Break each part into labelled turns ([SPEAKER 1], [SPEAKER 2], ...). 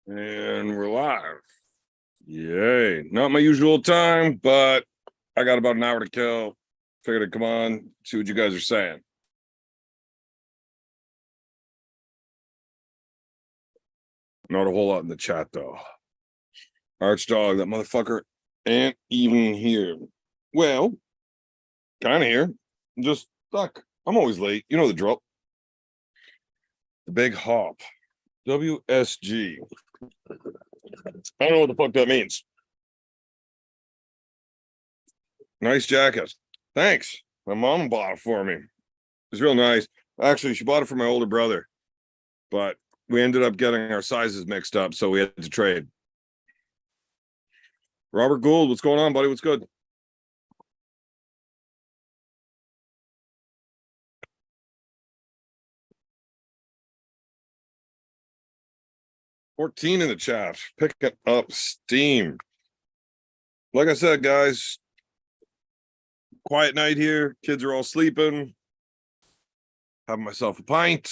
[SPEAKER 1] And we're live. Yay. Not my usual time, but I got about an hour to kill. Figured I'd come on, see what you guys are saying. Not a whole lot in the chat, though. Archdog, that motherfucker ain't even here. Well, kind of here. Just stuck. I'm always late. You know the drill. The big hop. WSG. I don't know what the fuck that means. Nice jacket. Thanks. My mom bought it for me. It's real nice. Actually, she bought it for my older brother, but we ended up getting our sizes mixed up, so we had to trade. Robert Gould, what's going on, buddy? What's good? $14 in the chat, picking up steam. Like I said, guys, quiet night here. Kids are all sleeping. Having myself a pint.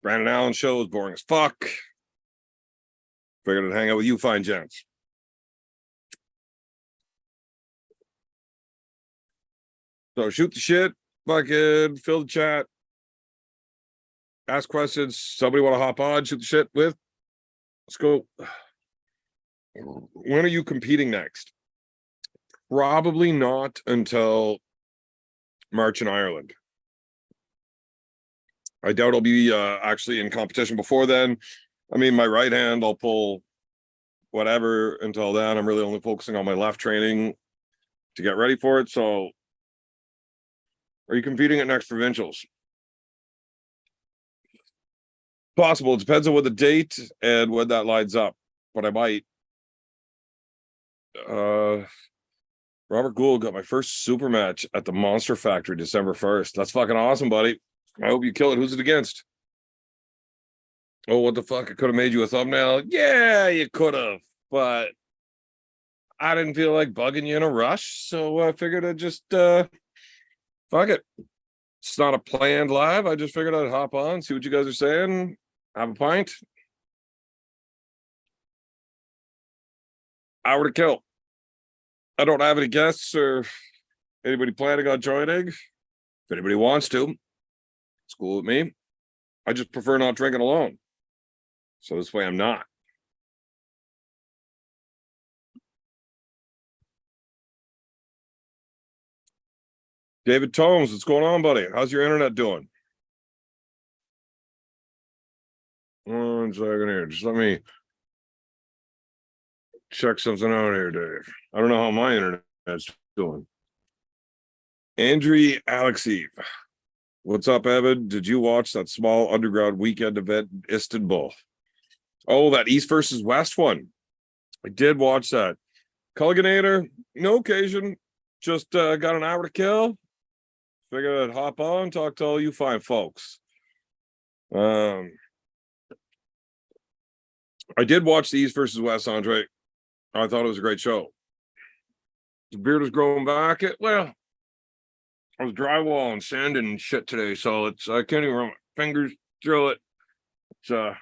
[SPEAKER 1] Brandon Allen show is boring as fuck. Figured I'd hang out with you fine gents. So shoot the shit, fucking fill the chat. Ask questions. Somebody want to hop on, shoot the shit with? Let's go. When are you competing next? Probably not until March in Ireland. I doubt I'll be actually in competition before then. I mean, my right hand, I'll pull whatever until then. I'm really only focusing on my left training to get ready for it. So, are you competing at next provincials? Possible. It depends on what the date and when that lines up, but I might. Robert Gould got my first super match at the Monster Factory December 1st. That's fucking awesome, buddy. I hope you kill it. Who's it against? Oh, what the fuck? I could have made you a thumbnail. Yeah, you could have, but I didn't feel like bugging you in a rush, so I figured I'd just fuck it. It's not a planned live. I just figured I'd hop on, see what you guys are saying, have a pint. Hour to kill. I don't have any guests or anybody planning on joining. If anybody wants to, it's cool with me. I just prefer not drinking alone. So this way I'm not. David Tomes, what's going on, buddy? How's your internet doing? 1 second here. Just let me check something out here, Dave. I don't know how my internet's doing. Andriy Alexeyev. What's up, Evan? Did you watch that small underground weekend event in Istanbul? Oh, that East versus West one. I did watch that. Culliganator, no occasion. Just got an hour to kill. Figured I'd hop on, talk to all you fine folks. I did watch the East versus West, Andre. I thought it was a great show. The beard is growing back. Well, I was drywall and sanding and shit today, so I can't even run my fingers through it. It's a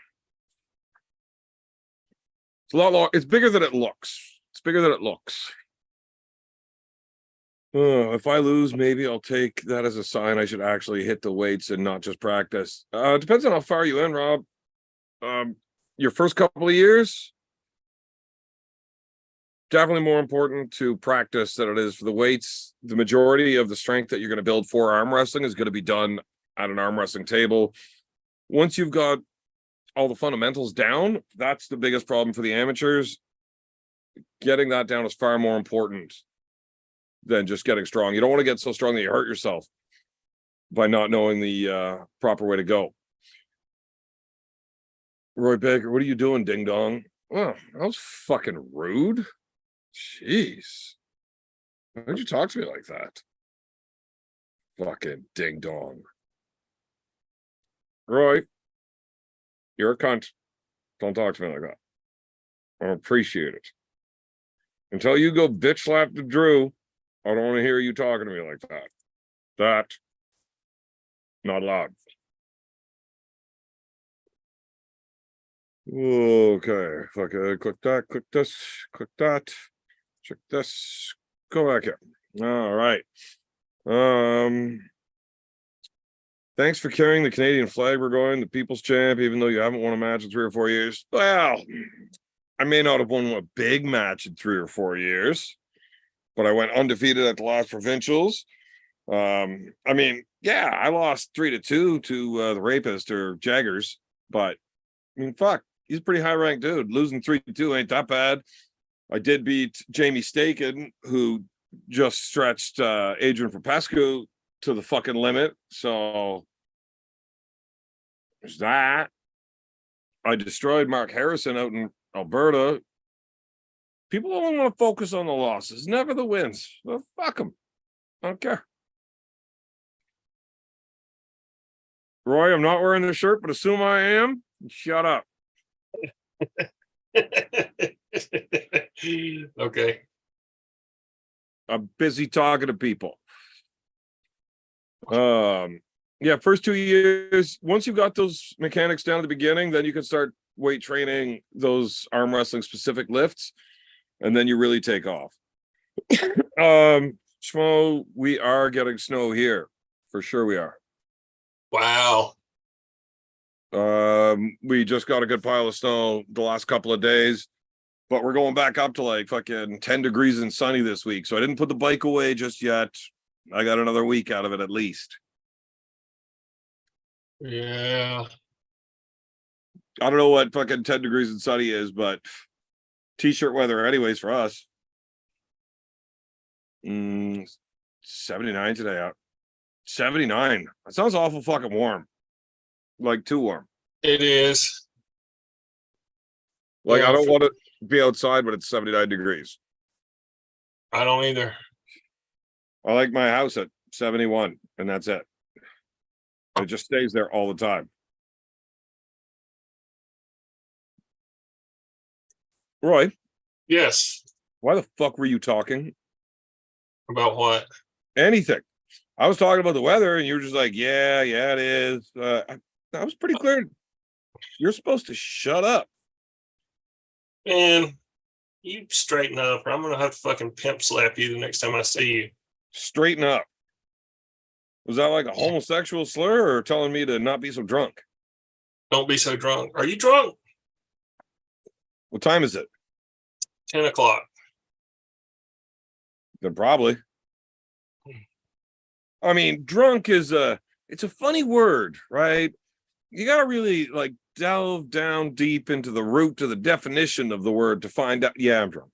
[SPEAKER 1] lot long. It's bigger than it looks. It's bigger than it looks. If I lose, maybe I'll take that as a sign I should actually hit the weights and not just practice. It depends on how far you in, Rob. Your first couple of years, definitely more important to practice than it is for the weights. The majority of the strength that you're going to build for arm wrestling is going to be done at an arm wrestling table. Once you've got all the fundamentals down, that's the biggest problem for the amateurs. Getting that down is far more important than just getting strong. You don't want to get so strong that you hurt yourself by not knowing the proper way to go. Roy Baker, what are you doing, ding dong? Oh, that was fucking rude. Jeez. Why'd you talk to me like that? Fucking ding dong. Roy, you're a cunt. Don't talk to me like that. I don't appreciate it. Until you go bitch slap to Drew, I don't want to hear you talking to me like that. That, not allowed. Okay. Fuck. Click that. Click this. Click that. Check this. Go back here. All right. Thanks for carrying the Canadian flag. We're going the People's Champ, even though you haven't won a match in 3 or 4 years. Well, I may not have won a big match in 3 or 4 years, but I went undefeated at the last provincials. I mean, yeah, I lost 3-2 to the rapist or Jaggers, but I mean, fuck, he's a pretty high ranked dude. Losing 3-2 ain't that bad. I did beat Jamie Staken, who just stretched Adrian Popescu to the fucking limit. So there's that. I destroyed Mark Harrison out in Alberta. People don't want to focus on the losses, never the wins. Well, fuck them. I don't care. Roy, I'm not wearing this shirt, but assume I am. Shut up.
[SPEAKER 2] Okay.
[SPEAKER 1] I'm busy talking to people. Yeah, first 2 years, once you got those mechanics down at the beginning, then you can start weight training those arm wrestling specific lifts, and then you really take off. Schmo, we are getting snow here. For sure we are.
[SPEAKER 2] Wow.
[SPEAKER 1] We just got a good pile of snow the last couple of days, but we're going back up to like fucking 10 degrees and sunny this week. So I didn't put the bike away just yet. I got another week out of it at least.
[SPEAKER 2] Yeah.
[SPEAKER 1] I don't know what fucking 10 degrees and sunny is, but t-shirt weather anyways for us. 79 today out. 79. That sounds awful fucking warm. Like too warm.
[SPEAKER 2] It is.
[SPEAKER 1] Like
[SPEAKER 2] Yeah,
[SPEAKER 1] I don't want to be outside when it's 79 degrees.
[SPEAKER 2] I don't either.
[SPEAKER 1] I like my house at 71, and that's it. It just stays there all the time. Roy,
[SPEAKER 2] Yes.
[SPEAKER 1] why the fuck were you talking?
[SPEAKER 2] About what?
[SPEAKER 1] Anything. I was talking about the weather, and you were just like, yeah, it is. I was pretty clear. You're supposed to shut up.
[SPEAKER 2] Man, you straighten up, or I'm gonna have to fucking pimp slap you the next time I see you.
[SPEAKER 1] Straighten up. Was that like a homosexual slur or telling me to not be so drunk?
[SPEAKER 2] Don't be so drunk. Are you drunk?
[SPEAKER 1] What time is it?
[SPEAKER 2] 10 o'clock.
[SPEAKER 1] Then probably. I mean, drunk is it's a funny word, right? You got to really like delve down deep into the root of the definition of the word to find out. Yeah, I'm drunk.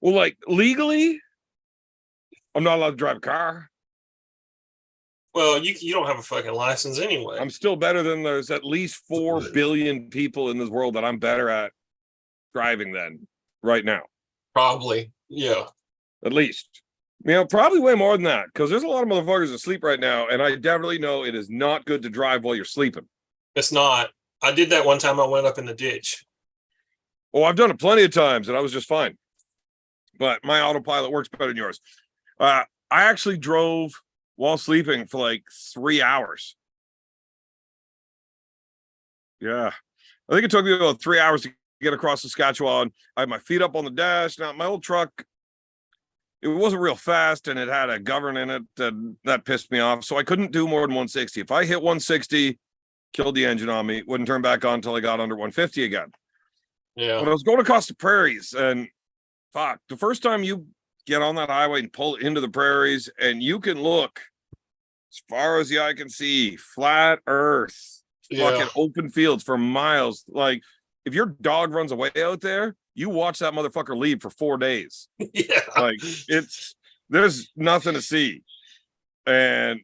[SPEAKER 1] Well, like legally, I'm not allowed to drive a car.
[SPEAKER 2] Well, you don't have a fucking license anyway.
[SPEAKER 1] I'm still better than there's at least 4 billion people in this world that I'm better at driving than right now.
[SPEAKER 2] Probably. Yeah.
[SPEAKER 1] At least. You know, probably way more than that, because there's a lot of motherfuckers asleep right now, and I definitely know it is not good to drive while you're sleeping.
[SPEAKER 2] It's not. I did that one time I went up in the ditch.
[SPEAKER 1] Oh, I've done it plenty of times, and I was just fine. But my autopilot works better than yours. I actually drove while sleeping for like 3 hours. Yeah. I think it took me about 3 hours to get across Saskatchewan. I had my feet up on the dash. Now, my old truck, it wasn't real fast, and it had a govern in it, and that pissed me off. So I couldn't do more than 160. If I hit 160, killed the engine on me, wouldn't turn back on until I got under 150 again.
[SPEAKER 2] Yeah.
[SPEAKER 1] When I was going across the prairies, and fuck, the first time you get on that highway and pull into the prairies, and you can look as far as the eye can see, flat earth, fucking open fields for miles. Like, if your dog runs away out there, you watch that motherfucker leave for 4 days.
[SPEAKER 2] Yeah.
[SPEAKER 1] Like, there's nothing to see. And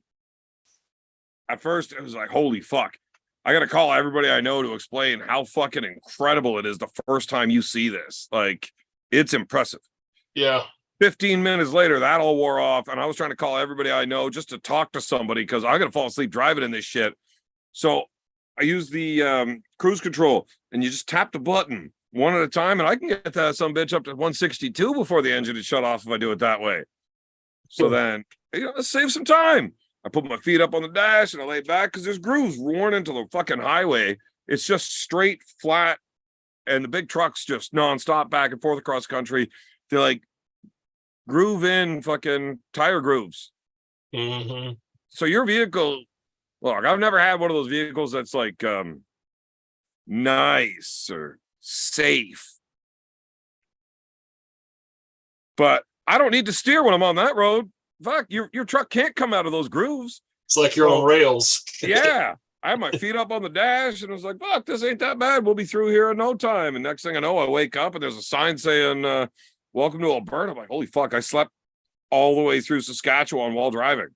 [SPEAKER 1] at first it was like, holy fuck. I got to call everybody I know to explain how fucking incredible it is the first time you see this. Like, it's impressive.
[SPEAKER 2] Yeah.
[SPEAKER 1] 15 minutes later, that all wore off, and I was trying to call everybody I know just to talk to somebody because I'm going to fall asleep driving in this shit. So I use the cruise control, and you just tap the button one at a time, and I can get that some bitch up to 162 before the engine is shut off if I do it that way. So then, save some time. I put my feet up on the dash, and I lay back because there's grooves worn into the fucking highway. It's just straight, flat, and the big trucks just nonstop back and forth across the country. They like groove in fucking tire grooves.
[SPEAKER 2] Mm-hmm.
[SPEAKER 1] So your vehicle, look, I've never had one of those vehicles that's like nice or safe. But I don't need to steer when I'm on that road. Fuck, your truck can't come out of those grooves.
[SPEAKER 2] It's like you're on rails.
[SPEAKER 1] Yeah. I had my feet up on the dash and I was like, fuck, this ain't that bad. We'll be through here in no time. And next thing I know, I wake up and there's a sign saying, welcome to Alberta. I'm like, holy fuck, I slept all the way through Saskatchewan while driving.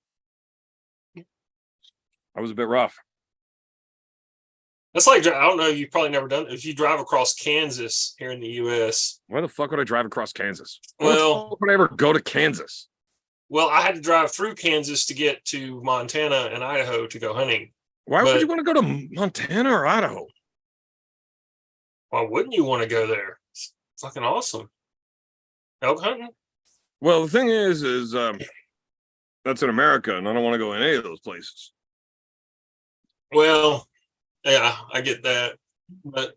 [SPEAKER 1] I was a bit rough.
[SPEAKER 2] That's like, I don't know, you've probably never done it. If you drive across Kansas here in the U.S.
[SPEAKER 1] Why the fuck would I drive across Kansas?
[SPEAKER 2] Well,
[SPEAKER 1] Why the fuck would I ever go to Kansas?
[SPEAKER 2] Well, I had to drive through Kansas to get to Montana and Idaho to go hunting.
[SPEAKER 1] Why would you want to go to Montana or Idaho?
[SPEAKER 2] Why wouldn't you want to go there? It's fucking awesome. Elk hunting?
[SPEAKER 1] Well, the thing is that's in America, and I don't want to go in any of those places.
[SPEAKER 2] Well, yeah, I get that. But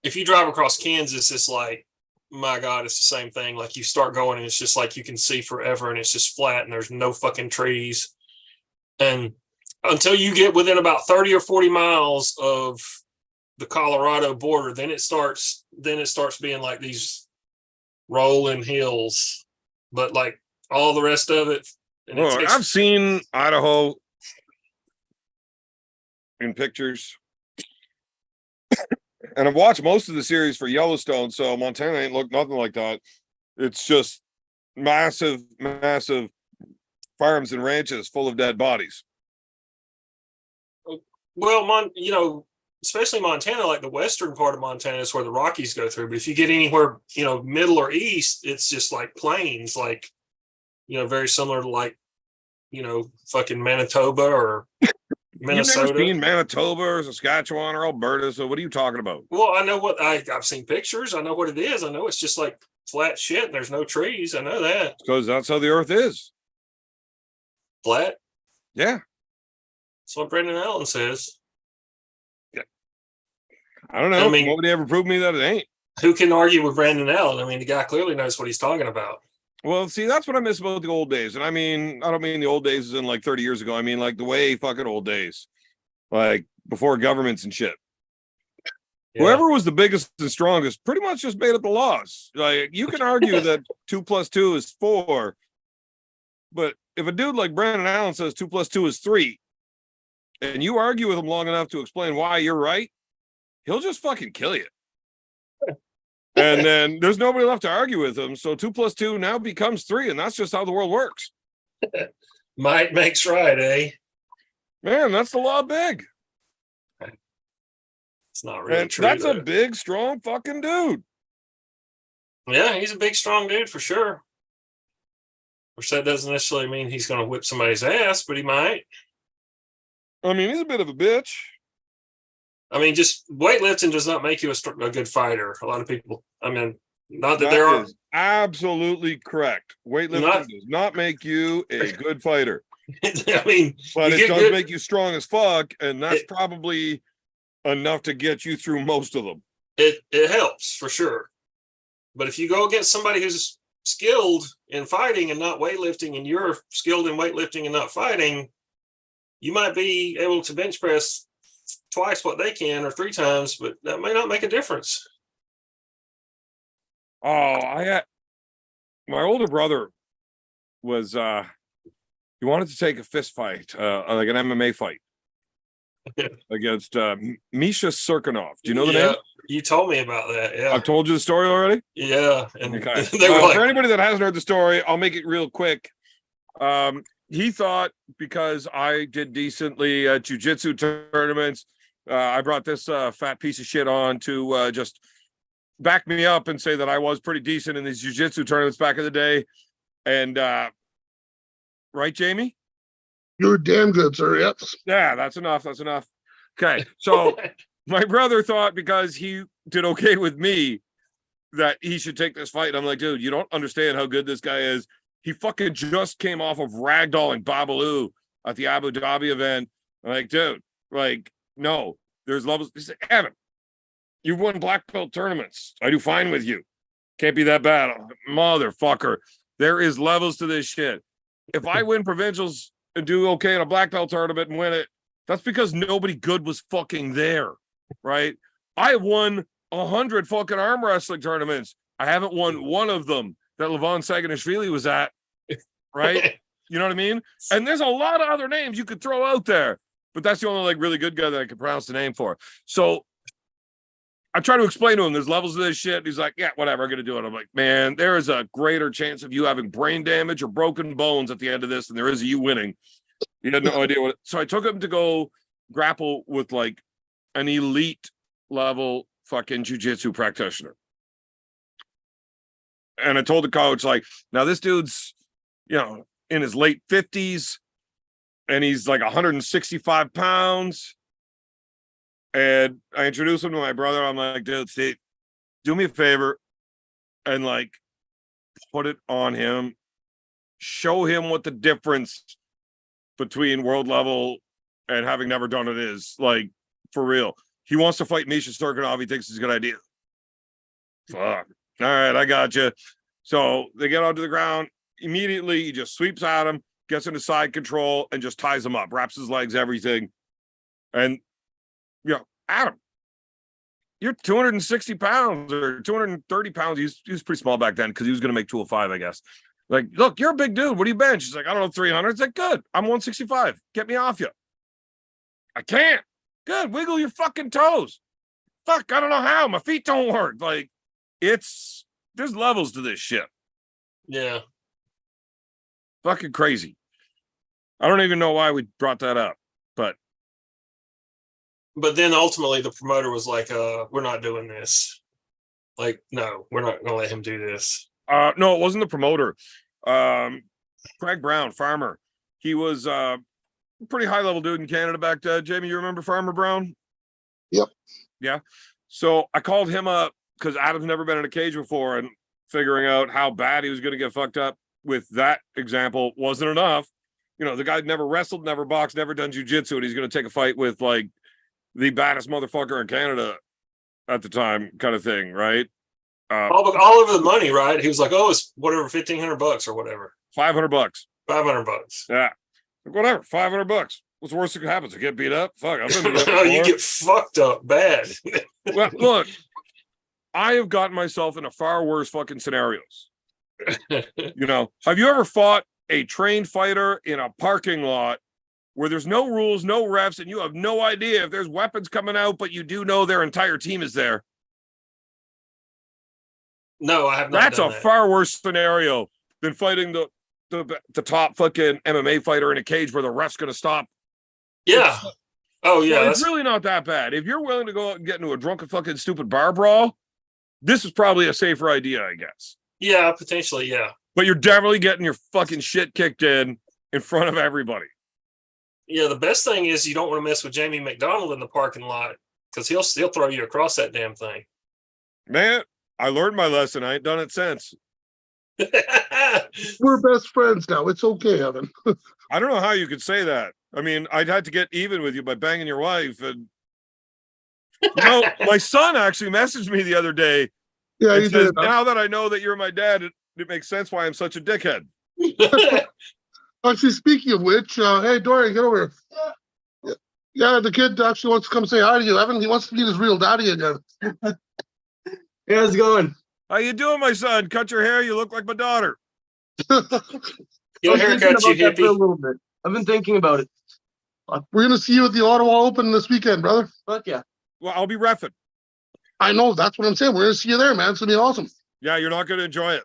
[SPEAKER 2] if you drive across Kansas, it's like, my God, it's the same thing. Like you start going and it's just like you can see forever and it's just flat and there's no fucking trees. And until you get within about 30 or 40 miles of the Colorado border, then it starts being like these rolling hills. But like all the rest of it. And
[SPEAKER 1] well, I've seen Idaho in pictures. And I've watched most of the series for Yellowstone, so Montana ain't look nothing like that. It's just massive, massive farms and ranches full of dead bodies.
[SPEAKER 2] Well, especially Montana, like the western part of Montana is where the Rockies go through. But if you get anywhere, middle or east, it's just like plains, like, very similar to like, fucking Manitoba or Minnesota.
[SPEAKER 1] You've never seen Manitoba or Saskatchewan or Alberta, so what are you talking about?
[SPEAKER 2] Well, I know what I've seen pictures. I know what it is. I know it's just like flat shit and there's no trees. I know that.
[SPEAKER 1] Because that's how the earth is.
[SPEAKER 2] Flat?
[SPEAKER 1] Yeah.
[SPEAKER 2] That's what Brendan Allen says.
[SPEAKER 1] Yeah. I don't know. Nobody ever proved me that it ain't.
[SPEAKER 2] Who can argue with Brandon Allen? I mean, the guy clearly knows what he's talking about.
[SPEAKER 1] Well, see, that's what I miss about the old days. And I don't mean the old days as in like 30 years ago. I mean like the way fucking old days. Like before governments and shit. Yeah. Whoever was the biggest and strongest pretty much just made up the laws. Like you can argue that 2 + 2 is 4. But if a dude like Brandon Allen says 2 + 2 is 3, and you argue with him long enough to explain why you're right, he'll just fucking kill you. And then there's nobody left to argue with him. So 2 + 2 now becomes 3. And that's just how the world works.
[SPEAKER 2] Might makes right, eh?
[SPEAKER 1] Man, that's the law big.
[SPEAKER 2] It's not really true.
[SPEAKER 1] That's a big, strong fucking dude.
[SPEAKER 2] Yeah, he's a big, strong dude for sure. Which that doesn't necessarily mean he's going to whip somebody's ass, but he might.
[SPEAKER 1] I mean, he's a bit of a bitch.
[SPEAKER 2] I mean, just weightlifting does not make you a good fighter. A lot of people, not that there are.
[SPEAKER 1] Is absolutely correct. Weightlifting does not make you a good fighter.
[SPEAKER 2] But
[SPEAKER 1] it does make you strong as fuck, and that's probably enough to get you through most of them.
[SPEAKER 2] It helps for sure. But if you go against somebody who's skilled in fighting and not weightlifting, and you're skilled in weightlifting and not fighting, you might be able to bench press twice what they can or 3 times, but that may not make a difference.
[SPEAKER 1] Oh, my older brother was he wanted to take a fist fight, like an MMA fight against Misha Serkinov. Do you know the name?
[SPEAKER 2] You told me about that. Yeah,
[SPEAKER 1] I've told you the story already.
[SPEAKER 2] Yeah, and
[SPEAKER 1] okay.
[SPEAKER 2] for
[SPEAKER 1] anybody that hasn't heard the story, I'll make it real quick. He thought because I did decently at jiu-jitsu tournaments, I brought this fat piece of shit on to just back me up and say that I was pretty decent in these jiu-jitsu tournaments back in the day. And right, Jamie?
[SPEAKER 3] You're damn good, sir. Yep.
[SPEAKER 1] Yeah, that's enough. That's enough. Okay, so my brother thought because he did okay with me that he should take this fight. And I'm like, dude, you don't understand how good this guy is. He fucking just came off of ragdolling Babalu at the Abu Dhabi event. I'm like, dude, like, no, There's levels. He said, Evan, you've won black belt tournaments. I do fine with you. Can't be that bad. Motherfucker. There is levels to this shit. If I win provincials and do okay in a black belt tournament and win it, that's because nobody good was fucking there, right? I have won 100 fucking arm wrestling tournaments. I haven't won one of them that Levon Saganishvili was at, right? You know what I mean? And there's a lot of other names you could throw out there, but that's the only like really good guy that I could pronounce the name for. So I try to explain to him there's levels of this shit. He's like, yeah, whatever, I'm going to do it. I'm like, man, there is a greater chance of you having brain damage or broken bones at the end of this than there is of you winning. He had no idea what. So I took him to go grapple with like an elite level fucking jiu-jitsu practitioner. And I told the coach, like, now this dude's, you know, in his late 50s and he's like 165 pounds. And I introduced him to my brother. I'm like, dude, Steve, do me a favor and like put it on him. Show him what the difference between world level and having never done it is. Like, for real. He wants to fight Misha Sturkinov. He thinks it's a good idea. Fuck. All right, I got you. So they get onto the ground. Immediately, he just sweeps at him, gets into side control, and just ties him up, wraps his legs, everything. And, you know, Adam, you're 260 pounds or 230 pounds. He was pretty small back then because he was going to make 205, I guess. Like, look, you're a big dude. What do you bench? He's like, I don't know, 300. It's like, good. I'm 165. Get me off you. I can't. Good. Wiggle your fucking toes. Fuck, I don't know how. My feet don't work. Like, there's levels to this shit.
[SPEAKER 2] Yeah.
[SPEAKER 1] Fucking crazy. I don't even know why we brought that up, but
[SPEAKER 2] then ultimately the promoter was like, we're not doing this. Like, no, we're not gonna let him do this.
[SPEAKER 1] No, it wasn't the promoter. Craig Brown, farmer. He was a pretty high level dude in Canada back then. Jamie, you remember Farmer Brown?
[SPEAKER 3] Yep.
[SPEAKER 1] Yeah. So I called him up because Adam's never been in a cage before, and figuring out how bad he was going to get fucked up with that example wasn't enough. You know, the guy never wrestled, never boxed, never done jujitsu, and he's going to take a fight with like the baddest motherfucker in Canada at the time, kind of thing, right?
[SPEAKER 2] All over the money, right? He was like, "Oh, it's whatever, $1,500 or whatever,
[SPEAKER 1] $500.
[SPEAKER 2] $500."
[SPEAKER 1] Yeah, whatever, $500. What's the worst that could happen? To get beat up? Fuck, I've been beat up
[SPEAKER 2] No, you
[SPEAKER 1] before.
[SPEAKER 2] get fucked up bad.
[SPEAKER 1] Well, look, I have gotten myself into far worse fucking scenarios. You know, have you ever fought a trained fighter in a parking lot where there's no rules, no refs, and you have no idea if there's weapons coming out, but you do know their entire team is there?
[SPEAKER 2] No, I have not.
[SPEAKER 1] That's
[SPEAKER 2] done
[SPEAKER 1] a
[SPEAKER 2] that.
[SPEAKER 1] far worse scenario than fighting the top fucking MMA fighter in a cage where the ref's going to stop.
[SPEAKER 2] Yeah. Oh yeah.
[SPEAKER 1] Well, it's really not that bad. If you're willing to go out and get into a drunken fucking stupid bar brawl, this is probably a safer idea, I guess.
[SPEAKER 2] Yeah, potentially. Yeah.
[SPEAKER 1] But you're definitely getting your fucking shit kicked in front of everybody.
[SPEAKER 2] Yeah. The best thing is you don't want to mess with Jamie McDonald in the parking lot because he'll throw you across that damn thing.
[SPEAKER 1] Man, I learned my lesson. I ain't done it since.
[SPEAKER 3] We're best friends now. It's okay, Evan.
[SPEAKER 1] I don't know how you could say that. I mean, I'd had to get even with you by banging your wife. And, you know, my son actually messaged me the other day.
[SPEAKER 3] Yeah,
[SPEAKER 1] and
[SPEAKER 3] you
[SPEAKER 1] says,
[SPEAKER 3] did.
[SPEAKER 1] now that I know that you're my dad, it makes sense why I'm such a dickhead.
[SPEAKER 3] Actually, speaking of which, hey, Dorian, get over here. Yeah, the kid actually wants to come say hi to you, Evan. He wants to meet his real daddy again.
[SPEAKER 4] Hey, how's it going?
[SPEAKER 1] How you doing, my son? Cut your hair. You look like my daughter.
[SPEAKER 2] Get a
[SPEAKER 4] I'm thinking
[SPEAKER 2] haircut, you
[SPEAKER 4] about that for a
[SPEAKER 2] hippie.
[SPEAKER 4] little bit. I've been thinking about it.
[SPEAKER 3] We're going to see you at the Ottawa Open this weekend, brother.
[SPEAKER 4] Fuck yeah.
[SPEAKER 1] Well, I'll be reffing.
[SPEAKER 3] I know. That's what I'm saying. We're going to see you there, man. It's going to be awesome.
[SPEAKER 1] Yeah, you're not going to enjoy it.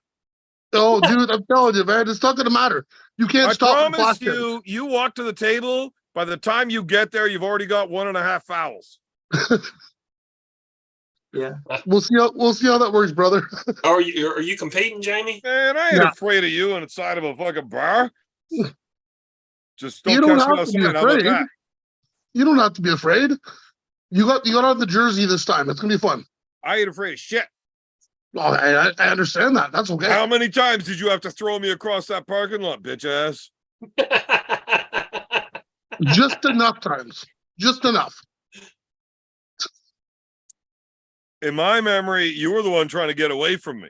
[SPEAKER 3] Oh, dude, I'm telling you, man. It's not going to matter. You can't
[SPEAKER 1] I
[SPEAKER 3] stop the
[SPEAKER 1] promise
[SPEAKER 3] podcast.
[SPEAKER 1] you walk to the table. By the time you get there, you've already got 1.5 fouls.
[SPEAKER 4] Yeah.
[SPEAKER 3] We'll see how that works, brother.
[SPEAKER 2] Are you competing, Jamie?
[SPEAKER 1] Man, I ain't
[SPEAKER 3] Yeah.
[SPEAKER 1] afraid of you inside of a fucking bar. Just don't
[SPEAKER 3] You don't
[SPEAKER 1] catch me
[SPEAKER 3] have to be
[SPEAKER 1] outside. How about
[SPEAKER 3] afraid.
[SPEAKER 1] that?
[SPEAKER 3] You don't have to be afraid. You got on the jersey this time. It's going to be fun.
[SPEAKER 1] I ain't afraid of shit.
[SPEAKER 3] Oh, I understand that. That's okay.
[SPEAKER 1] How many times did you have to throw me across that parking lot, bitch ass?
[SPEAKER 3] Just enough times. Just enough.
[SPEAKER 1] in my memory, you were the one trying to get away from me.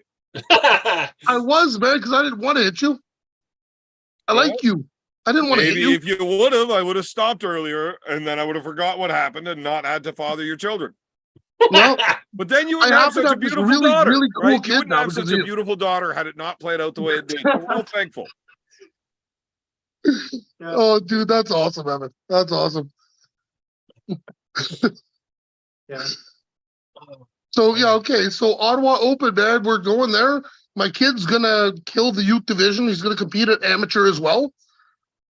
[SPEAKER 3] I was, man, because I didn't want to hit you. I like you. I didn't want to hit
[SPEAKER 1] Maybe
[SPEAKER 3] you.
[SPEAKER 1] if you would have, I would have stopped earlier, and then I would have forgot what happened and not had to father your children.
[SPEAKER 3] No,
[SPEAKER 1] But then you
[SPEAKER 3] I
[SPEAKER 1] would have
[SPEAKER 3] happen
[SPEAKER 1] such
[SPEAKER 3] to
[SPEAKER 1] a
[SPEAKER 3] have this
[SPEAKER 1] beautiful
[SPEAKER 3] really,
[SPEAKER 1] daughter,
[SPEAKER 3] really cool
[SPEAKER 1] right? You
[SPEAKER 3] kid
[SPEAKER 1] wouldn't
[SPEAKER 3] now
[SPEAKER 1] have
[SPEAKER 3] because
[SPEAKER 1] such
[SPEAKER 3] of
[SPEAKER 1] a
[SPEAKER 3] you.
[SPEAKER 1] beautiful daughter had it not played out the way it did. So we're all thankful.
[SPEAKER 3] Oh, dude, that's awesome, Evan. That's awesome.
[SPEAKER 4] Yeah.
[SPEAKER 3] So yeah, okay. So Ottawa Open, man, we're going there. My kid's gonna kill the youth division. He's gonna compete at amateur as well.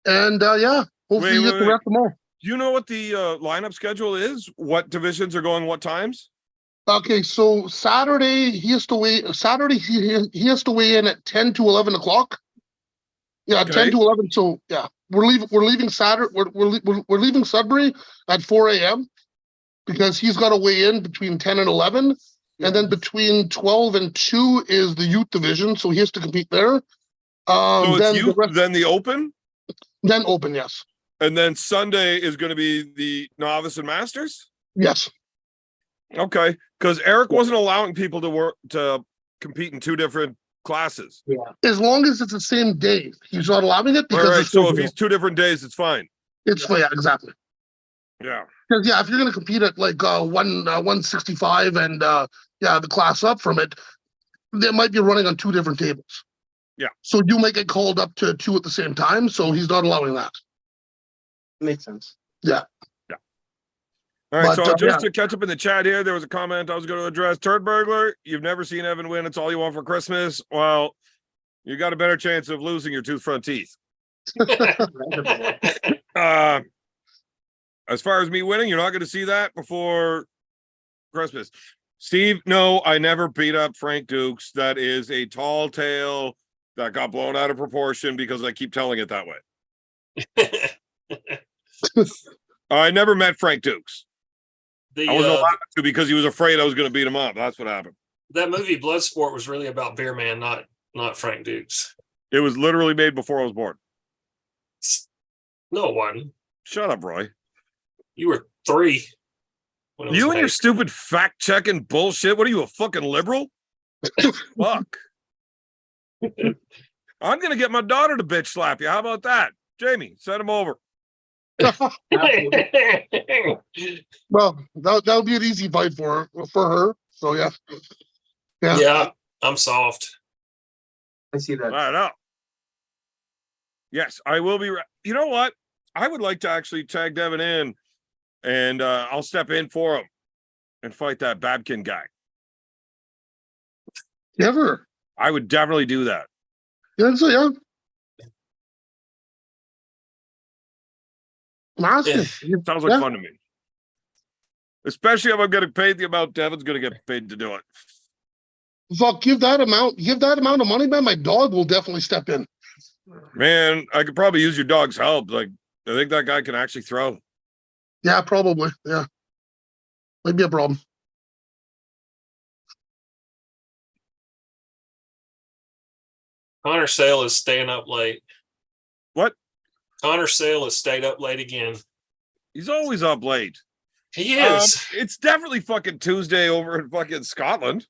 [SPEAKER 3] And yeah, hopefully you get to rep them all.
[SPEAKER 1] Do you know what the lineup schedule is? What divisions are going what times?
[SPEAKER 3] Okay, so Saturday he has to weigh. Saturday he has to weigh in at 10 to 11 o'clock. Yeah,
[SPEAKER 1] Okay.
[SPEAKER 3] 10 to 11. So yeah, we're leaving Saturday. We're leaving Sudbury at 4 a.m. because he's got to weigh in between 10 and 11. And then between 12 and 2 is the youth division, so he has to compete there.
[SPEAKER 1] So it's
[SPEAKER 3] Then
[SPEAKER 1] youth, then the open,
[SPEAKER 3] then open, yes.
[SPEAKER 1] and then Sunday is going to be the novice and masters.
[SPEAKER 3] Yes.
[SPEAKER 1] Okay, because Eric wasn't allowing people to compete in two different classes.
[SPEAKER 4] Yeah.
[SPEAKER 3] As long as it's the same day. He's not allowing it because
[SPEAKER 1] All right,
[SPEAKER 3] it's
[SPEAKER 1] so if he's 2 different days, it's fine.
[SPEAKER 3] it's yeah, exactly.
[SPEAKER 1] Yeah.
[SPEAKER 3] Because yeah, if you're gonna compete at like 165 and yeah, the class up from it, they might be running on 2 different tables.
[SPEAKER 1] Yeah.
[SPEAKER 3] So you might get called up to 2 at the same time. So he's not allowing that.
[SPEAKER 4] Makes sense.
[SPEAKER 3] Yeah.
[SPEAKER 1] All right,
[SPEAKER 3] But,
[SPEAKER 1] so just
[SPEAKER 3] yeah.
[SPEAKER 1] to catch up in the chat here, there was a comment I was going to address. Turd burglar, you've never seen Evan win. It's all you want for Christmas. Well, you got a better chance of losing your tooth front teeth. As far as me winning, you're not going to see that before Christmas. Steve, no, I never beat up Frank Dukes. That is a tall tale that got blown out of proportion because I keep telling it that way. I never met Frank Dukes. I wasn't allowed to because he was afraid I was going to beat him up. That's what happened.
[SPEAKER 2] That movie Bloodsport was really about Beer Man, not Frank Dukes.
[SPEAKER 1] It was literally made before I was born.
[SPEAKER 2] No, it wasn't.
[SPEAKER 1] Shut up, Roy.
[SPEAKER 2] You were 3. when it was
[SPEAKER 1] You and your
[SPEAKER 2] made.
[SPEAKER 1] stupid fact-checking bullshit. What are you, a fucking liberal? Fuck. I'm going to get my daughter to bitch slap you. How about that? Jamie, send him over.
[SPEAKER 3] Well, that'll be an easy fight for her. So yeah.
[SPEAKER 2] Yeah, I'm soft.
[SPEAKER 4] I see that.
[SPEAKER 1] I know. Yes, I will be. You know what? I would like to actually tag Devin in, and I'll step in for him and fight that Babkin guy.
[SPEAKER 3] Ever.
[SPEAKER 1] I would definitely do that.
[SPEAKER 3] Yeah, so yeah. I'm asking.
[SPEAKER 1] Sounds like
[SPEAKER 3] Yeah.
[SPEAKER 1] fun to me. Especially if I'm getting paid the amount Devin's going to get paid to do it.
[SPEAKER 3] Fuck, give that amount of money, man. My dog will definitely step in.
[SPEAKER 1] Man, I could probably use your dog's help. Like, I think that guy can actually throw.
[SPEAKER 3] Yeah, probably. Yeah. Might be a problem.
[SPEAKER 2] Connor Sale is staying up late.
[SPEAKER 1] What?
[SPEAKER 2] Connor Sale has stayed up late again.
[SPEAKER 1] He's always up late.
[SPEAKER 2] He is.
[SPEAKER 1] It's definitely fucking Tuesday over in fucking Scotland.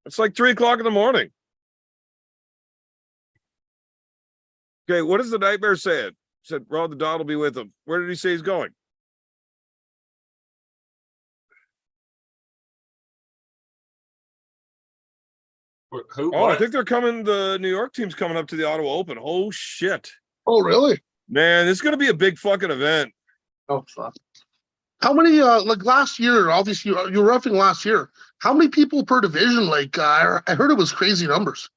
[SPEAKER 1] It's like 3:00 in the morning. Okay, what does the nightmare say? Said Rod the Dot will be with him. Where did he say he's going?
[SPEAKER 2] Who?
[SPEAKER 1] Oh, I
[SPEAKER 2] What?
[SPEAKER 1] think they're coming. The New York team's coming up to the Ottawa Open. Oh shit.
[SPEAKER 3] Oh, really?
[SPEAKER 1] Man, this is gonna be a big fucking event.
[SPEAKER 4] Oh, fuck.
[SPEAKER 3] How many, like last year, obviously you were roughing last year. How many people per division? Like, I heard it was crazy numbers.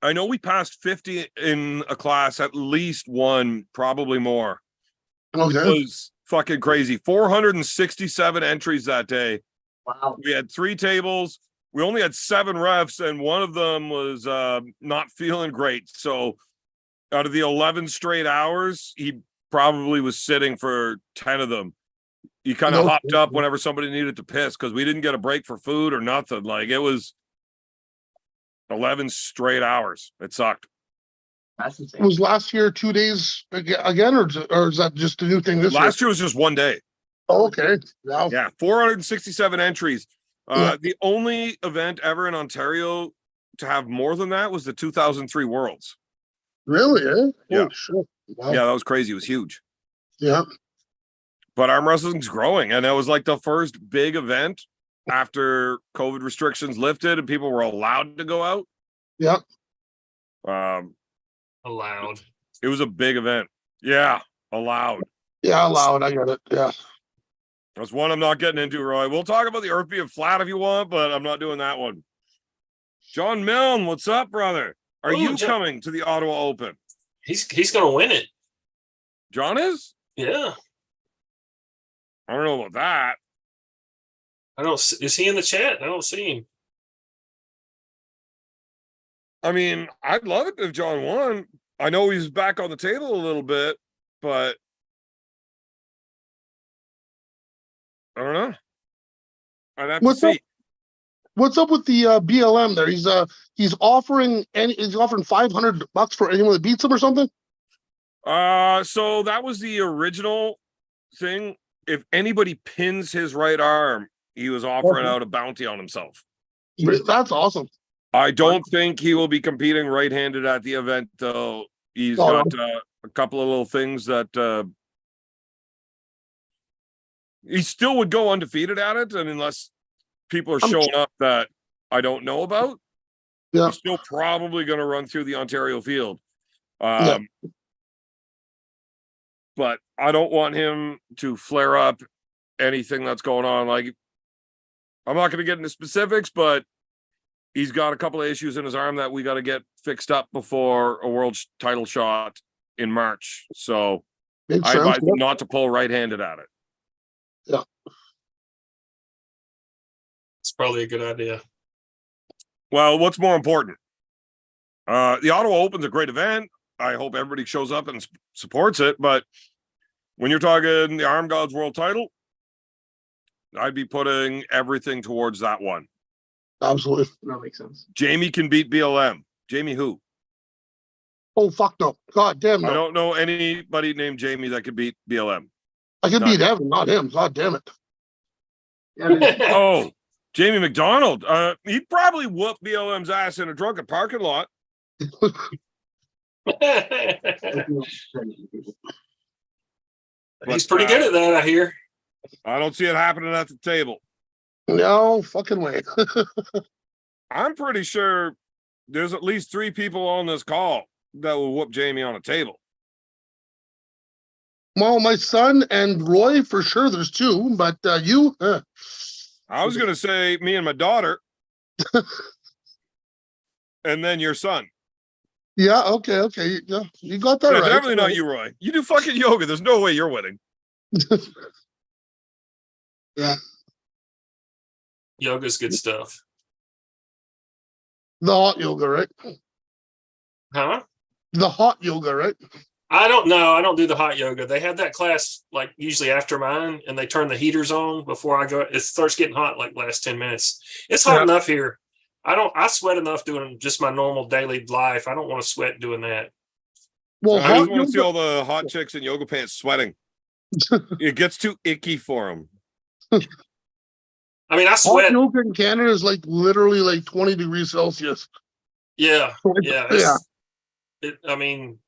[SPEAKER 1] I know we passed 50 in a class, at least one, probably more.
[SPEAKER 3] Okay.
[SPEAKER 1] It was fucking crazy. 467 entries that day.
[SPEAKER 4] Wow.
[SPEAKER 1] We had 3 tables. We only had 7 refs, and one of them was not feeling great. So out of the 11 straight hours, he probably was sitting for 10 of them. He kind of hopped up whenever somebody needed to piss because we didn't get a break for food or nothing. Like, it was 11 straight hours. It sucked.
[SPEAKER 4] That's insane.
[SPEAKER 3] Was last year 2 days again, or is that just a new thing this year?
[SPEAKER 1] Last year was just one day.
[SPEAKER 3] Oh, okay. Wow.
[SPEAKER 1] Yeah, 467 entries.
[SPEAKER 3] Yeah.
[SPEAKER 1] The only event ever in Ontario to have more than that was the 2003 Worlds.
[SPEAKER 3] Really? Eh?
[SPEAKER 1] Yeah.
[SPEAKER 3] Holy shit. Wow.
[SPEAKER 1] Yeah, that was crazy. It was huge.
[SPEAKER 3] Yeah.
[SPEAKER 1] But arm wrestling's growing, and it was like the first big event after COVID restrictions lifted and people were allowed to go out.
[SPEAKER 3] Yeah.
[SPEAKER 2] Allowed.
[SPEAKER 1] It was a big event. Yeah, allowed.
[SPEAKER 3] Yeah. Loud. I get it. Yeah.
[SPEAKER 1] That's one I'm not getting into, Roy. We'll talk about the earth being flat if you want, but I'm not doing that one. John Milne, what's up, brother? Are you coming to the Ottawa Open?
[SPEAKER 2] He's gonna win it.
[SPEAKER 1] John is?
[SPEAKER 2] Yeah.
[SPEAKER 1] I don't know about that.
[SPEAKER 2] Is he in the chat? I don't see him.
[SPEAKER 1] I mean, I'd love it if John won. I know he's back on the table a little bit, but I don't know. I'd have to see.
[SPEAKER 3] What's up with the BLM there? He's offering $500 for anyone that beats him or something.
[SPEAKER 1] So that was the original thing. If anybody pins his right arm, he was offering out a bounty on himself.
[SPEAKER 3] That's awesome.
[SPEAKER 1] I don't think he will be competing right-handed at the event, though. He's got a couple of little things that he still would go undefeated at it, and unless people are showing up that I don't know about, he's still probably going to run through the Ontario field. But I don't want him to flare up anything that's going on. Like, I'm not going to get into specifics, but he's got a couple of issues in his arm that we got to get fixed up before a world title shot in March. So I advise him not to pull right-handed at it.
[SPEAKER 3] Yeah.
[SPEAKER 2] It's probably a good idea.
[SPEAKER 1] Well, what's more important? The Ottawa Open's a great event. I hope everybody shows up and supports it. But when you're talking the Arm Gods World title, I'd be putting everything towards that one.
[SPEAKER 3] Absolutely.
[SPEAKER 4] That makes sense.
[SPEAKER 1] Jamie can beat BLM. Jamie who?
[SPEAKER 3] Oh, fuck no. God damn no.
[SPEAKER 1] I don't know anybody named Jamie that could beat BLM.
[SPEAKER 3] I could beat Evan, not him. God damn it.
[SPEAKER 1] Oh, Jamie McDonald. He'd probably whoop BLM's ass in a drunken parking lot.
[SPEAKER 2] He's pretty good at that, I hear.
[SPEAKER 1] I don't see it happening at the table.
[SPEAKER 3] No fucking way.
[SPEAKER 1] I'm pretty sure there's at least 3 people on this call that will whoop Jamie on a table.
[SPEAKER 3] Well, my son and Roy, for sure, there's 2, but you?
[SPEAKER 1] I was going to say me and my daughter. And then your son.
[SPEAKER 3] Yeah, okay. Yeah, you got that right.
[SPEAKER 1] Definitely not you, Roy. You do fucking yoga. There's no way you're winning.
[SPEAKER 3] Yeah.
[SPEAKER 2] Yoga's good stuff.
[SPEAKER 3] The hot yoga, right?
[SPEAKER 2] Huh?
[SPEAKER 3] The hot yoga, right?
[SPEAKER 2] I don't know. I don't do the hot yoga. They have that class like usually after mine, and they turn the heaters on before I go. It starts getting hot like last 10 minutes. It's hot enough here. I sweat enough doing just my normal daily life. I don't want to sweat doing that.
[SPEAKER 1] Well, I just want to see all the hot chicks in yoga pants sweating. It gets too icky for them.
[SPEAKER 2] I mean, I sweat.
[SPEAKER 3] Hot yoga in Canada is like literally like 20 degrees Celsius.
[SPEAKER 2] Yeah.
[SPEAKER 3] Yeah.
[SPEAKER 2] I mean,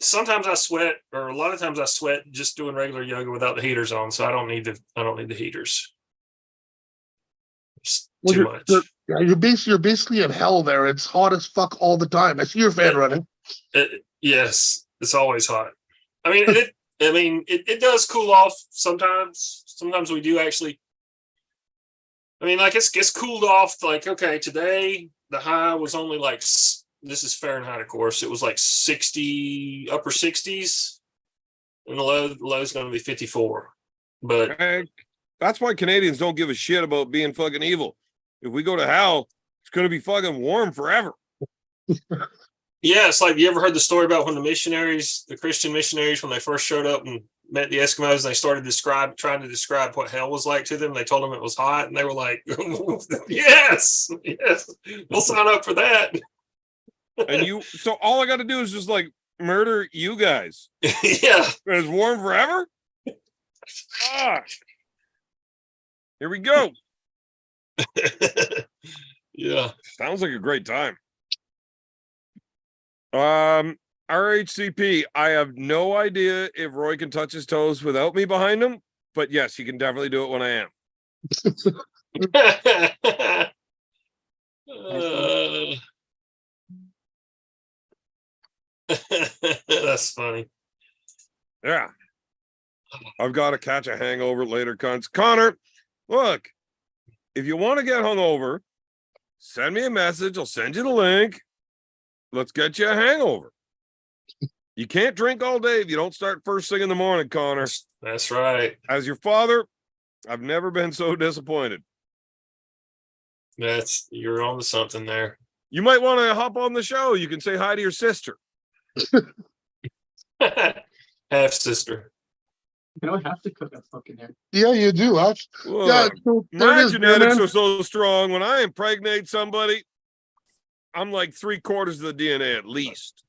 [SPEAKER 2] sometimes I sweat, or a lot of times I sweat just doing regular yoga without the heaters on. So I don't need the heaters. It's too much.
[SPEAKER 3] You're basically in hell there. It's hot as fuck all the time. I see your fan running.
[SPEAKER 2] Yes, it's always hot. I mean, it does cool off sometimes. Sometimes we do actually. I mean, like it's cooled off. Like, okay, today the high was only like, this is Fahrenheit, of course. It was like 60, upper 60s, and the low is going to be 54. But
[SPEAKER 1] that's why Canadians don't give a shit about being fucking evil. If we go to hell, it's going to be fucking warm forever.
[SPEAKER 2] Yeah, it's like, you ever heard the story about when the Christian missionaries, when they first showed up and met the Eskimos, and they started trying to describe what hell was like to them. They told them it was hot, and they were like, yes, we'll sign up for that.
[SPEAKER 1] And so all I got to do is just like murder you guys.
[SPEAKER 2] Yeah.
[SPEAKER 1] It's warm forever. Ah. Here we go.
[SPEAKER 2] Yeah.
[SPEAKER 1] Sounds like a great time. RHCP, I have no idea if Roy can touch his toes without me behind him, but yes, he can definitely do it when I am.
[SPEAKER 2] That's funny.
[SPEAKER 1] Yeah. I've got to catch a hangover later, cunts. Connor, look, if you want to get hungover, send me a message. I'll send you the link. Let's get you a hangover. You can't drink all day if you don't start first thing in the morning, Connor.
[SPEAKER 2] That's right.
[SPEAKER 1] As your father, I've never been so disappointed.
[SPEAKER 2] You're on to something there.
[SPEAKER 1] You might want to hop on the show. You can say hi to your sister.
[SPEAKER 2] Half sister.
[SPEAKER 4] You don't have to cook a fucking hair.
[SPEAKER 3] Yeah, you do. Huh? Yeah,
[SPEAKER 1] Look,
[SPEAKER 3] so there
[SPEAKER 1] my
[SPEAKER 3] it is,
[SPEAKER 1] genetics
[SPEAKER 3] man.
[SPEAKER 1] are so strong. When I impregnate somebody, I'm like 3/4 of the DNA at least.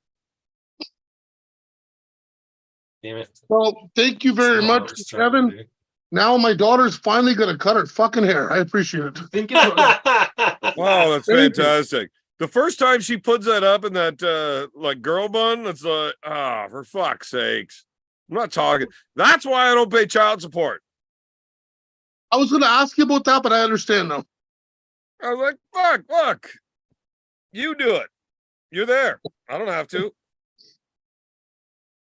[SPEAKER 2] Damn it.
[SPEAKER 3] Well, thank you very
[SPEAKER 2] That's not what I
[SPEAKER 3] much,
[SPEAKER 2] was trying to
[SPEAKER 3] Kevin.
[SPEAKER 2] do.
[SPEAKER 3] Now my daughter's finally gonna cut her fucking hair. I appreciate it.
[SPEAKER 4] Think about
[SPEAKER 1] Oh, that's
[SPEAKER 3] Thank you.
[SPEAKER 1] fantastic. The first time she puts that up in that like girl bun, it's like, for fuck's sakes. I'm not talking. That's why I don't pay child support.
[SPEAKER 3] I was gonna ask you about that, but I understand now.
[SPEAKER 1] I was like, fuck, look. You do it. You're there. I don't have to.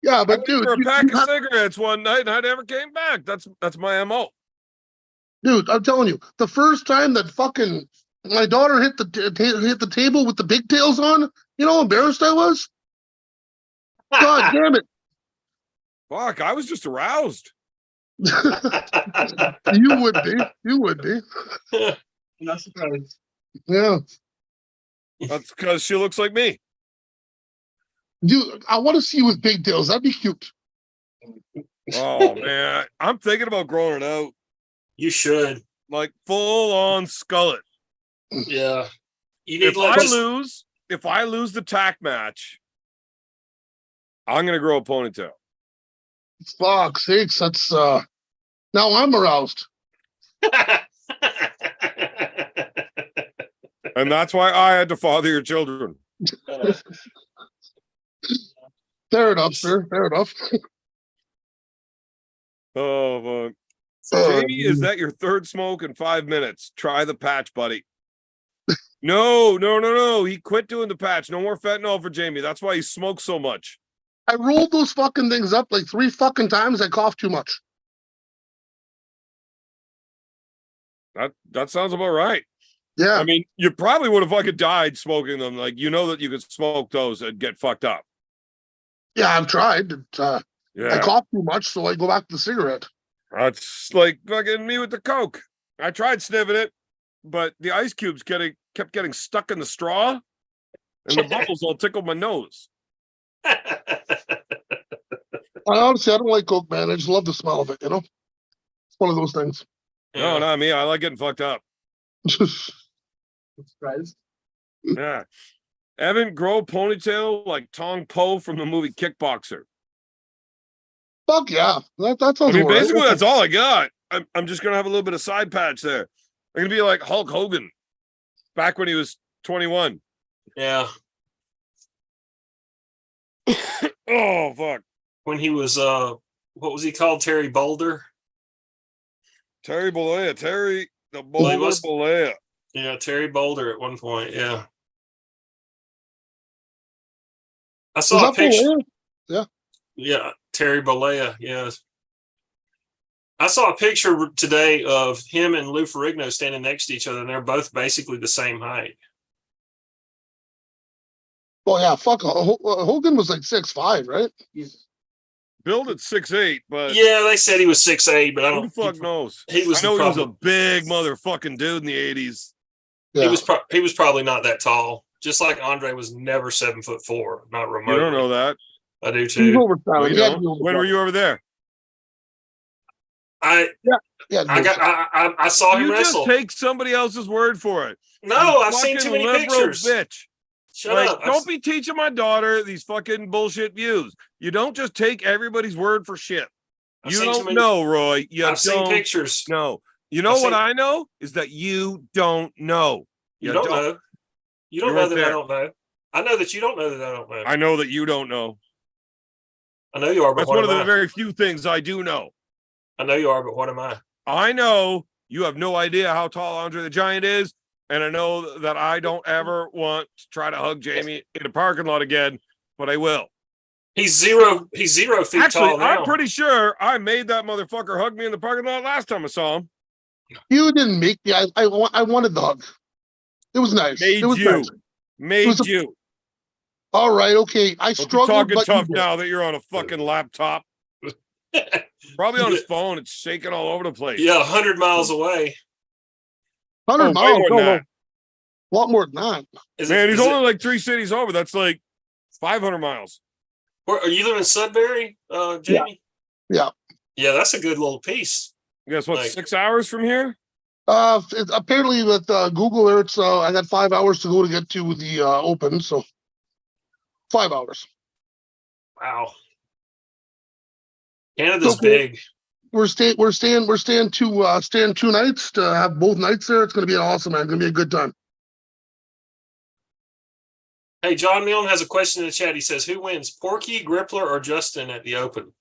[SPEAKER 3] Yeah,
[SPEAKER 1] I
[SPEAKER 3] but
[SPEAKER 1] went
[SPEAKER 3] dude,
[SPEAKER 1] for a
[SPEAKER 3] you
[SPEAKER 1] pack of
[SPEAKER 3] have-
[SPEAKER 1] cigarettes one night and I never came back. That's my MO.
[SPEAKER 3] dude, I'm telling you, the first time that fucking my daughter hit the table with the pigtails on, you know how embarrassed I was? God damn it.
[SPEAKER 1] Fuck, I was just aroused.
[SPEAKER 3] You would be. You would be.
[SPEAKER 4] I'm not surprised.
[SPEAKER 3] Yeah.
[SPEAKER 1] That's because she looks like me.
[SPEAKER 3] Dude, I want to see you with pigtails. That'd be cute.
[SPEAKER 1] Oh man, I'm thinking about growing it out,
[SPEAKER 2] You should.
[SPEAKER 1] like full on skullet.
[SPEAKER 2] Yeah. You need
[SPEAKER 1] If
[SPEAKER 2] to like
[SPEAKER 1] I
[SPEAKER 2] just
[SPEAKER 1] lose, if I lose the tack match, I'm gonna grow a ponytail.
[SPEAKER 3] Fuck sakes, that's now I'm aroused.
[SPEAKER 1] And that's why I had to father your children.
[SPEAKER 3] Fair enough, sir. Fair enough.
[SPEAKER 1] Oh, fuck.
[SPEAKER 3] Oh,
[SPEAKER 1] Jamie, is that your third smoke in 5 minutes? Try the patch, buddy. No. He quit doing the patch. No more fentanyl for Jamie. That's why he smokes so much.
[SPEAKER 3] I rolled those fucking things up like 3 fucking times. I coughed too much.
[SPEAKER 1] That sounds about right.
[SPEAKER 3] Yeah.
[SPEAKER 1] I mean, you probably would have fucking died smoking them. Like, you know that you could smoke those and get fucked up.
[SPEAKER 3] Yeah, I've tried. I
[SPEAKER 1] Yeah.
[SPEAKER 3] cough too much, so I go back to the cigarette.
[SPEAKER 1] That's like fucking me with the Coke. I tried sniffing it, but the ice cubes kept getting stuck in the straw, and the bubbles all tickled my nose.
[SPEAKER 3] Honestly, I don't like Coke, man. I just love the smell of it, you know? It's one of those things.
[SPEAKER 1] No, not me. I like getting fucked up.
[SPEAKER 4] Surprised.
[SPEAKER 1] Yeah. Evan, grow a ponytail like Tong Po from the movie Kickboxer.
[SPEAKER 3] Fuck yeah. That
[SPEAKER 1] I
[SPEAKER 3] sounds
[SPEAKER 1] mean,
[SPEAKER 3] all right.
[SPEAKER 1] basically, that's all I got. I'm just going to have a little bit of side patch there. I'm going to be like Hulk Hogan back when he was 21.
[SPEAKER 2] Yeah.
[SPEAKER 1] Oh, fuck.
[SPEAKER 2] When he was what was he called? Terry Boulder?
[SPEAKER 1] Terry Bollea. Terry the
[SPEAKER 2] Well, he
[SPEAKER 1] Boulder
[SPEAKER 2] was-
[SPEAKER 1] Bollea.
[SPEAKER 2] Yeah, Terry Boulder at one point. Yeah. I
[SPEAKER 3] Was
[SPEAKER 2] saw a
[SPEAKER 3] that
[SPEAKER 2] picture.
[SPEAKER 3] Bollea?
[SPEAKER 2] Yeah, Terry Bollea. Yes. I saw a picture today of him and Lou Ferrigno standing next to each other, and they're both basically the same height.
[SPEAKER 3] Well, yeah, fuck. Hogan was like 6'5", right?
[SPEAKER 4] He's
[SPEAKER 1] Billed at 6'8", but
[SPEAKER 2] Yeah, they said he was 6'8", but I
[SPEAKER 1] who
[SPEAKER 2] don't.
[SPEAKER 1] the fuck knows?
[SPEAKER 2] He was
[SPEAKER 1] I know he was a
[SPEAKER 2] probably-
[SPEAKER 1] big motherfucking dude in the 80s.
[SPEAKER 3] Yeah.
[SPEAKER 2] He was probably not that tall. Just like Andre was never 7'4", not remotely.
[SPEAKER 1] You don't know that.
[SPEAKER 2] I do
[SPEAKER 3] He was
[SPEAKER 2] too.
[SPEAKER 3] over
[SPEAKER 1] No,
[SPEAKER 3] 7.
[SPEAKER 1] you
[SPEAKER 3] He had to
[SPEAKER 1] don't.
[SPEAKER 3] be over
[SPEAKER 1] When were
[SPEAKER 3] 7.
[SPEAKER 1] you over there?
[SPEAKER 2] I saw him
[SPEAKER 1] You just
[SPEAKER 2] wrestle.
[SPEAKER 1] take somebody else's word for it.
[SPEAKER 2] No,
[SPEAKER 1] You
[SPEAKER 2] I've seen too
[SPEAKER 1] fucking
[SPEAKER 2] many
[SPEAKER 1] liberal
[SPEAKER 2] pictures.
[SPEAKER 1] Bitch.
[SPEAKER 2] Shut
[SPEAKER 1] Like,
[SPEAKER 2] up.
[SPEAKER 1] don't be teaching my daughter these fucking bullshit views. You don't just take everybody's word for shit.
[SPEAKER 2] I've
[SPEAKER 1] You
[SPEAKER 2] seen too
[SPEAKER 1] don't
[SPEAKER 2] many-
[SPEAKER 1] know, Roy. You
[SPEAKER 2] I've seen
[SPEAKER 1] don't
[SPEAKER 2] pictures.
[SPEAKER 1] know. You know
[SPEAKER 2] I've
[SPEAKER 1] what
[SPEAKER 2] seen-
[SPEAKER 1] I know is that you don't know.
[SPEAKER 2] You don't know. You don't
[SPEAKER 1] You
[SPEAKER 2] know
[SPEAKER 1] weren't
[SPEAKER 2] that I
[SPEAKER 1] there.
[SPEAKER 2] don't know. I know that you don't know that I don't know.
[SPEAKER 1] I know that you don't know.
[SPEAKER 2] I know you are, but
[SPEAKER 1] That's
[SPEAKER 2] what
[SPEAKER 1] one of
[SPEAKER 2] am
[SPEAKER 1] the
[SPEAKER 2] I?
[SPEAKER 1] very few things I do know.
[SPEAKER 2] I know you are, but what am I?
[SPEAKER 1] I know you have no idea how tall Andre the Giant is, and I know that I don't ever want to try to hug Jamie in a parking lot again, but I will.
[SPEAKER 2] He's 0 feet
[SPEAKER 1] Actually,
[SPEAKER 2] tall now.
[SPEAKER 1] I'm pretty sure I made that motherfucker hug me in the parking lot last time I saw him.
[SPEAKER 3] You didn't make me. I wanted the hug. It was nice.
[SPEAKER 1] Made
[SPEAKER 3] it was
[SPEAKER 1] you.
[SPEAKER 3] nice.
[SPEAKER 1] Made
[SPEAKER 3] was a-
[SPEAKER 1] you.
[SPEAKER 3] All right. Okay. I
[SPEAKER 1] Don't be
[SPEAKER 3] struggled,
[SPEAKER 1] talking
[SPEAKER 3] but
[SPEAKER 1] tough
[SPEAKER 3] you did.
[SPEAKER 1] now that you're on a fucking laptop. Probably on his phone. It's shaking all over the place.
[SPEAKER 2] Yeah, 100 miles away.
[SPEAKER 3] 100
[SPEAKER 1] way
[SPEAKER 3] miles.
[SPEAKER 1] more than
[SPEAKER 3] No, no.
[SPEAKER 1] that.
[SPEAKER 3] A lot more than that.
[SPEAKER 1] Man, he's only like 3 cities over. That's like 500 miles.
[SPEAKER 2] Where, are you living in Sudbury, Jamie?
[SPEAKER 3] Yeah.
[SPEAKER 2] Yeah, that's a good little piece.
[SPEAKER 1] Guess what?
[SPEAKER 2] Like-
[SPEAKER 1] 6 hours from here?
[SPEAKER 3] Apparently with Google Earth, I got 5 hours to go to get to the Open. So 5 hours.
[SPEAKER 2] Wow. Canada's
[SPEAKER 3] Okay.
[SPEAKER 2] big.
[SPEAKER 3] We're staying 2 nights to have both nights there. It's going to be awesome, man. It's going to be a good time.
[SPEAKER 2] Hey, John Milne has a question in the chat. He says, who wins, Porky, Grippler, or Justin at the Open?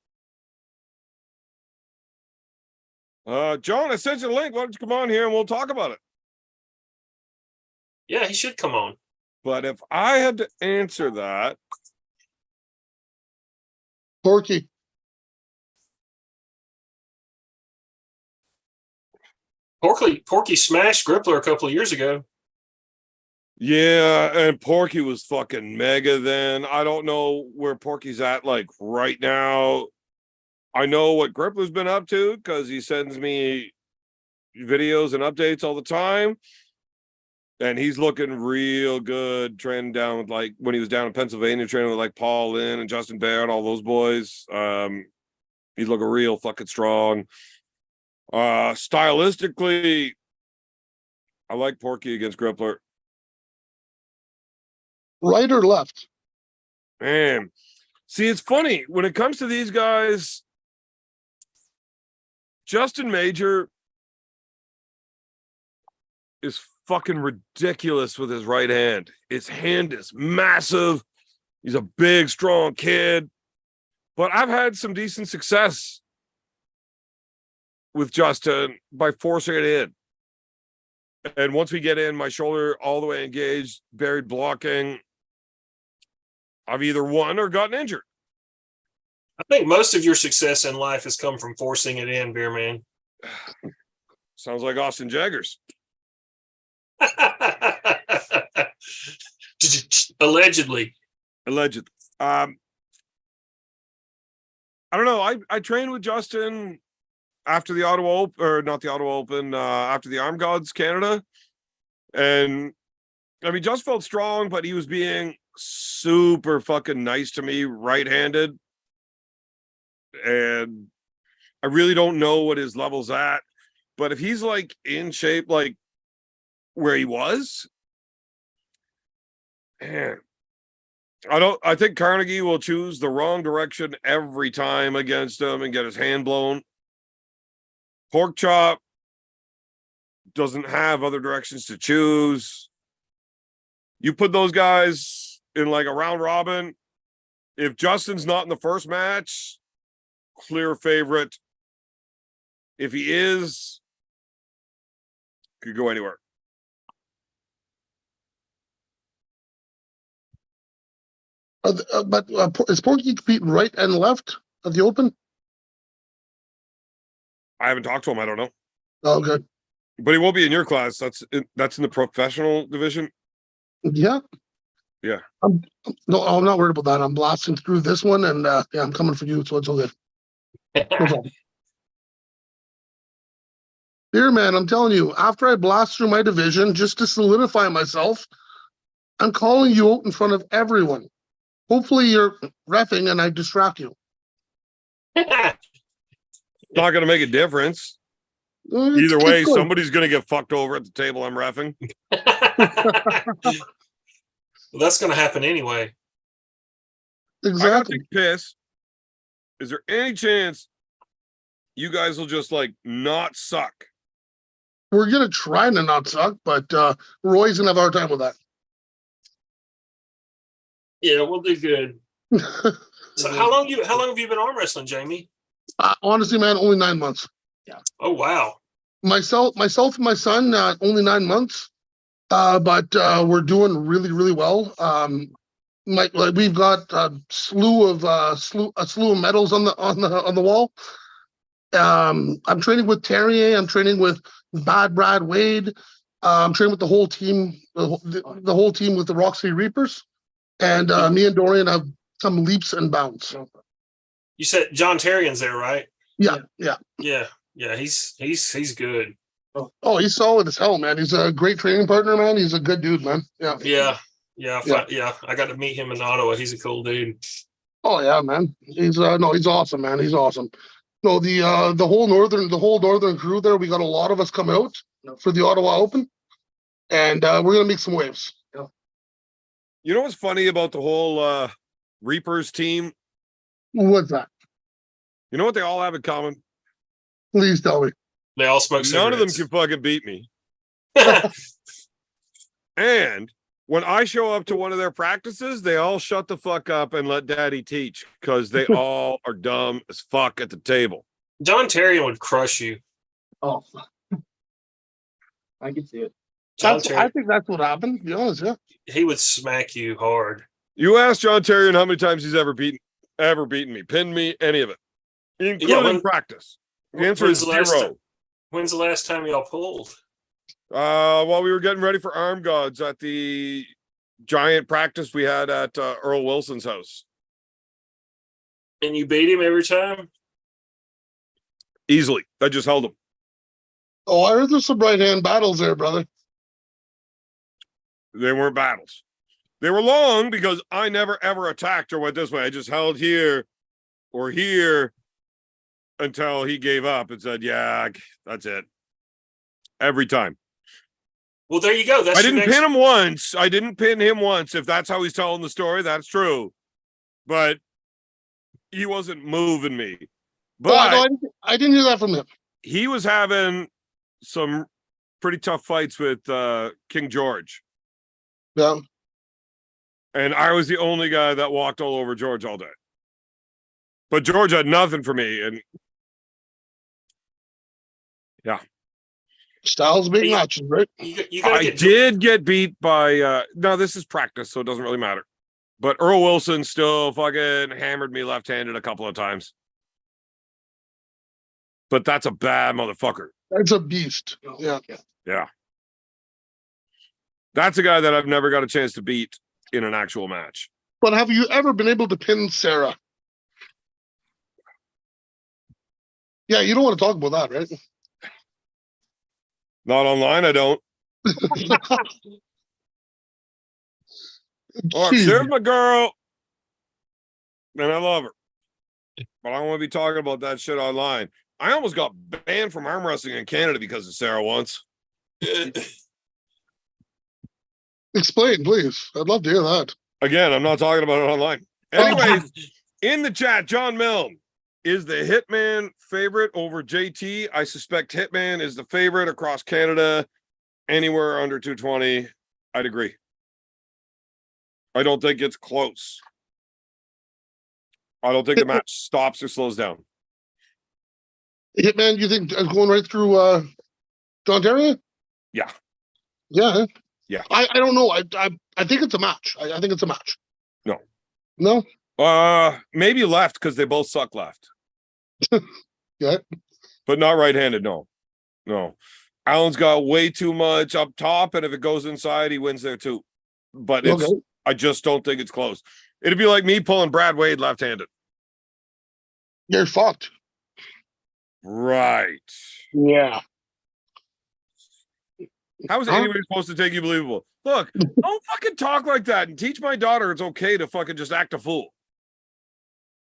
[SPEAKER 1] John, I sent you the link. Why don't you come on here and we'll talk about it?
[SPEAKER 2] Yeah, he should come on.
[SPEAKER 1] But if I had to answer that,
[SPEAKER 3] Porky.
[SPEAKER 2] Porky smashed Grippler a couple of years ago.
[SPEAKER 1] yeah, and Porky was fucking mega then. I don't know where Porky's at like right now. I know what Grippler's been up to because he sends me videos and updates all the time. And he's looking real good training down with like when he was down in Pennsylvania training with like Paul Lynn and Justin Bear and all those boys. He's looking real fucking strong. Stylistically, I like Porky against Grippler.
[SPEAKER 3] Right or left?
[SPEAKER 1] Man, see, it's funny when it comes to these guys. Justin Major is fucking ridiculous with his right hand. His hand is massive. He's a big, strong kid. But I've had some decent success with Justin by forcing it in. And once we get in, my shoulder all the way engaged, buried blocking, I've either won or gotten injured.
[SPEAKER 2] I think most of your success in life has come from forcing it in, Beer Man.
[SPEAKER 1] Sounds like Austin Jaggers.
[SPEAKER 2] Allegedly.
[SPEAKER 1] Allegedly. I don't know. I trained with Justin after the Ottawa Open, or not the Ottawa Open, after the Arm Gods Canada. And I mean, just felt strong, but he was being super fucking nice to me, right-handed. And I really don't know what his level's at. But if he's like in shape, like where he was, man, I think Carnegie will choose the wrong direction every time against him and get his hand blown. Pork Chop doesn't have other directions to choose. You put those guys in like a round robin. If Justin's not in the first match, clear favorite. If he is, could go anywhere.
[SPEAKER 3] But is Porky competing right and left at the Open?
[SPEAKER 1] I haven't talked to him. I don't know.
[SPEAKER 3] Oh, okay.
[SPEAKER 1] But he won't be in your class. That's in the professional division.
[SPEAKER 3] Yeah.
[SPEAKER 1] Yeah.
[SPEAKER 3] No, I'm not worried about that. I'm blasting through this one, and yeah, I'm coming for you, so it's all good. No problem. Dear man, I'm telling you, after I blast through my division, just to solidify myself, I'm calling you out in front of everyone. Hopefully you're reffing and I distract you.
[SPEAKER 1] Not going to make a difference.
[SPEAKER 3] It's-
[SPEAKER 1] Either way,
[SPEAKER 3] it's good.
[SPEAKER 1] somebody's going to get fucked over at the table I'm reffing.
[SPEAKER 2] Well, that's going to happen anyway.
[SPEAKER 1] I got to
[SPEAKER 3] Exactly.
[SPEAKER 1] take a piss. Is there any chance you guys will just like not suck.
[SPEAKER 3] We're gonna try to not suck, but Roy's gonna have a hard time with that.
[SPEAKER 2] Yeah, we'll do good. So how long have you been arm wrestling, Jamie?
[SPEAKER 3] Honestly, man, only 9 months.
[SPEAKER 2] Oh wow.
[SPEAKER 3] Myself and my son, only 9 months. But we're doing really, really well. We've got a slew of medals on the wall. I'm training with Terrier. I'm training with Bad Brad Wade. I'm training with the whole team, the whole team with the Rock City Reapers, and me and Dorian have come leaps and bounds.
[SPEAKER 2] You said John Terrian's there, right?
[SPEAKER 3] Yeah.
[SPEAKER 2] Yeah. He's good.
[SPEAKER 3] Oh, he's solid as hell, man. He's a great training partner, man. He's a good dude, man. Yeah.
[SPEAKER 2] Yeah. I got to meet him in Ottawa. He's a cool dude.
[SPEAKER 3] Oh yeah, man. He's awesome, man. He's awesome. No, the whole northern crew there. We got a lot of us coming out for the Ottawa Open, and we're gonna make some waves.
[SPEAKER 1] You know what's funny about the whole Reapers team?
[SPEAKER 3] What's that?
[SPEAKER 1] You know what they all have in common?
[SPEAKER 3] Please tell me.
[SPEAKER 2] They all smoke
[SPEAKER 1] None of them
[SPEAKER 2] cigarettes.
[SPEAKER 1] can fucking beat me. And when I show up to one of their practices, they all shut the fuck up and let daddy teach because they all are dumb as fuck at the table.
[SPEAKER 2] John Terrian would crush you.
[SPEAKER 4] Oh, I can see it.
[SPEAKER 3] I think that's what happened. To be honest, yeah.
[SPEAKER 2] He would smack you hard.
[SPEAKER 1] You ask John Terrian how many times he's ever beaten me, pinned me, any of it, including practice. The answer is 0.
[SPEAKER 2] When's the last time y'all pulled?
[SPEAKER 1] While we were getting ready for Arm Gods at the giant practice we had at Earl Wilson's house.
[SPEAKER 2] And you beat him every time?
[SPEAKER 1] Easily. I just held him.
[SPEAKER 3] Oh, I heard there's some right hand battles there, brother.
[SPEAKER 1] They weren't battles. They were long because I never ever attacked or went this way. I just held here or here until he gave up and said, yeah, that's it. Every time.
[SPEAKER 2] Well, there you go.
[SPEAKER 1] I didn't pin him once. I didn't pin him once. If that's how he's telling the story, that's true. But he wasn't moving me. But
[SPEAKER 3] I didn't hear that from him.
[SPEAKER 1] He was having some pretty tough fights with King George.
[SPEAKER 3] Yeah.
[SPEAKER 1] And I was the only guy that walked all over George all day. But George had nothing for me. And yeah.
[SPEAKER 3] Styles big matches, right?
[SPEAKER 1] I did get beat by no, this is practice, so it doesn't really matter. But Earl Wilson still fucking hammered me left-handed a couple of times. But that's a bad motherfucker.
[SPEAKER 3] That's a beast. Yeah.
[SPEAKER 1] That's a guy that I've never got a chance to beat in an actual match.
[SPEAKER 3] But have you ever been able to pin Sarah? Yeah, you don't want to talk about that, right?
[SPEAKER 1] Not online, I don't. Oh, there's my girl. And I love her. But I don't want to be talking about that shit online. I almost got banned from arm wrestling in Canada because of Sarah once.
[SPEAKER 3] Explain, please. I'd love to hear that.
[SPEAKER 1] Again, I'm not talking about it online. Anyways, in the chat, John Milne, is the Hitman favorite over JT? I suspect Hitman is the favorite across Canada. Anywhere under 220, I'd agree. I don't think it's close. I don't think the match stops or slows down.
[SPEAKER 3] Hitman, you think going right through John Terry?
[SPEAKER 1] Yeah.
[SPEAKER 3] Yeah.
[SPEAKER 1] Yeah.
[SPEAKER 3] I don't know. I think it's a match. I think it's a match.
[SPEAKER 1] No.
[SPEAKER 3] No?
[SPEAKER 1] Maybe left because they both suck left.
[SPEAKER 3] Yeah.
[SPEAKER 1] But not right-handed, no. Allen's got way too much up top, and if it goes inside, he wins there too. But I just don't think it's close. It'd be like me pulling Brad Wade left-handed.
[SPEAKER 3] You're fucked.
[SPEAKER 1] Right.
[SPEAKER 3] Yeah.
[SPEAKER 1] How is anybody supposed to take you believable? Look, don't fucking talk like that and teach my daughter it's okay to fucking just act a fool.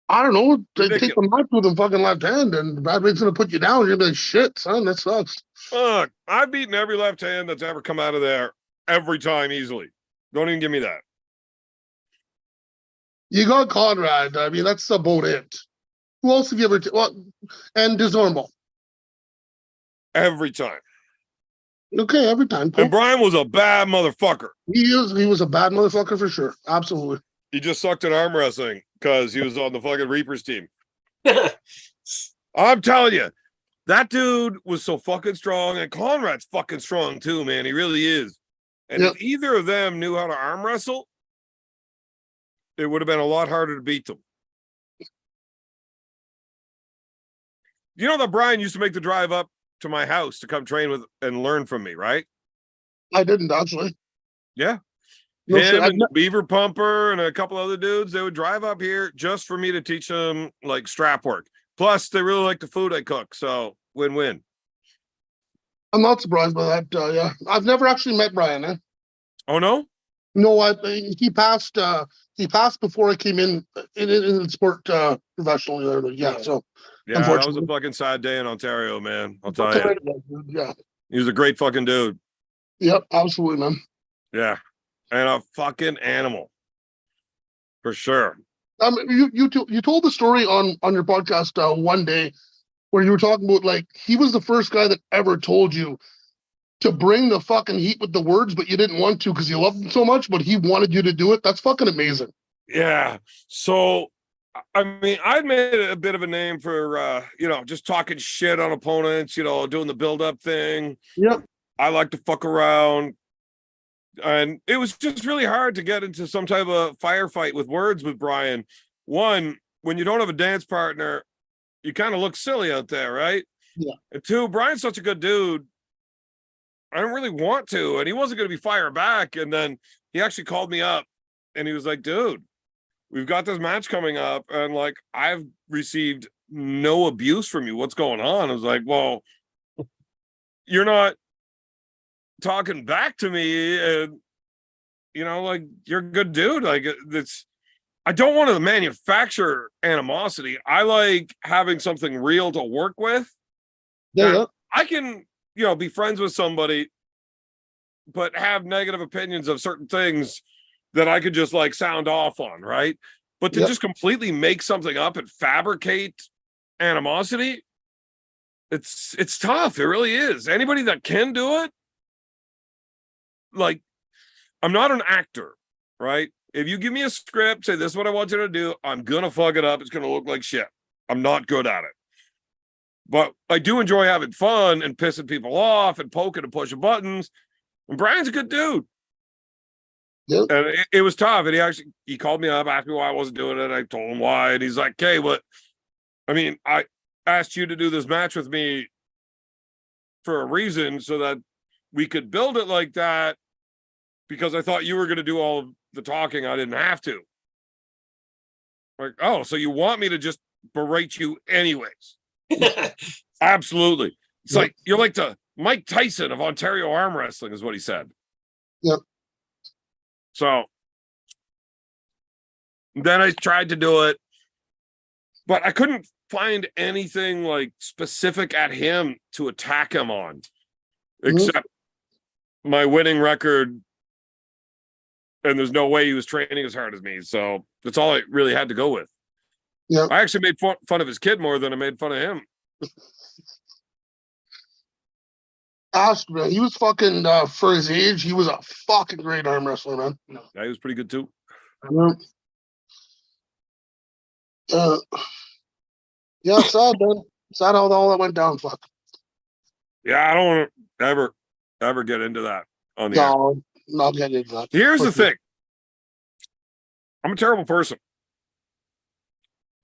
[SPEAKER 3] I don't know. They
[SPEAKER 1] Ridiculous.
[SPEAKER 3] take the match with them fucking left hand, and Brad Wade's gonna put you down. You're gonna be like, shit, son, that sucks.
[SPEAKER 1] Look, I've beaten every left hand that's ever come out of there every time easily. Don't even give me that.
[SPEAKER 3] You got Conrad. I mean, that's about it. Who else have you ever? And Desormo.
[SPEAKER 1] Every time.
[SPEAKER 3] Okay, every time. Cool.
[SPEAKER 1] And Brian was a bad motherfucker.
[SPEAKER 3] He was a bad motherfucker for sure. Absolutely.
[SPEAKER 1] He just sucked at arm wrestling because he was on the fucking Reapers team. I'm telling you, that dude was so fucking strong, and Conrad's fucking strong too, man. He really is. And
[SPEAKER 3] Yep.
[SPEAKER 1] if either of them knew how to arm wrestle, it would have been a lot harder to beat them. You know that Brian used to make the drive up to my house to come train with and learn from me, right?
[SPEAKER 3] I didn't actually.
[SPEAKER 1] Yeah.
[SPEAKER 3] No shit.
[SPEAKER 1] Him
[SPEAKER 3] I've
[SPEAKER 1] and Beaver Pumper and a couple other dudes, they would drive up here just for me to teach them like strap work. Plus, they really like the food I cook, so win-win.
[SPEAKER 3] I'm not surprised by that. Yeah, I've never actually met Brian. Eh?
[SPEAKER 1] Oh no?
[SPEAKER 3] No, he passed. He passed before I came in the sport professionally. Yeah, so
[SPEAKER 1] Yeah, that was a
[SPEAKER 3] unfortunately.
[SPEAKER 1] fucking sad day in Ontario, man. I'll tell
[SPEAKER 3] Okay,
[SPEAKER 1] you.
[SPEAKER 3] yeah.
[SPEAKER 1] He was a great fucking dude.
[SPEAKER 3] Yep, absolutely, man.
[SPEAKER 1] Yeah. And a fucking animal. For sure.
[SPEAKER 3] You told the story on your podcast one day where you were talking about like he was the first guy that ever told you to bring the fucking heat with the words, but you didn't want to because you loved him so much, but he wanted you to do it. That's fucking amazing.
[SPEAKER 1] Yeah. So, I mean, I'd made a bit of a name for, just talking shit on opponents, doing the build-up thing.
[SPEAKER 3] Yep.
[SPEAKER 1] I like to fuck around. And it was just really hard to get into some type of firefight with words with Brian. One, when you don't have a dance partner, you kind of look silly out there, right?
[SPEAKER 3] Yeah.
[SPEAKER 1] And two, Brian's such a good dude. I don't really want to. And he wasn't going to be fired back. And then he actually called me up and he was like, dude, we've got this match coming up. And like, I've received no abuse from you. What's going on? I was like, well, you're not talking back to me. And, like, you're a good dude. Like, I don't want to manufacture animosity. I like having something real to work with.
[SPEAKER 3] Yeah.
[SPEAKER 1] I can, be friends with somebody, but have negative opinions of certain things that I could just like sound off on, right? But to just completely make something up and fabricate animosity, it's tough. It really is. Anybody that can do it, like, I'm not an actor, right? If you give me a script, say this is what I want you to do, I'm gonna fuck it up. It's gonna look like shit. I'm not good at it. But I do enjoy having fun and pissing people off and poking and pushing buttons. And Brian's a good dude.
[SPEAKER 3] Yep.
[SPEAKER 1] And it was tough. And he called me up, asked me why I wasn't doing it. I told him why. And he's like, okay, I asked you to do this match with me for a reason so that we could build it like that because I thought you were going to do all of the talking. I didn't have to. Like, oh, so you want me to just berate you anyways? Absolutely. It's like you're like the Mike Tyson of Ontario arm wrestling is what he said.
[SPEAKER 3] Yep.
[SPEAKER 1] So then I tried to do it, but I couldn't find anything like specific at him to attack him on, except my winning record. And there's no way he was training as hard as me. So that's all I really had to go with.
[SPEAKER 3] Yeah.
[SPEAKER 1] I actually made fun of his kid more than I made fun of him.
[SPEAKER 3] Ask, man. He was fucking for his age. He was a fucking great arm wrestler, man.
[SPEAKER 1] Yeah, he was pretty good too.
[SPEAKER 3] Yeah, it's sad, man. Sad how all that went down. Fuck.
[SPEAKER 1] Yeah, I don't want to ever get into that on the air.
[SPEAKER 3] No, not getting into that.
[SPEAKER 1] Here's the thing. I'm a terrible person.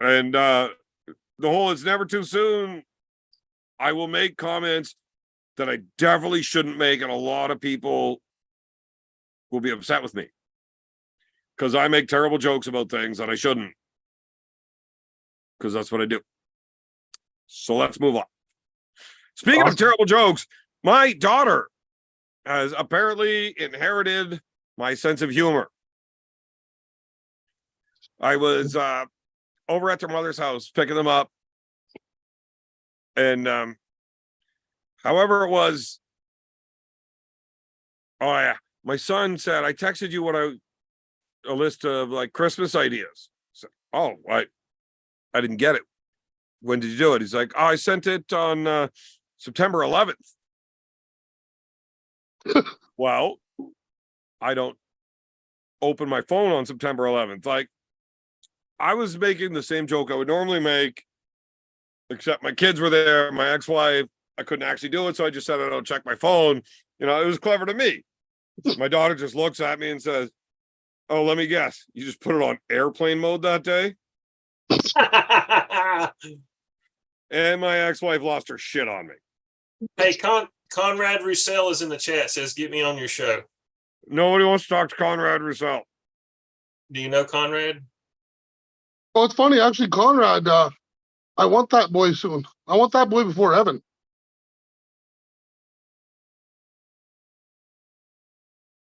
[SPEAKER 1] And the whole it's never too soon. I will make comments that I definitely shouldn't make, and a lot of people will be upset with me because I make terrible jokes about things that I shouldn't, because that's what I do. So let's move on. Speaking of terrible jokes, my daughter has apparently inherited my sense of humor. I was over at their mother's house picking them up, and however it was, oh yeah, my son said, I texted you a list of like Christmas ideas. So, oh, I didn't get it. when did you do it? He's like, oh, I sent it on September 11th. Well, I don't open my phone on September 11th. Like, I was making the same joke I would normally make, except my kids were there, my ex-wife, I couldn't actually do it, so I just said I don't check my phone. You know, it was clever to me. My daughter just looks at me and says, oh, let me guess, you just put it on airplane mode that day? And my ex-wife lost her shit on me.
[SPEAKER 2] Hey, Conrad Roussel is in the chat, says, get me on your show.
[SPEAKER 1] Nobody wants to talk to Conrad Roussel.
[SPEAKER 2] Do you know Conrad?
[SPEAKER 3] Oh, it's funny, actually, Conrad, I want that boy soon. I want that boy before Evan.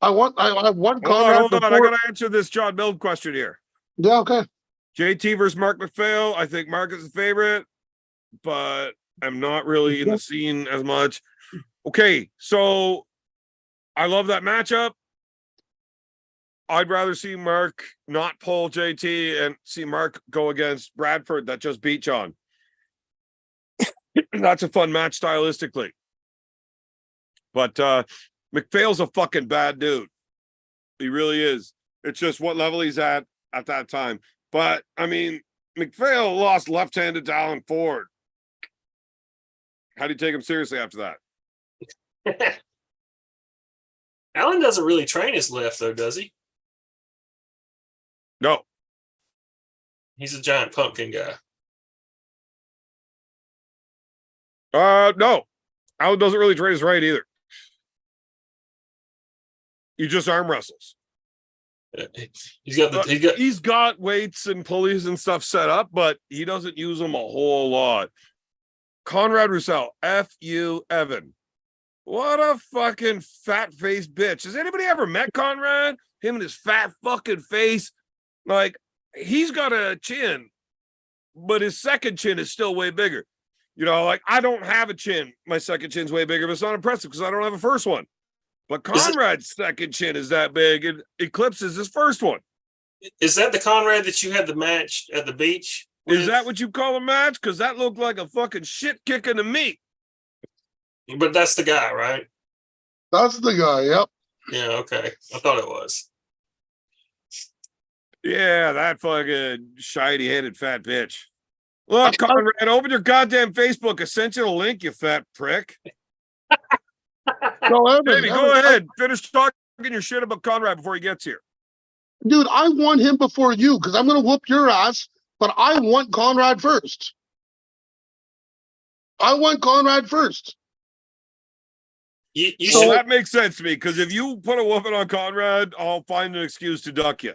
[SPEAKER 3] I want Conrad
[SPEAKER 1] Hold on. I
[SPEAKER 3] before.
[SPEAKER 1] gotta answer this John Mill question here.
[SPEAKER 3] Yeah, okay.
[SPEAKER 1] JT versus Mark McPhail. I think Mark is the favorite, but I'm not really in the scene as much. Okay, so I love that matchup. I'd rather see Mark not pull JT and see Mark go against Bradford that just beat John. That's a fun match stylistically. But McPhail's a fucking bad dude. He really is. It's just what level he's at that time. But, I mean, McPhail lost left-handed to Alan Ford. How do you take him seriously after that?
[SPEAKER 2] Alan doesn't really train his left, though, does he?
[SPEAKER 1] No.
[SPEAKER 2] He's a giant pumpkin guy.
[SPEAKER 1] No. Alan doesn't really train his right either. He just arm wrestles. He's got weights and pulleys and stuff set up, but he doesn't use them a whole lot. Conrad Roussel, F.U. Evan. What a fucking fat-faced bitch. Has anybody ever met Conrad? Him and his fat fucking face. Like, he's got a chin, but his second chin is still way bigger. You know, like, I don't have a chin. My second chin's way bigger, but it's not impressive because I don't have a first one. But Conrad's second chin is that big. It eclipses his first one.
[SPEAKER 2] Is that the Conrad that you had the match at the beach with?
[SPEAKER 1] Is that what you call a match? Because that looked like a fucking shit kicking to me.
[SPEAKER 2] But that's the guy, right?
[SPEAKER 3] That's the guy, yep.
[SPEAKER 2] Yeah, okay. I thought it was.
[SPEAKER 1] Yeah, that fucking shiny-headed fat bitch. Look, Conrad, open your goddamn Facebook. I sent you a link, you fat prick.
[SPEAKER 3] No, Evan,
[SPEAKER 1] Baby,
[SPEAKER 3] Evan,
[SPEAKER 1] go ahead. Finish talking your shit about Conrad before he gets here.
[SPEAKER 3] Dude, I want him before you because I'm going to whoop your ass, but I want Conrad first. I want Conrad first.
[SPEAKER 2] You
[SPEAKER 1] So
[SPEAKER 2] should,
[SPEAKER 1] that makes sense to me because if you put a whooping on Conrad, I'll find an excuse to duck you.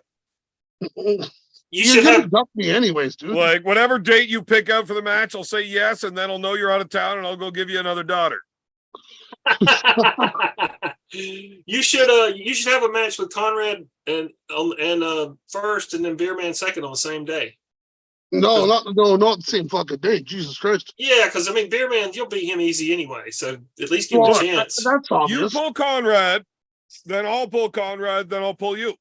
[SPEAKER 2] you
[SPEAKER 3] You're
[SPEAKER 2] should
[SPEAKER 3] gonna
[SPEAKER 2] have
[SPEAKER 3] duck me anyways, dude.
[SPEAKER 1] Like, whatever date you pick out for the match, I'll say yes, and then I'll know you're out of town, and I'll go give you another daughter.
[SPEAKER 2] you should have a match with Conrad and first and then Beerman second on the same day.
[SPEAKER 3] No, not the same fucking day. Jesus Christ.
[SPEAKER 2] Yeah, because I mean Beerman, you'll beat him easy anyway, so at least give him a chance.
[SPEAKER 3] That's
[SPEAKER 1] You
[SPEAKER 3] obvious.
[SPEAKER 1] pull Conrad, then I'll pull Conrad, then I'll pull you.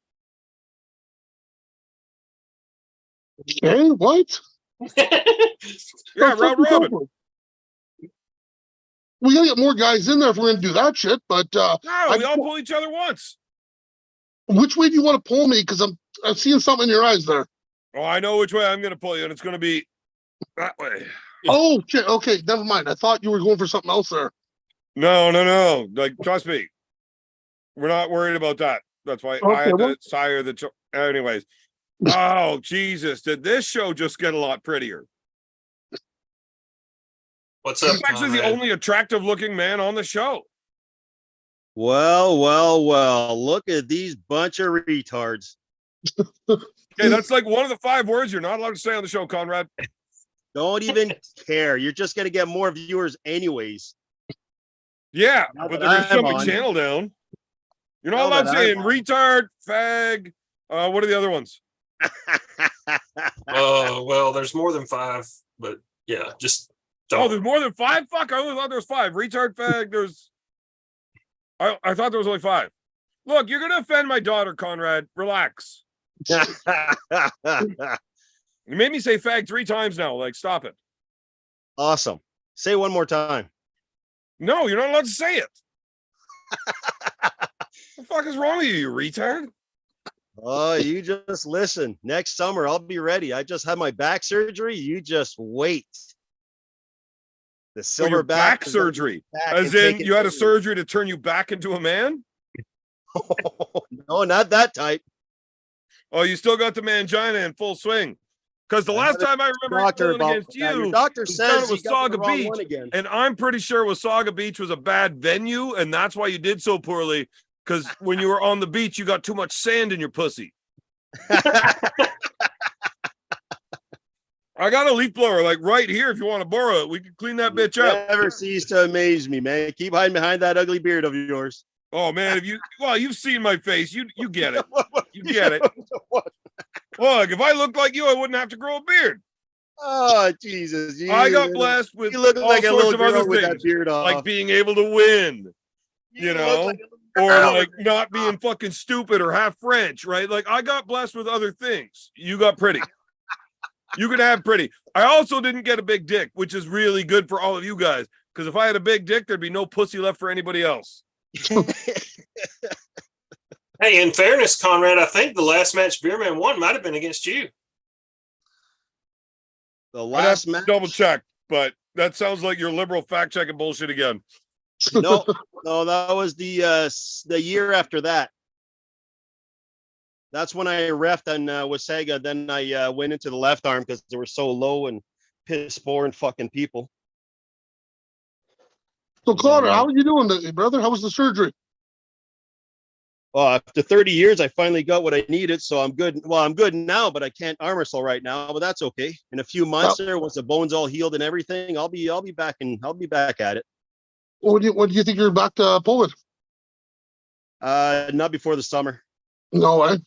[SPEAKER 3] Okay, what?
[SPEAKER 1] Yeah,
[SPEAKER 3] That's
[SPEAKER 1] round
[SPEAKER 3] fucking
[SPEAKER 1] robin.
[SPEAKER 3] over. We gotta get more guys in there if we're gonna do that shit. But
[SPEAKER 1] No, we all pull each other once.
[SPEAKER 3] which way do you want to pull me? Because I'm seeing something in your eyes there.
[SPEAKER 1] Oh, I know which way I'm going to pull you, and it's going to be that way.
[SPEAKER 3] Oh shit. Okay, never mind. I thought you were going for something else there.
[SPEAKER 1] No. Like, trust me, we're not worried about that. That's why I had to sire the. Anyways, oh Jesus! Did this show just get a lot prettier?
[SPEAKER 2] What's up,
[SPEAKER 1] He's actually the
[SPEAKER 2] Conrad?
[SPEAKER 1] only attractive-looking man on the show.
[SPEAKER 5] Well, look at these bunch of retards.
[SPEAKER 1] Okay, that's like one of the 5 words you're not allowed to say on the show, Conrad.
[SPEAKER 5] Don't even care. You're just going to get more viewers anyways.
[SPEAKER 1] Yeah,
[SPEAKER 5] Now
[SPEAKER 1] but
[SPEAKER 5] that
[SPEAKER 1] they're going to shut
[SPEAKER 5] I'm
[SPEAKER 1] my
[SPEAKER 5] on.
[SPEAKER 1] channel down. You're
[SPEAKER 5] Now
[SPEAKER 1] not allowed
[SPEAKER 5] that
[SPEAKER 1] saying
[SPEAKER 5] I'm on.
[SPEAKER 1] retard, fag. What are the other ones?
[SPEAKER 2] Well, there's more than 5, but yeah, just don't.
[SPEAKER 1] Oh, there's more than 5? Fuck, I only thought there was 5. Retard, fag, there's... I thought there was only 5. Look, you're going to offend my daughter, Conrad. Relax. You made me say fag 3 times now. Like, stop it.
[SPEAKER 5] Awesome. Say it one more time.
[SPEAKER 1] No, you're not allowed to say it. What the fuck is wrong with you, you retard?
[SPEAKER 5] Oh, you just listen. Next summer, I'll be ready. I just had my back surgery. You just wait. The
[SPEAKER 1] So your
[SPEAKER 5] silverback
[SPEAKER 1] back
[SPEAKER 5] is gonna be
[SPEAKER 1] surgery,
[SPEAKER 5] back
[SPEAKER 1] as
[SPEAKER 5] and
[SPEAKER 1] in
[SPEAKER 5] take it
[SPEAKER 1] you had a
[SPEAKER 5] to me.
[SPEAKER 1] surgery to turn you back into a man?
[SPEAKER 5] No, not that type.
[SPEAKER 1] Oh, you still got the mangina in full swing. Because the
[SPEAKER 5] I
[SPEAKER 1] last
[SPEAKER 5] haven't
[SPEAKER 1] time I remember
[SPEAKER 5] Doctor
[SPEAKER 1] going
[SPEAKER 5] about
[SPEAKER 1] against
[SPEAKER 5] that. Your
[SPEAKER 1] you,
[SPEAKER 5] doctor
[SPEAKER 1] was down
[SPEAKER 5] says
[SPEAKER 1] at
[SPEAKER 5] you got the
[SPEAKER 1] Wasaga
[SPEAKER 5] wrong
[SPEAKER 1] Beach,
[SPEAKER 5] one again.
[SPEAKER 1] and I'm pretty sure Wasaga Beach was a bad venue, and that's why you did so poorly. Because when you were on the beach, you got too much sand in your pussy. I got a leaf blower, like right here. If you want to borrow it, we can clean that bitch up.
[SPEAKER 5] Never cease to amaze me, man. Keep hiding behind that ugly beard of yours.
[SPEAKER 1] Oh man, if you you've seen my face, you get it. You get it.
[SPEAKER 5] What?
[SPEAKER 1] Look, if I looked like you, I wouldn't have to grow a beard.
[SPEAKER 5] Oh, Jesus.
[SPEAKER 1] I got blessed with
[SPEAKER 5] You look
[SPEAKER 1] all
[SPEAKER 5] like a
[SPEAKER 1] sorts
[SPEAKER 5] little
[SPEAKER 1] of other
[SPEAKER 5] girl with that
[SPEAKER 1] things,
[SPEAKER 5] beard off.
[SPEAKER 1] like being able to win,
[SPEAKER 5] You
[SPEAKER 1] you
[SPEAKER 5] look
[SPEAKER 1] know,
[SPEAKER 5] like a little
[SPEAKER 1] or
[SPEAKER 5] girl
[SPEAKER 1] like
[SPEAKER 5] with-
[SPEAKER 1] not being fucking stupid or half French, right? Like I got blessed with other things. You got pretty. You can have pretty. I also didn't get a big dick, which is really good for all of you guys. Because if I had a big dick, there'd be no pussy left for anybody else.
[SPEAKER 2] Hey, in fairness, Conrad, I think the last match Beerman won might have been against you.
[SPEAKER 5] The
[SPEAKER 1] I'd have
[SPEAKER 5] last
[SPEAKER 1] to
[SPEAKER 5] match.
[SPEAKER 1] double check, but that sounds like your liberal fact checking bullshit again.
[SPEAKER 5] No, no, that was the year after that. That's when I refed on Wasaga. Then I went into the left arm because they were so low and piss poor and fucking people.
[SPEAKER 3] So, Connor, how are you doing, brother? How was the surgery?
[SPEAKER 5] After 30 years, I finally got what I needed, so I'm good. Well, I'm good now, but I can't arm wrestle right now. But that's okay. In a few months, there, once the bones all healed and everything, I'll be back at it.
[SPEAKER 3] When do you think you're back to Poland?
[SPEAKER 5] Not before the summer.
[SPEAKER 3] No way.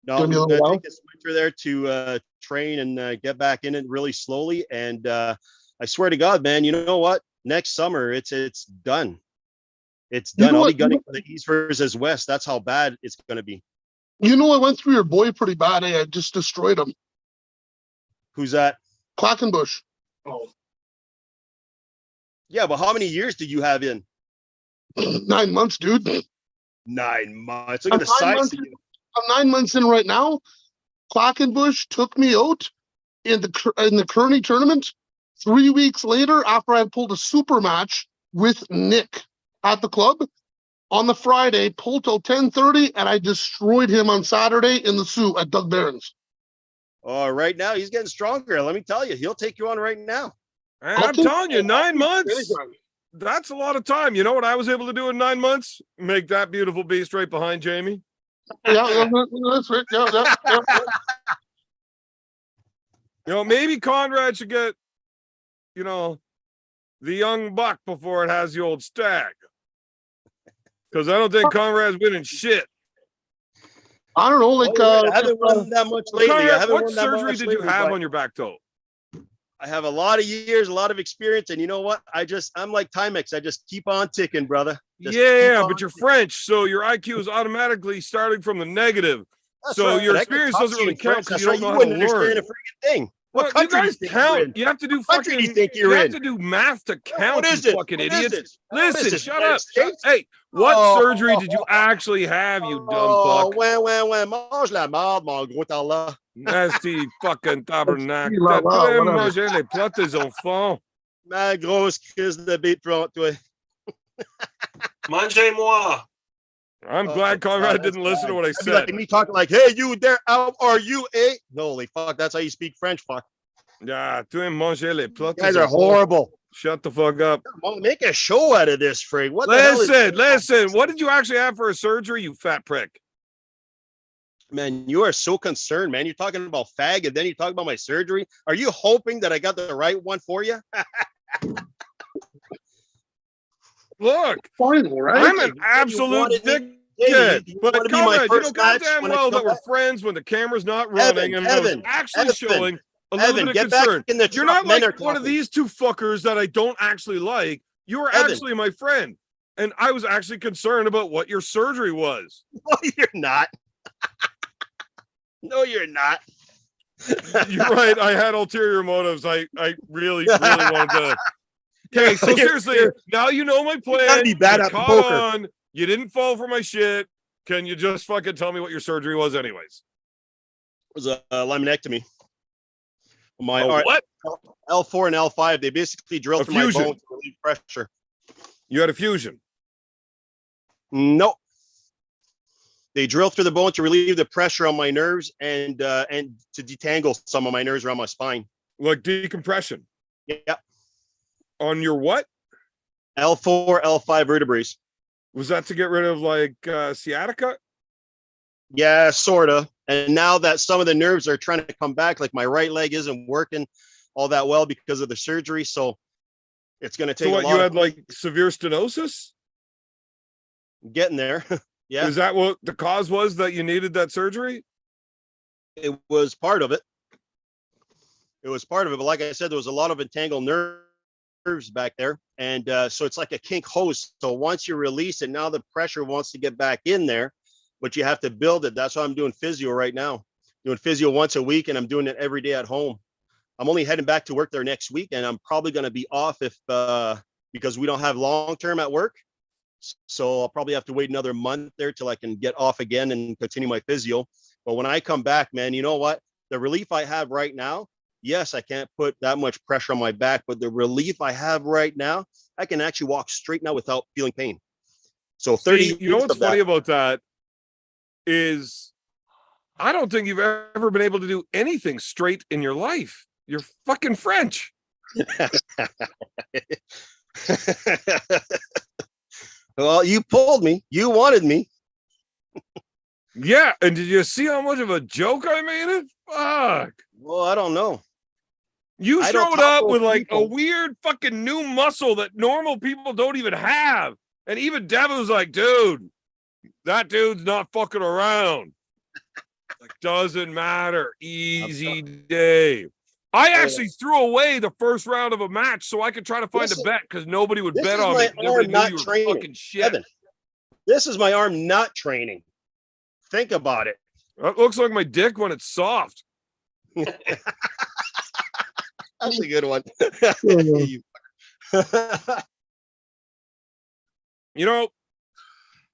[SPEAKER 5] No,
[SPEAKER 3] Gonna
[SPEAKER 5] I'm
[SPEAKER 3] be a
[SPEAKER 5] going
[SPEAKER 3] little
[SPEAKER 5] to
[SPEAKER 3] while?
[SPEAKER 5] take this winter there to train and get back in it really slowly. And I swear to God, man, you know what? Next summer, it's done. It's
[SPEAKER 3] You
[SPEAKER 5] done.
[SPEAKER 3] know
[SPEAKER 5] I'll be
[SPEAKER 3] what?
[SPEAKER 5] gunning for the East versus West. That's how bad it's going to be.
[SPEAKER 3] You know, I went through your boy pretty bad. I just destroyed him.
[SPEAKER 5] Who's that?
[SPEAKER 3] Quackenbush.
[SPEAKER 4] Oh,
[SPEAKER 5] Yeah, but how many years do you have in?
[SPEAKER 3] 9 months, dude.
[SPEAKER 5] 9 months. Look at the
[SPEAKER 3] I'm 9
[SPEAKER 5] size
[SPEAKER 3] months
[SPEAKER 5] of you.
[SPEAKER 3] I'm 9 months in right now. Quackenbush took me out in the Kearney tournament. 3 weeks later, after I pulled a super match with Nick at the club on the Friday, pulled till 10:30, and I destroyed him on Saturday in the Sioux at Doug Barron's.
[SPEAKER 5] Oh, right now he's getting stronger. Let me tell you, he'll take you on right now.
[SPEAKER 1] I'm telling you, 9 months. That's a lot of time. You know what I was able to do in 9 months? Make that beautiful beast right behind Jamie.
[SPEAKER 3] Yeah, that's right. Yeah.
[SPEAKER 1] You know, maybe Conrad should get, you know, the young buck before it has the old stag. Because I don't think Conrad's winning shit.
[SPEAKER 3] I don't know, like
[SPEAKER 5] I haven't won that much lately. I
[SPEAKER 1] Conrad,
[SPEAKER 5] haven't
[SPEAKER 1] what
[SPEAKER 5] won that
[SPEAKER 1] surgery
[SPEAKER 5] much
[SPEAKER 1] did you
[SPEAKER 5] lately,
[SPEAKER 1] have
[SPEAKER 5] but
[SPEAKER 1] on your back toe?
[SPEAKER 5] I have a lot of years, a lot of experience, and you know what? I'm like Timex. I just keep on ticking, brother. Just keep
[SPEAKER 1] Yeah,
[SPEAKER 5] on
[SPEAKER 1] but you're
[SPEAKER 5] ticking.
[SPEAKER 1] French, so your IQ is automatically starting from the negative.
[SPEAKER 5] That's
[SPEAKER 1] So
[SPEAKER 5] right.
[SPEAKER 1] your
[SPEAKER 5] I can
[SPEAKER 1] experience
[SPEAKER 5] talk
[SPEAKER 1] doesn't
[SPEAKER 5] to you
[SPEAKER 1] really
[SPEAKER 5] in
[SPEAKER 1] count
[SPEAKER 5] French.
[SPEAKER 1] because
[SPEAKER 5] That's
[SPEAKER 1] you
[SPEAKER 5] right.
[SPEAKER 1] don't know
[SPEAKER 5] You
[SPEAKER 1] how to
[SPEAKER 5] wouldn't understand
[SPEAKER 1] learn.
[SPEAKER 5] a freaking thing.
[SPEAKER 1] Well,
[SPEAKER 5] What
[SPEAKER 1] you
[SPEAKER 5] country do
[SPEAKER 1] guys
[SPEAKER 5] you think you're
[SPEAKER 1] count.
[SPEAKER 5] in?
[SPEAKER 1] You have to do
[SPEAKER 5] Country do you
[SPEAKER 1] fucking.
[SPEAKER 5] think you're
[SPEAKER 1] You have
[SPEAKER 5] in?
[SPEAKER 1] to do math to count.
[SPEAKER 5] What is
[SPEAKER 1] You
[SPEAKER 5] it?
[SPEAKER 1] fucking
[SPEAKER 5] What is
[SPEAKER 1] idiots.
[SPEAKER 5] it? What is
[SPEAKER 1] Listen,
[SPEAKER 5] it,
[SPEAKER 1] shut
[SPEAKER 5] United
[SPEAKER 1] up.
[SPEAKER 5] States?
[SPEAKER 1] Hey, what
[SPEAKER 5] Oh,
[SPEAKER 1] surgery did you actually have, you dumb fuck?
[SPEAKER 5] Ouais. Mange la marde, mon gros tarlat.
[SPEAKER 1] Nasty fucking tabernacle.
[SPEAKER 3] La,
[SPEAKER 1] Tu
[SPEAKER 3] la,
[SPEAKER 1] aimes
[SPEAKER 3] whatever.
[SPEAKER 1] manger les plats des enfants?
[SPEAKER 5] Ma grosse crise de bête front, toi.
[SPEAKER 2] Mangez-moi.
[SPEAKER 1] I'm glad Conrad didn't listen to what I
[SPEAKER 5] That'd be like
[SPEAKER 1] said.
[SPEAKER 5] me talking like, hey, you there, how are you, eh? Holy fuck, that's how you speak French, fuck.
[SPEAKER 1] Yeah, tu aimes manger les plats
[SPEAKER 5] You guys
[SPEAKER 1] des
[SPEAKER 5] are
[SPEAKER 1] enfants?
[SPEAKER 5] horrible.
[SPEAKER 1] Shut the fuck up.
[SPEAKER 5] Come on, make a show out of this, Frig. What the hell is
[SPEAKER 1] Listen. What did you actually have for a surgery, you fat prick?
[SPEAKER 5] Man, you are so concerned, man. You're talking about fag, and then you talk about my surgery. Are you hoping that I got the right one for you?
[SPEAKER 1] Look,
[SPEAKER 3] Final, right?
[SPEAKER 1] I'm an
[SPEAKER 5] You
[SPEAKER 1] absolute
[SPEAKER 5] wanted me-
[SPEAKER 1] dickhead.
[SPEAKER 5] You
[SPEAKER 1] But
[SPEAKER 5] wanna be my
[SPEAKER 1] Conrad, you know
[SPEAKER 5] first match
[SPEAKER 1] goddamn
[SPEAKER 5] when I
[SPEAKER 1] well that
[SPEAKER 5] come
[SPEAKER 1] we're
[SPEAKER 5] back?
[SPEAKER 1] friends when the camera's not running and I was
[SPEAKER 5] Evan,
[SPEAKER 1] actually
[SPEAKER 5] Evan,
[SPEAKER 1] showing a little
[SPEAKER 5] Evan,
[SPEAKER 1] bit
[SPEAKER 5] get
[SPEAKER 1] of
[SPEAKER 5] back
[SPEAKER 1] concern.
[SPEAKER 5] in the
[SPEAKER 1] You're
[SPEAKER 5] truck.
[SPEAKER 1] not
[SPEAKER 5] Men
[SPEAKER 1] like
[SPEAKER 5] are
[SPEAKER 1] one of
[SPEAKER 5] talking.
[SPEAKER 1] these two fuckers that I don't actually like. You were
[SPEAKER 5] Evan.
[SPEAKER 1] actually my friend. And I was actually concerned about what your surgery was.
[SPEAKER 5] No, you're not. No, you're not.
[SPEAKER 1] You're right. I had ulterior motives. I really wanted to. Okay, so seriously, now you know my plan.
[SPEAKER 5] gotta be bad
[SPEAKER 1] You
[SPEAKER 5] at
[SPEAKER 1] caught
[SPEAKER 5] poker.
[SPEAKER 1] on. You didn't fall for my shit. Can you just fucking tell me what your surgery was, anyways?
[SPEAKER 5] It was a laminectomy. My
[SPEAKER 1] Oh, what?
[SPEAKER 5] L4 and L5, they basically drilled through my
[SPEAKER 1] fusion.
[SPEAKER 5] bone to relieve pressure.
[SPEAKER 1] You had a fusion.
[SPEAKER 5] Nope. They drilled through the bone to relieve the pressure on my nerves and to detangle some of my nerves around my spine.
[SPEAKER 1] Like decompression.
[SPEAKER 5] Yeah.
[SPEAKER 1] On your what?
[SPEAKER 5] L4, L5 vertebrae.
[SPEAKER 1] Was that to get rid of like sciatica?
[SPEAKER 5] Yeah, sort of. And now that some of the nerves are trying to come back, like my right leg isn't working all that well because of the surgery. So it's going to take
[SPEAKER 1] So what,
[SPEAKER 5] a lot
[SPEAKER 1] you
[SPEAKER 5] of
[SPEAKER 1] had like severe stenosis?
[SPEAKER 5] getting there. Yeah,
[SPEAKER 1] Is that what the cause was that you needed that surgery?
[SPEAKER 5] it was part of it. It was part of it. But like I said, there was a lot of entangled nerves back there. And so it's like a kink hose. So once you release it, now the pressure wants to get back in there, but you have to build it. That's why I'm doing physio right now. Doing physio once a week, and I'm doing it every day at home. I'm only heading back to work there next week, and I'm probably going to be off because we don't have long-term at work. So I'll probably have to wait another month there till I can get off again and continue my physio. But when I come back, man, you know what? The relief I have right now, yes, I can't put that much pressure on my back, but the relief I have right now, I can actually walk straight now without feeling pain. So 30
[SPEAKER 1] See, you know what's
[SPEAKER 5] of that.
[SPEAKER 1] funny about that is I don't think you've ever been able to do anything straight in your life. You're fucking French.
[SPEAKER 5] Well, you pulled me. You wanted me.
[SPEAKER 1] Yeah, and did you see how much of a joke I made it? Fuck.
[SPEAKER 5] Well, I don't know.
[SPEAKER 1] You
[SPEAKER 5] I don't
[SPEAKER 1] showed
[SPEAKER 5] talk
[SPEAKER 1] up
[SPEAKER 5] to
[SPEAKER 1] with like a
[SPEAKER 5] people.
[SPEAKER 1] weird fucking new muscle that normal people don't even have. And even Devin was like, dude, that dude's not fucking around. Like, doesn't matter. Easy day. I actually threw away the first round of a match so I could try to find a bet because nobody would
[SPEAKER 5] this
[SPEAKER 1] bet
[SPEAKER 5] is
[SPEAKER 1] on
[SPEAKER 5] my
[SPEAKER 1] me. Everybody
[SPEAKER 5] arm
[SPEAKER 1] knew
[SPEAKER 5] not
[SPEAKER 1] you were
[SPEAKER 5] training.
[SPEAKER 1] fucking shit.
[SPEAKER 5] Evan, this is my arm not training. Think about it.
[SPEAKER 1] That looks like my dick when it's soft.
[SPEAKER 5] That's a good one.
[SPEAKER 1] You know,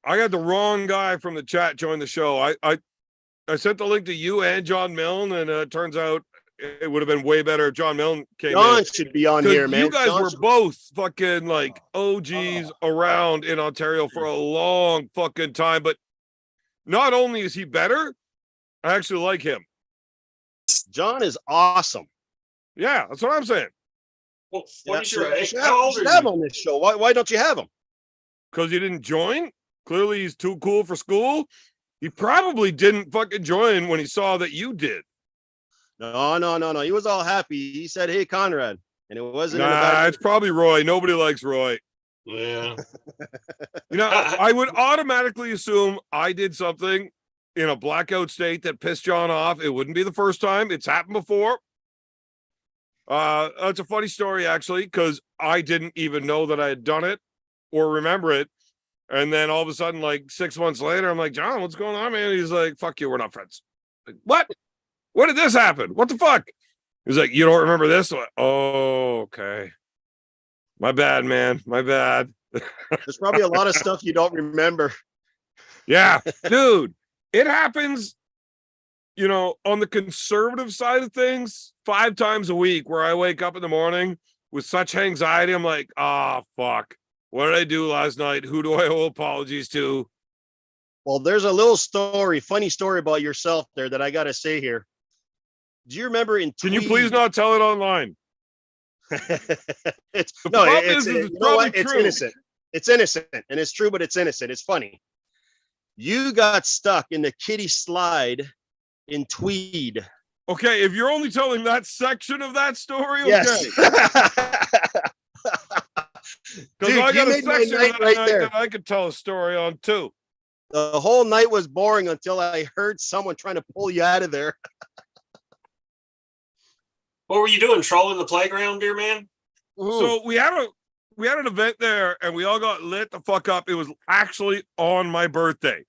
[SPEAKER 1] I got the wrong guy from the chat join the show. I sent the link to you and John Milne, and it turns out it would have been way better if John Milne came
[SPEAKER 5] John
[SPEAKER 1] in.
[SPEAKER 5] should be on here, man.
[SPEAKER 1] You guys
[SPEAKER 5] John
[SPEAKER 1] were
[SPEAKER 5] should-
[SPEAKER 1] both fucking like OGs around in Ontario for a long fucking time. But not only is he better, I actually like him.
[SPEAKER 5] John is awesome.
[SPEAKER 1] Yeah, that's what I'm saying.
[SPEAKER 2] Well, what is your
[SPEAKER 5] you
[SPEAKER 2] age?
[SPEAKER 5] should
[SPEAKER 2] How old
[SPEAKER 5] have
[SPEAKER 2] are
[SPEAKER 5] him
[SPEAKER 2] you?
[SPEAKER 5] on this show. Why don't you have him?
[SPEAKER 1] Because he didn't join. Clearly, he's too cool for school. He probably didn't fucking join when he saw that you did.
[SPEAKER 5] No. He was all happy. He said, "Hey, Conrad," and it wasn't. in a
[SPEAKER 1] Nah,
[SPEAKER 5] bad-
[SPEAKER 1] it's probably Roy. Nobody likes Roy.
[SPEAKER 2] Yeah.
[SPEAKER 1] You know, I would automatically assume I did something in a blackout state that pissed John off. It wouldn't be the first time. It's happened before. It's a funny story, actually, because I didn't even know that I had done it or remember it. And then all of a sudden, like 6 months later, I'm like, John, what's going on, man? He's like, fuck you, we're not friends. Like, what? When did this happen? What the fuck? He's like, you don't remember this? I'm like, oh, okay. My bad, man. My bad.
[SPEAKER 5] There's probably a lot of stuff you don't remember.
[SPEAKER 1] Yeah, dude, it happens, you know, on the conservative side of things 5 times a week where I wake up in the morning with such anxiety. I'm like, fuck. What did I do last night? Who do I owe apologies to?
[SPEAKER 5] Well, there's a little story, funny story about yourself there that I got to say here. Do you remember in
[SPEAKER 1] Can you
[SPEAKER 5] Tweed-
[SPEAKER 1] please not tell it online?
[SPEAKER 5] it's
[SPEAKER 1] The
[SPEAKER 5] no,
[SPEAKER 1] problem
[SPEAKER 5] it's,
[SPEAKER 1] is
[SPEAKER 5] you
[SPEAKER 1] it's
[SPEAKER 5] know what?
[SPEAKER 1] probably
[SPEAKER 5] It's
[SPEAKER 1] true.
[SPEAKER 5] innocent. It's innocent, and it's true, but it's innocent. It's funny. You got stuck in the kiddie slide in Tweed.
[SPEAKER 1] Okay, if you're only telling that section of that story, okay.
[SPEAKER 5] Yes.
[SPEAKER 1] Because
[SPEAKER 5] Dude,
[SPEAKER 1] I
[SPEAKER 5] you
[SPEAKER 1] got a
[SPEAKER 5] made my
[SPEAKER 1] section of
[SPEAKER 5] night
[SPEAKER 1] that
[SPEAKER 5] right
[SPEAKER 1] night
[SPEAKER 5] there.
[SPEAKER 1] that I could tell a story on too.
[SPEAKER 5] The whole night was boring until I heard someone trying to pull you out of there.
[SPEAKER 2] What were you doing? Trolling the playground, dear man?
[SPEAKER 1] So we had an event there and we all got lit the fuck up. It was actually on my birthday.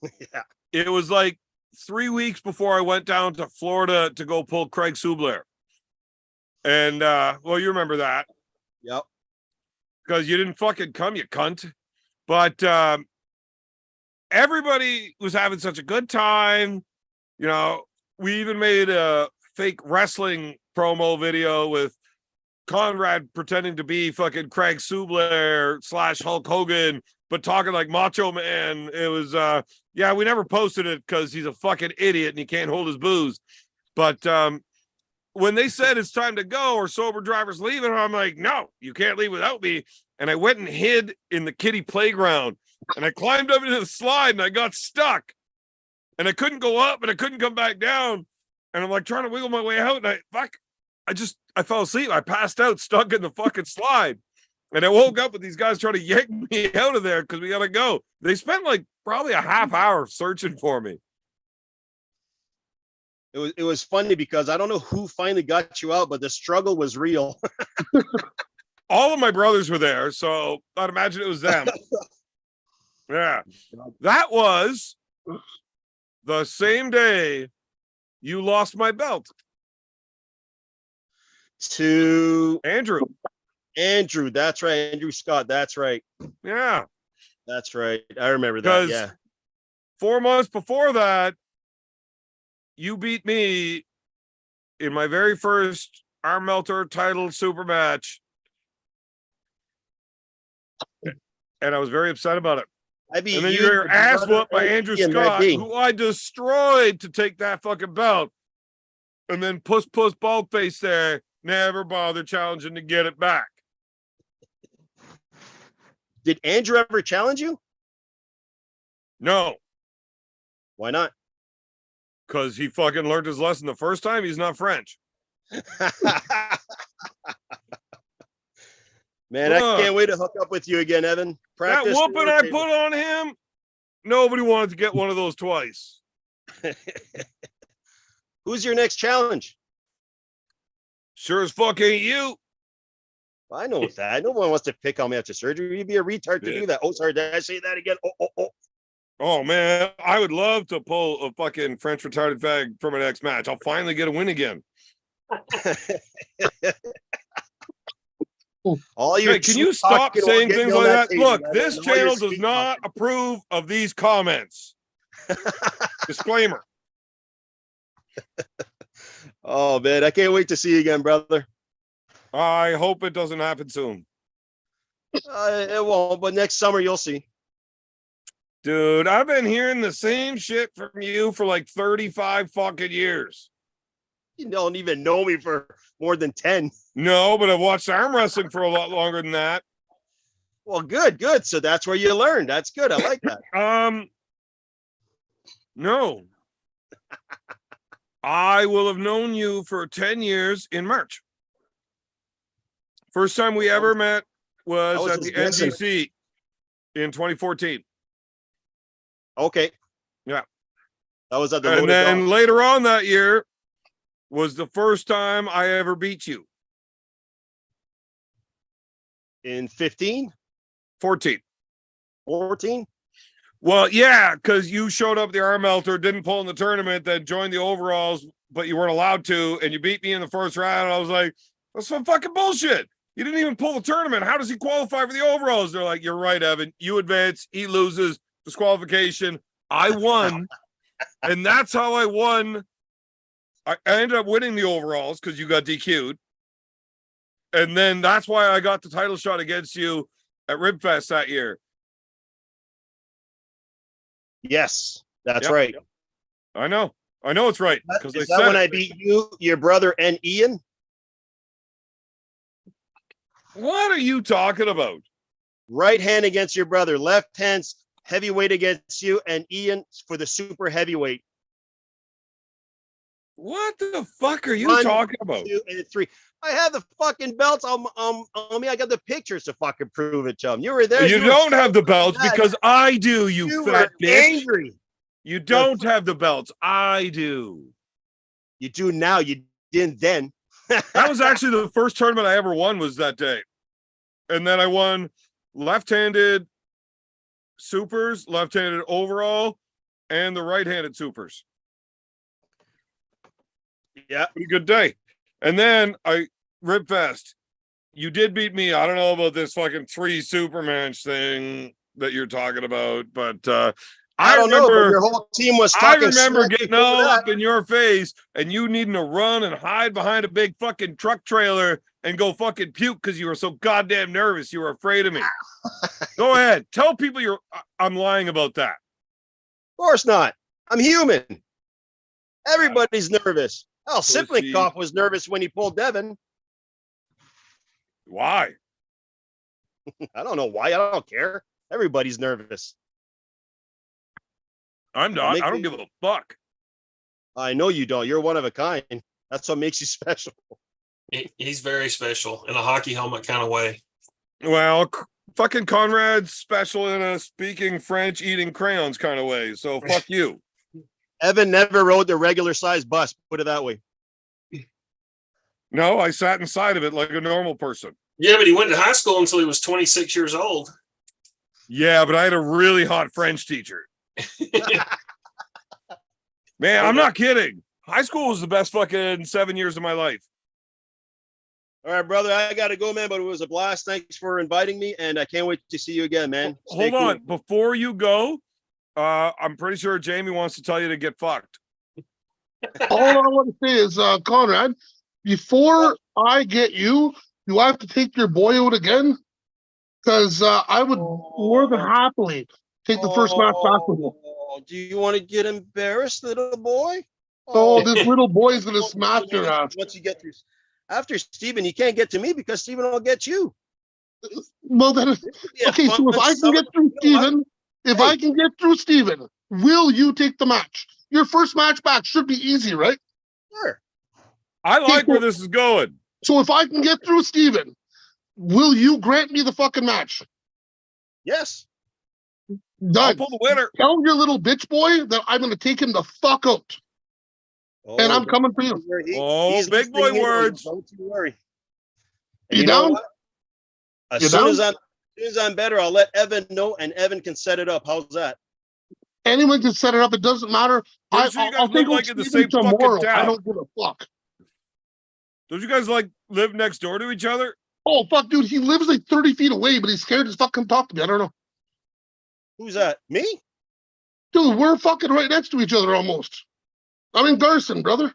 [SPEAKER 5] Yeah.
[SPEAKER 1] It was like 3 weeks before I went down to Florida to go pull Craig Subler. And well, you remember that.
[SPEAKER 5] Yep.
[SPEAKER 1] Because you didn't fucking come, you cunt. But everybody was having such a good time. You know, we even made a fake wrestling promo video with Conrad pretending to be fucking Craig Subler / Hulk Hogan, but talking like Macho Man. It was, yeah, we never posted it because he's a fucking idiot and he can't hold his booze. But when they said it's time to go or sober drivers leaving, I'm like, no, you can't leave without me. And I went and hid in the kiddie playground and I climbed up into the slide and I got stuck and I couldn't go up and I couldn't come back down. And I'm like trying to wiggle my way out. And I fell asleep. I passed out stuck in the fucking slide. And I woke up with these guys trying to yank me out of there because we got to go. They spent like probably a half hour searching for me.
[SPEAKER 5] It was funny because I don't know who finally got you out, but the struggle was real.
[SPEAKER 1] All of my brothers were there, so I'd imagine it was them. Yeah. That was the same day you lost my belt.
[SPEAKER 5] To
[SPEAKER 1] Andrew.
[SPEAKER 5] That's right. Andrew Scott. That's right.
[SPEAKER 1] Yeah.
[SPEAKER 5] That's right. I remember that. Yeah.
[SPEAKER 1] 4 months before that, you beat me in my very first arm melter title super match. And I was very upset about it. And then you got your ass whooped by Andrew Scott, who I destroyed to take that fucking belt. And then puss baldface there never bothered challenging to get it back.
[SPEAKER 5] Did Andrew ever challenge you?
[SPEAKER 1] No,
[SPEAKER 5] Why not?
[SPEAKER 1] because he fucking learned his lesson the first time. He's not French.
[SPEAKER 5] Man, I can't wait to hook up with you again, Evan.
[SPEAKER 1] That whooping I put on him, nobody wanted to get one of those twice.
[SPEAKER 5] Who's your next challenge?
[SPEAKER 1] Sure as fuck ain't you.
[SPEAKER 5] I know that. No one wants to pick on me after surgery. You'd be a retard to do that. Oh, sorry. Did I say that again? Oh.
[SPEAKER 1] Oh, man. I would love to pull a fucking French retarded fag for my next match. I'll finally get a win again. Hey, can you stop saying things like that? Look, this channel does not approve of these comments. Disclaimer.
[SPEAKER 5] Oh, man. I can't wait to see you again, brother.
[SPEAKER 1] I hope it doesn't happen soon.
[SPEAKER 5] It won't, but next summer you'll see.
[SPEAKER 1] Dude, I've been hearing the same shit from you for like 35 fucking years.
[SPEAKER 5] You don't even know me for more than 10.
[SPEAKER 1] No, but I've watched arm wrestling for a lot longer than that.
[SPEAKER 5] Well, good. So that's where you learn. That's good. I like that.
[SPEAKER 1] No. I will have known you for 10 years in March. First time we ever met was at the NGC in 2014.
[SPEAKER 5] Okay.
[SPEAKER 1] Yeah.
[SPEAKER 5] That was at the
[SPEAKER 1] And then later on that year was the first time I ever beat you.
[SPEAKER 5] In 15?
[SPEAKER 1] 14.
[SPEAKER 5] 14?
[SPEAKER 1] Well, yeah, because you showed up at the arm melter, didn't pull in the tournament, then joined the overalls, but you weren't allowed to, and you beat me in the first round. And I was like, that's some fucking bullshit. You didn't even pull the tournament. How does he qualify for the overalls? They're like, you're right, Evan. You advance, he loses, disqualification. I won, and that's how I won. I ended up winning the overalls because you got DQ'd. And then that's why I got the title shot against you at Ribfest that year.
[SPEAKER 5] Yes, that's right.
[SPEAKER 1] I know it's right.
[SPEAKER 5] Because is that when I beat you, your brother, and Ian?
[SPEAKER 1] What are you talking about?
[SPEAKER 5] Right hand against your brother, left hand's heavyweight against you, and Ian for the super heavyweight.
[SPEAKER 1] What the fuck are you talking about?
[SPEAKER 5] 2 and 3. I have the fucking belts on me. I got the pictures to fucking prove it, chum. You were there.
[SPEAKER 1] You don't have the belts because I do, you fat bitch.
[SPEAKER 5] Angry.
[SPEAKER 1] You don't have the belts. I do.
[SPEAKER 5] You do now. You didn't then.
[SPEAKER 1] That was actually the first tournament I ever won was that day. And then I won left-handed supers, left-handed overall, and the right-handed supers.
[SPEAKER 5] Yeah.
[SPEAKER 1] Pretty good day. And then Ribfest, you did beat me. I don't know about this fucking 3 Supermatch thing that you're talking about, but
[SPEAKER 5] I don't know, but
[SPEAKER 1] remember
[SPEAKER 5] your whole team was
[SPEAKER 1] I
[SPEAKER 5] talking
[SPEAKER 1] remember
[SPEAKER 5] smack
[SPEAKER 1] getting
[SPEAKER 5] before
[SPEAKER 1] all
[SPEAKER 5] that.
[SPEAKER 1] up in your face and you needing to run and hide behind a big fucking truck trailer and go fucking puke because you were so goddamn nervous. You were afraid of me. Go ahead. Tell people I'm lying about that.
[SPEAKER 5] Of course not. I'm human. Everybody's nervous. Hell,
[SPEAKER 1] Pussy.
[SPEAKER 5] Sipnikov was nervous when he pulled Devin.
[SPEAKER 1] Why?
[SPEAKER 5] I don't know why. I don't care. Everybody's nervous.
[SPEAKER 1] I'm not. I don't give a fuck.
[SPEAKER 5] I know you don't. You're one of a kind. That's what makes you special.
[SPEAKER 2] He's very special in a hockey helmet kind of way.
[SPEAKER 1] Well, fucking Conrad's special in a speaking French, eating crayons kind of way. So fuck you.
[SPEAKER 5] Evan never rode the regular size bus. Put it that way.
[SPEAKER 1] No, I sat inside of it like a normal person.
[SPEAKER 2] Yeah, but he went to high school until he was 26 years old.
[SPEAKER 1] Yeah, but I had a really hot French teacher. Man, I'm not kidding. High school was the best fucking 7 years of my life.
[SPEAKER 5] All right, brother. I got to go, man, but it was a blast. Thanks for inviting me, and I can't wait to see you again, man. Stay
[SPEAKER 1] Hold
[SPEAKER 5] cool.
[SPEAKER 1] on. Before you go, I'm pretty sure Jamie wants to tell you to get fucked.
[SPEAKER 3] All I want to say is, Conrad, before I get you, do I have to take your boy out again? Because I would more than happily take the first match back with you.
[SPEAKER 5] Do you want to get embarrassed, little boy?
[SPEAKER 3] Oh, this little boy's going to smash your ass.
[SPEAKER 5] Once you get through. After Steven, you can't get to me because Steven will get you.
[SPEAKER 3] Well, then, okay, so if I can get through Steven, I can get through Steven, will you take the match? Your first match back should be easy, right?
[SPEAKER 5] Sure.
[SPEAKER 1] I like where this is going.
[SPEAKER 3] So if I can get through Steven, will you grant me the fucking match?
[SPEAKER 5] Yes.
[SPEAKER 1] I'll
[SPEAKER 3] Done.
[SPEAKER 1] pull the winner.
[SPEAKER 3] Tell your little bitch boy that I'm going to take him the fuck out. And I'm coming for you.
[SPEAKER 5] He's
[SPEAKER 1] big boy
[SPEAKER 5] listening in.
[SPEAKER 1] words.
[SPEAKER 5] Don't you worry.
[SPEAKER 3] You
[SPEAKER 5] know
[SPEAKER 3] down?
[SPEAKER 5] what? As
[SPEAKER 3] You
[SPEAKER 5] soon
[SPEAKER 3] down?
[SPEAKER 5] as I'm better, I'll let Evan know, and Evan can set it up. How's that?
[SPEAKER 3] Anyone can set it up. It doesn't matter.
[SPEAKER 1] Pretty sure you
[SPEAKER 3] I'll
[SPEAKER 1] guys live
[SPEAKER 3] take
[SPEAKER 1] like
[SPEAKER 3] it
[SPEAKER 1] in the same fucking
[SPEAKER 3] tomorrow. I
[SPEAKER 1] town.
[SPEAKER 3] don't give a fuck.
[SPEAKER 1] Don't you guys like live next door to each other?
[SPEAKER 3] Oh, fuck, dude. He lives like 30 feet away, but he's scared to fucking talk to me. I don't know.
[SPEAKER 5] Who's that? Me?
[SPEAKER 3] Dude, we're fucking right next to each other almost. I'm in Garson, brother.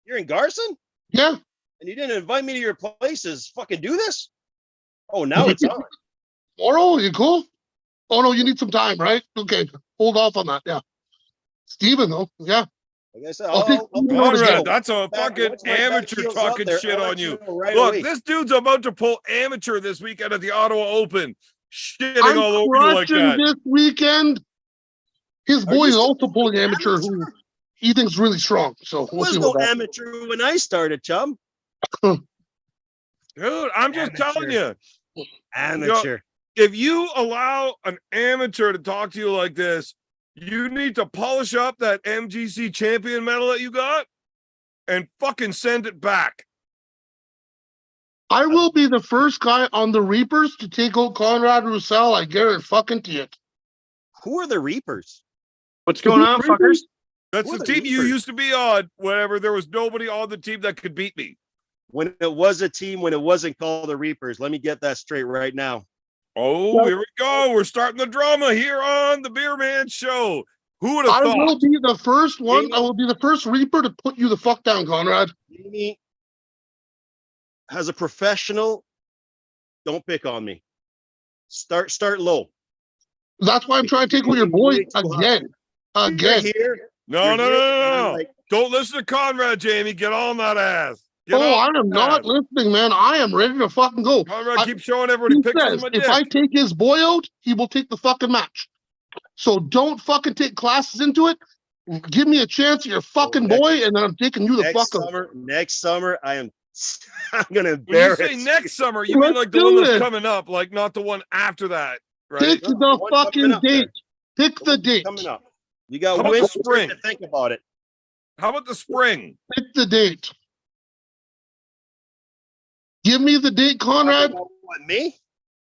[SPEAKER 5] You're in Garson?
[SPEAKER 3] Yeah.
[SPEAKER 5] And you didn't invite me to your places. Fucking do this? Oh, now it's on.
[SPEAKER 3] Tomorrow, you cool? Oh, no, you need some time, right? Okay, hold off on that. Yeah. Steven, though. Yeah.
[SPEAKER 5] Like I said,
[SPEAKER 3] I'll take
[SPEAKER 5] I'll
[SPEAKER 3] Steven out
[SPEAKER 1] Conrad,
[SPEAKER 3] again.
[SPEAKER 1] that's a fucking
[SPEAKER 5] Once my back
[SPEAKER 1] amateur
[SPEAKER 5] heals up
[SPEAKER 1] talking
[SPEAKER 5] there,
[SPEAKER 1] shit
[SPEAKER 5] I'll
[SPEAKER 1] on
[SPEAKER 5] let
[SPEAKER 1] you.
[SPEAKER 5] know right
[SPEAKER 1] Look,
[SPEAKER 5] away.
[SPEAKER 1] this dude's about to pull amateur this weekend at the Ottawa Open. Shitting
[SPEAKER 3] I'm
[SPEAKER 1] all over you like
[SPEAKER 3] crushing
[SPEAKER 1] that.
[SPEAKER 3] this weekend. His
[SPEAKER 5] Are
[SPEAKER 3] boy
[SPEAKER 5] you
[SPEAKER 3] is
[SPEAKER 5] still
[SPEAKER 3] also pulling amateur
[SPEAKER 5] amateur?
[SPEAKER 3] who he thinks really strong. So
[SPEAKER 5] There
[SPEAKER 3] we'll see
[SPEAKER 5] was no
[SPEAKER 3] about that.
[SPEAKER 5] amateur when I started, chum.
[SPEAKER 1] Dude, I'm just telling you.
[SPEAKER 5] Amateur.
[SPEAKER 1] If you allow an amateur to talk to you like this, you need to polish up that MGC champion medal that you got and fucking send it back.
[SPEAKER 3] I will be the first guy on the Reapers to take out Conrad Roussel. I guarantee fucking to it.
[SPEAKER 5] Who are the Reapers?
[SPEAKER 4] What's going on, fuckers?
[SPEAKER 1] That's
[SPEAKER 5] Who are
[SPEAKER 1] the
[SPEAKER 5] the
[SPEAKER 1] team you
[SPEAKER 5] Reapers?
[SPEAKER 1] used to be on whenever there was nobody on the team that could beat me.
[SPEAKER 5] When it was a team, when it wasn't called the Reapers. Let me get that straight right now.
[SPEAKER 1] Oh, here we go. We're starting the drama here on the Beer Man Show. Who would have
[SPEAKER 3] I will
[SPEAKER 1] thought?
[SPEAKER 3] be the first one.
[SPEAKER 5] Jamie?
[SPEAKER 3] I will be the first Reaper to put you the fuck down, Conrad.
[SPEAKER 5] Jamie, as a professional, don't pick on me. Start low.
[SPEAKER 3] That's why I'm trying to take out your boy again.
[SPEAKER 5] You're
[SPEAKER 3] Again.
[SPEAKER 5] here.
[SPEAKER 1] No,
[SPEAKER 5] you're
[SPEAKER 1] no,
[SPEAKER 5] here,
[SPEAKER 1] no,
[SPEAKER 5] and I'm
[SPEAKER 1] no, no.
[SPEAKER 5] like,
[SPEAKER 1] Don't listen to Conrad, Jamie. Get on that ass. Get
[SPEAKER 3] Oh, I
[SPEAKER 1] on
[SPEAKER 3] am
[SPEAKER 1] that
[SPEAKER 3] not
[SPEAKER 1] ass.
[SPEAKER 3] listening, man. I am ready to fucking go.
[SPEAKER 1] Conrad
[SPEAKER 3] I-
[SPEAKER 1] keeps showing everybody
[SPEAKER 3] He
[SPEAKER 1] pictures
[SPEAKER 3] says,
[SPEAKER 1] of my
[SPEAKER 3] if
[SPEAKER 1] dick.
[SPEAKER 3] I take his boy out, he will take the fucking match. So don't fucking take classes into it. Give me a chance at your fucking
[SPEAKER 5] next-
[SPEAKER 3] boy, and then I'm taking you the
[SPEAKER 5] next
[SPEAKER 3] fuck out.
[SPEAKER 5] summer, I'm gonna
[SPEAKER 1] When you
[SPEAKER 5] embarrass
[SPEAKER 1] say next summer, you mean
[SPEAKER 3] Let's
[SPEAKER 1] like the
[SPEAKER 3] do
[SPEAKER 1] one that's
[SPEAKER 3] it.
[SPEAKER 1] coming up, like not the one after that, right?
[SPEAKER 3] Pick
[SPEAKER 5] No,
[SPEAKER 3] the
[SPEAKER 5] the one coming
[SPEAKER 3] fucking
[SPEAKER 5] up there.
[SPEAKER 3] date. Pick the date.
[SPEAKER 5] coming up. You
[SPEAKER 1] How
[SPEAKER 5] got
[SPEAKER 1] about
[SPEAKER 5] winter
[SPEAKER 1] the spring?
[SPEAKER 5] to think about it.
[SPEAKER 1] How about the spring?
[SPEAKER 3] Pick the date. Give me the date, Conrad.
[SPEAKER 5] Talking about what, me?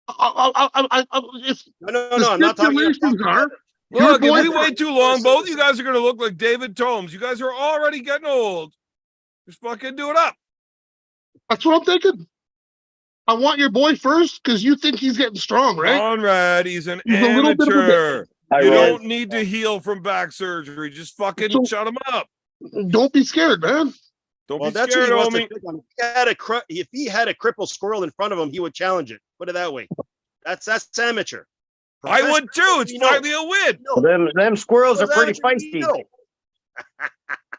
[SPEAKER 3] If
[SPEAKER 5] No,
[SPEAKER 3] the
[SPEAKER 5] I'm not talking. I'm
[SPEAKER 3] stipulations
[SPEAKER 5] talking
[SPEAKER 3] are,
[SPEAKER 5] about
[SPEAKER 3] Your
[SPEAKER 1] Look, if we
[SPEAKER 3] boy-
[SPEAKER 1] wait too long, both of you guys are going to look like David Tomes. You guys are already getting old. Just fucking do it up.
[SPEAKER 3] That's what I'm thinking. I want your boy first because you think he's getting strong, right?
[SPEAKER 1] Conrad, he's an
[SPEAKER 3] He's a little bit of a
[SPEAKER 1] amateur.
[SPEAKER 4] I
[SPEAKER 1] You
[SPEAKER 4] was.
[SPEAKER 1] don't need to heal from back surgery. Just fucking
[SPEAKER 3] So-
[SPEAKER 1] shut him up.
[SPEAKER 3] Don't be scared, man.
[SPEAKER 1] Don't
[SPEAKER 5] Well,
[SPEAKER 1] be
[SPEAKER 5] that's what
[SPEAKER 1] scared,
[SPEAKER 5] he wants
[SPEAKER 1] homie.
[SPEAKER 5] to pick on. If he had a crippled squirrel in front of him, he would challenge it. Put it that way. That's amateur.
[SPEAKER 1] I would too. It's
[SPEAKER 5] You know.
[SPEAKER 1] finally a win.
[SPEAKER 5] No.
[SPEAKER 4] Them squirrels are
[SPEAKER 5] Well,
[SPEAKER 4] pretty
[SPEAKER 5] that's what you
[SPEAKER 4] feisty.
[SPEAKER 5] know.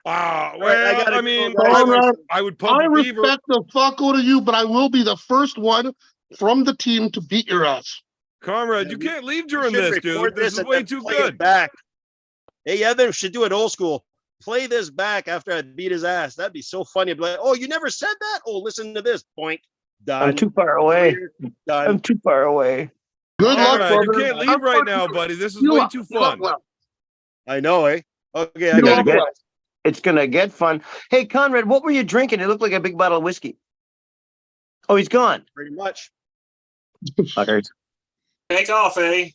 [SPEAKER 1] Wow.
[SPEAKER 5] right, I
[SPEAKER 1] Well,
[SPEAKER 5] gotta
[SPEAKER 1] I
[SPEAKER 5] go,
[SPEAKER 1] mean,
[SPEAKER 5] guys.
[SPEAKER 3] Conrad,
[SPEAKER 1] I would pump
[SPEAKER 3] I
[SPEAKER 1] a beaver.
[SPEAKER 3] respect the fuck out of you, but I will be the first one from the team to beat your ass.
[SPEAKER 1] Conrad,
[SPEAKER 5] Yeah,
[SPEAKER 1] you
[SPEAKER 5] we-
[SPEAKER 1] can't leave
[SPEAKER 5] We
[SPEAKER 1] during
[SPEAKER 5] should
[SPEAKER 1] this,
[SPEAKER 5] record
[SPEAKER 1] dude. This is
[SPEAKER 5] and
[SPEAKER 1] way
[SPEAKER 5] then
[SPEAKER 1] too
[SPEAKER 5] play it
[SPEAKER 1] good.
[SPEAKER 5] Back. Hey, Evan should do it old school. Play this back after I beat his ass. That'd be so funny. I'd be like, oh, you never said that? Oh, listen to this. Point. Done.
[SPEAKER 4] I'm too far away.
[SPEAKER 5] Done.
[SPEAKER 4] I'm too far away.
[SPEAKER 3] Good luck,
[SPEAKER 1] Conrad,
[SPEAKER 3] brother.
[SPEAKER 1] you can't leave
[SPEAKER 3] Have
[SPEAKER 1] right
[SPEAKER 3] fun.
[SPEAKER 1] now, buddy. This is
[SPEAKER 3] You
[SPEAKER 1] way
[SPEAKER 3] luck.
[SPEAKER 1] too
[SPEAKER 3] You luck
[SPEAKER 1] fun.
[SPEAKER 3] well.
[SPEAKER 5] I know, eh? Okay, I
[SPEAKER 3] You
[SPEAKER 5] gotta
[SPEAKER 3] luck
[SPEAKER 5] go.
[SPEAKER 3] well.
[SPEAKER 4] It's gonna get fun. Hey, Conrad, what were you drinking? It looked like a big bottle of whiskey. Oh, he's gone.
[SPEAKER 5] Pretty much.
[SPEAKER 4] Fuckers.
[SPEAKER 2] Take off, eh?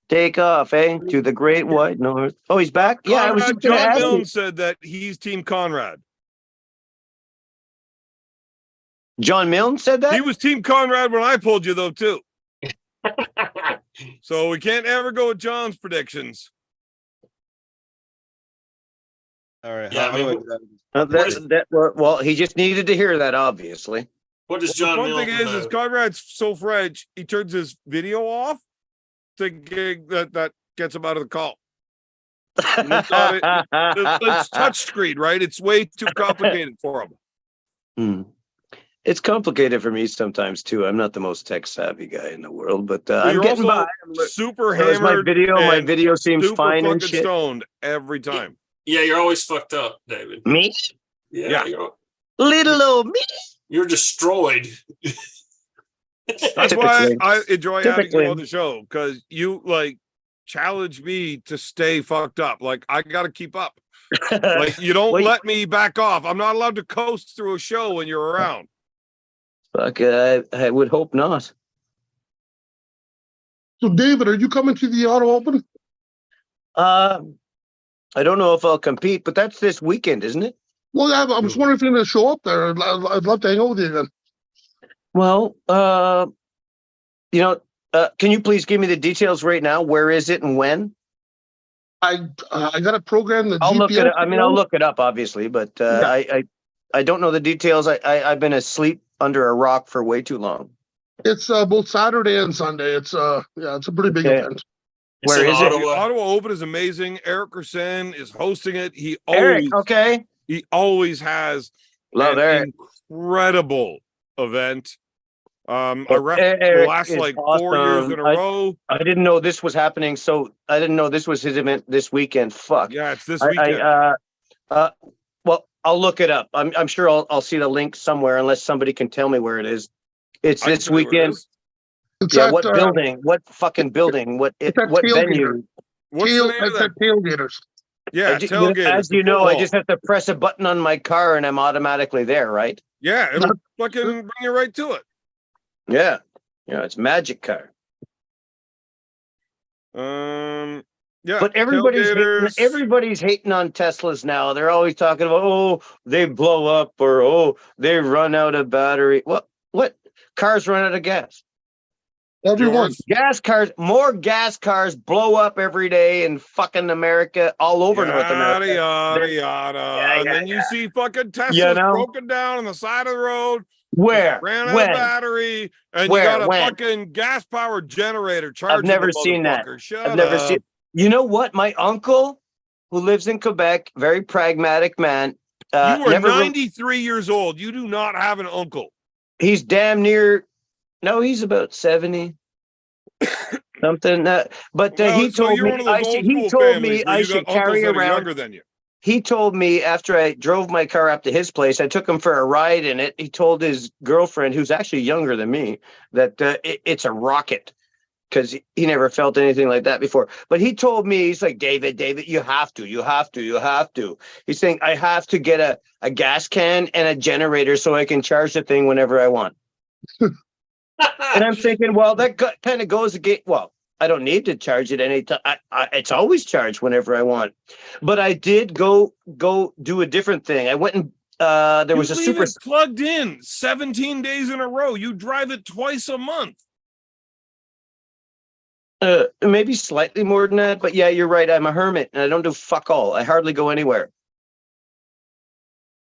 [SPEAKER 4] Take off, eh? To the great white north. Oh, he's back? Yeah, I was
[SPEAKER 1] Conrad,
[SPEAKER 4] just gonna
[SPEAKER 1] John
[SPEAKER 4] ask you.
[SPEAKER 1] Milne said that he's Team Conrad.
[SPEAKER 4] John Milne said that?
[SPEAKER 1] He was Team Conrad when I pulled you, though, too. So we can't ever go with John's predictions.
[SPEAKER 5] All right.
[SPEAKER 2] Yeah,
[SPEAKER 5] how
[SPEAKER 2] I mean,
[SPEAKER 5] do do that?
[SPEAKER 4] Well, he just needed to hear that, obviously.
[SPEAKER 2] What does
[SPEAKER 1] The
[SPEAKER 2] John
[SPEAKER 1] fun
[SPEAKER 2] Milton
[SPEAKER 1] thing is
[SPEAKER 2] know?
[SPEAKER 1] Conrad's so French, he turns his video off to gig that gets him out of the call. It's touch screen, right? It's way too complicated for him.
[SPEAKER 4] Hmm. It's complicated for me sometimes too. I'm not the most tech savvy guy in the world, but
[SPEAKER 1] But
[SPEAKER 4] I'm
[SPEAKER 1] you're
[SPEAKER 4] getting
[SPEAKER 1] also
[SPEAKER 4] by.
[SPEAKER 1] super
[SPEAKER 4] There's my
[SPEAKER 1] hammered.
[SPEAKER 4] video. My
[SPEAKER 1] and
[SPEAKER 4] video seems
[SPEAKER 1] super
[SPEAKER 4] fine and
[SPEAKER 1] fucking
[SPEAKER 4] shit.
[SPEAKER 1] stoned every time.
[SPEAKER 2] Yeah, you're always fucked up, David.
[SPEAKER 4] Me,
[SPEAKER 1] Yeah.
[SPEAKER 4] little old me.
[SPEAKER 2] You're destroyed.
[SPEAKER 1] That's why
[SPEAKER 4] Typically.
[SPEAKER 1] I enjoy having you
[SPEAKER 4] Typically.
[SPEAKER 1] on the show, because you like challenge me to stay fucked up. Like I got to keep up. Like you don't
[SPEAKER 4] Well,
[SPEAKER 1] let me back off. I'm not allowed to coast through a show when you're around.
[SPEAKER 4] Fuck, I would hope not.
[SPEAKER 3] So, David, are you coming to the Ottawa Open?
[SPEAKER 4] I don't know if I'll compete, but that's this weekend, isn't it?
[SPEAKER 3] Well, yeah, I was wondering if you're going to show up there. I'd love to hang out with you again.
[SPEAKER 4] Well, can you please give me the details right now? Where is it and when?
[SPEAKER 3] I got to program the
[SPEAKER 4] I'll
[SPEAKER 3] GPS.
[SPEAKER 4] look it up. I mean, I'll look it up, obviously, but I don't know the details. I've been asleep under a rock for way too long.
[SPEAKER 3] It's both Saturday and Sunday. It's it's a pretty big
[SPEAKER 4] Okay.
[SPEAKER 3] event.
[SPEAKER 2] It's
[SPEAKER 4] Where
[SPEAKER 2] in
[SPEAKER 4] is it?
[SPEAKER 1] The
[SPEAKER 2] Ottawa.
[SPEAKER 1] Ottawa Open is amazing. Eric Gerson is hosting it.
[SPEAKER 4] Eric, okay.
[SPEAKER 1] He always has
[SPEAKER 4] Love
[SPEAKER 1] an
[SPEAKER 4] Eric.
[SPEAKER 1] incredible event. I ref the
[SPEAKER 4] Eric
[SPEAKER 1] last
[SPEAKER 4] is
[SPEAKER 1] like 4 years
[SPEAKER 4] awesome.
[SPEAKER 1] in a row.
[SPEAKER 4] I didn't know this was happening, so I didn't know this was his event this weekend. Fuck.
[SPEAKER 1] Yeah, it's this
[SPEAKER 4] I,
[SPEAKER 1] weekend.
[SPEAKER 4] well, I'll look it up. I'm sure I'll see the link somewhere, unless somebody can tell me where it is. It's
[SPEAKER 1] I can
[SPEAKER 4] this
[SPEAKER 1] tell you where it
[SPEAKER 4] weekend.
[SPEAKER 1] is.
[SPEAKER 3] It's
[SPEAKER 4] Yeah,
[SPEAKER 3] at,
[SPEAKER 4] what building? What fucking building? What
[SPEAKER 3] It's at
[SPEAKER 4] what
[SPEAKER 3] Tailgater.
[SPEAKER 4] venue?
[SPEAKER 1] What's the name of
[SPEAKER 3] It's
[SPEAKER 1] that?
[SPEAKER 3] at Tailgaters.
[SPEAKER 1] Yeah, tailgate.
[SPEAKER 4] As you know, I just have to press a button on my car and I'm automatically there, right?
[SPEAKER 1] yeah, it'll fucking bring you right to it.
[SPEAKER 4] Yeah. Yeah, it's magic car.
[SPEAKER 1] Yeah,
[SPEAKER 4] But
[SPEAKER 1] tailgaters.
[SPEAKER 4] everybody's hating on Teslas now. They're always talking about, oh, they blow up, or oh, they run out of battery. What? Cars run out of gas.
[SPEAKER 3] Everyone.
[SPEAKER 4] More gas cars blow up every day in fucking America, all over North America.
[SPEAKER 1] Yada yada. And then you see fucking Teslas
[SPEAKER 4] know?
[SPEAKER 1] broken down on the side of the road.
[SPEAKER 4] Where?
[SPEAKER 1] Ran out
[SPEAKER 4] When?
[SPEAKER 1] of battery, and
[SPEAKER 4] Where?
[SPEAKER 1] you got a
[SPEAKER 4] When?
[SPEAKER 1] fucking gas powered generator charging.
[SPEAKER 4] never
[SPEAKER 1] the
[SPEAKER 4] seen that.
[SPEAKER 1] motherfucker. Shut
[SPEAKER 4] I've never
[SPEAKER 1] up.
[SPEAKER 4] seen. You know what? My uncle, who lives in Quebec, very pragmatic man.
[SPEAKER 1] You are
[SPEAKER 4] never
[SPEAKER 1] 93 years old. You do not have an uncle.
[SPEAKER 4] He's damn near. No, he's about 70. Something. But he
[SPEAKER 1] So
[SPEAKER 4] told
[SPEAKER 1] you're
[SPEAKER 4] me.
[SPEAKER 1] one of those old
[SPEAKER 4] He
[SPEAKER 1] school
[SPEAKER 4] told
[SPEAKER 1] families
[SPEAKER 4] me
[SPEAKER 1] where
[SPEAKER 4] I
[SPEAKER 1] you
[SPEAKER 4] should
[SPEAKER 1] got uncles
[SPEAKER 4] carry
[SPEAKER 1] that are
[SPEAKER 4] around.
[SPEAKER 1] younger than you.
[SPEAKER 4] He told me after I drove my car up to his place, I took him for a ride in it. He told his girlfriend, who's actually younger than me, that it's a rocket, because he never felt anything like that before. But he told me, he's like, David, you have to. He's saying, I have to get a gas can and a generator so I can charge the thing whenever I want. And I'm thinking, well, that kind of goes against, well, I don't need to charge it anytime. It's always charged whenever I want. But I did go do a different thing. I went and there was a
[SPEAKER 1] leave
[SPEAKER 4] super.
[SPEAKER 1] it plugged in 17 days in a row. You drive it twice a month.
[SPEAKER 4] Maybe slightly more than that, but yeah, you're right. I'm a hermit and I don't do fuck all. I hardly go anywhere.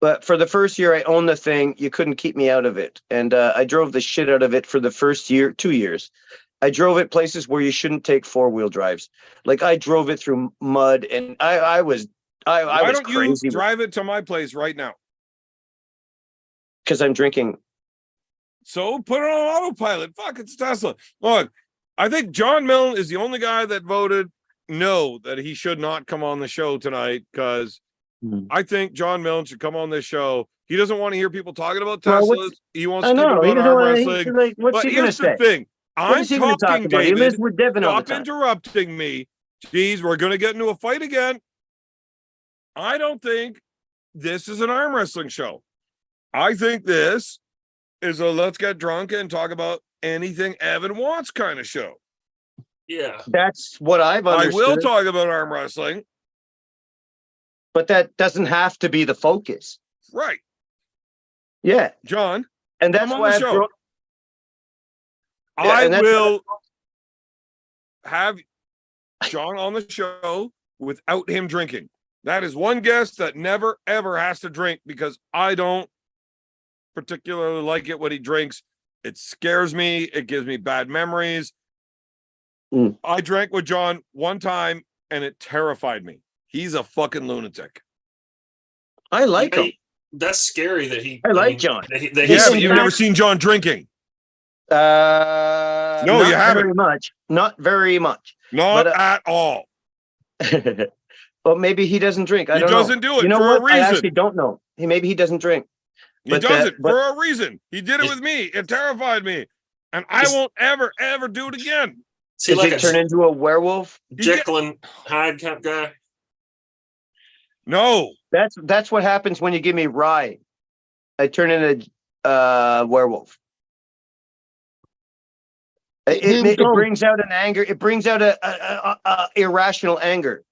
[SPEAKER 4] But for the first year I owned the thing, you couldn't keep me out of it. And I drove the shit out of it for the first year, 2 years. I drove it places where you shouldn't take 4-wheel drives. Like I drove it through mud and I was
[SPEAKER 1] Why
[SPEAKER 4] was
[SPEAKER 1] don't
[SPEAKER 4] crazy
[SPEAKER 1] you drive it to my place right now?
[SPEAKER 4] because I'm drinking.
[SPEAKER 1] So put it on autopilot. Fuck, it's Tesla. Look, I think John Milne is the only guy that voted no, that he should not come on the show tonight, because I think John Milne should come on this show. He doesn't want to hear people talking about
[SPEAKER 4] Well,
[SPEAKER 1] Teslas. He wants
[SPEAKER 4] I
[SPEAKER 1] to keep it
[SPEAKER 4] know. He
[SPEAKER 1] about
[SPEAKER 4] doesn't
[SPEAKER 1] arm
[SPEAKER 4] want
[SPEAKER 1] wrestling.
[SPEAKER 4] to. Like, what's
[SPEAKER 1] But
[SPEAKER 4] he going to
[SPEAKER 1] here's the
[SPEAKER 4] say?
[SPEAKER 1] thing.
[SPEAKER 4] What
[SPEAKER 1] I'm
[SPEAKER 4] is he going to talk
[SPEAKER 1] talking,
[SPEAKER 4] about? He lives
[SPEAKER 1] David.
[SPEAKER 4] with Devin all the
[SPEAKER 1] Stop
[SPEAKER 4] time.
[SPEAKER 1] interrupting me. Jeez, we're going to get into a fight again. I don't think this is an arm wrestling show. I think this is a let's get drunk and talk about anything Evan wants kind of show.
[SPEAKER 2] Yeah.
[SPEAKER 4] That's what I've
[SPEAKER 1] I
[SPEAKER 4] understood.
[SPEAKER 1] will talk about arm wrestling.
[SPEAKER 4] But that doesn't have to be the focus.
[SPEAKER 1] Right.
[SPEAKER 4] Yeah.
[SPEAKER 1] John,
[SPEAKER 4] And that's
[SPEAKER 1] come on
[SPEAKER 4] why
[SPEAKER 1] the
[SPEAKER 4] I've
[SPEAKER 1] show.
[SPEAKER 4] Yeah,
[SPEAKER 1] I
[SPEAKER 4] and that's
[SPEAKER 1] will have John on the show without him drinking. That is one guest that never, ever has to drink, because I don't particularly like it when he drinks. It scares me. It gives me bad memories. I drank with John one time and it terrified me. He's a fucking lunatic.
[SPEAKER 4] I like him.
[SPEAKER 2] That's scary that he.
[SPEAKER 4] I like John.
[SPEAKER 2] That
[SPEAKER 1] Yeah,
[SPEAKER 2] he's-
[SPEAKER 1] but you've never seen John drinking.
[SPEAKER 4] No,
[SPEAKER 1] No, you haven't.
[SPEAKER 4] Very much. Not very much.
[SPEAKER 1] Not
[SPEAKER 4] But,
[SPEAKER 1] at all.
[SPEAKER 4] Well, maybe he doesn't drink. I
[SPEAKER 1] He
[SPEAKER 4] don't
[SPEAKER 1] doesn't
[SPEAKER 4] know.
[SPEAKER 1] do it
[SPEAKER 4] You know
[SPEAKER 1] for a
[SPEAKER 4] what? I
[SPEAKER 1] reason.
[SPEAKER 4] actually don't know. Maybe he doesn't drink.
[SPEAKER 1] He
[SPEAKER 4] But,
[SPEAKER 1] does it
[SPEAKER 4] but-
[SPEAKER 1] for a reason. He did it
[SPEAKER 2] Is-
[SPEAKER 1] with me. It terrified me. And I
[SPEAKER 2] Is-
[SPEAKER 1] won't ever, ever do it again.
[SPEAKER 2] Is he
[SPEAKER 4] Does
[SPEAKER 2] like
[SPEAKER 4] he
[SPEAKER 2] a
[SPEAKER 4] turn into a werewolf?
[SPEAKER 2] Jekyll and Hyde kind of guy?
[SPEAKER 1] No.
[SPEAKER 4] That's what happens when you give me rye. I turn into werewolf. It brings out an anger. It brings out a irrational anger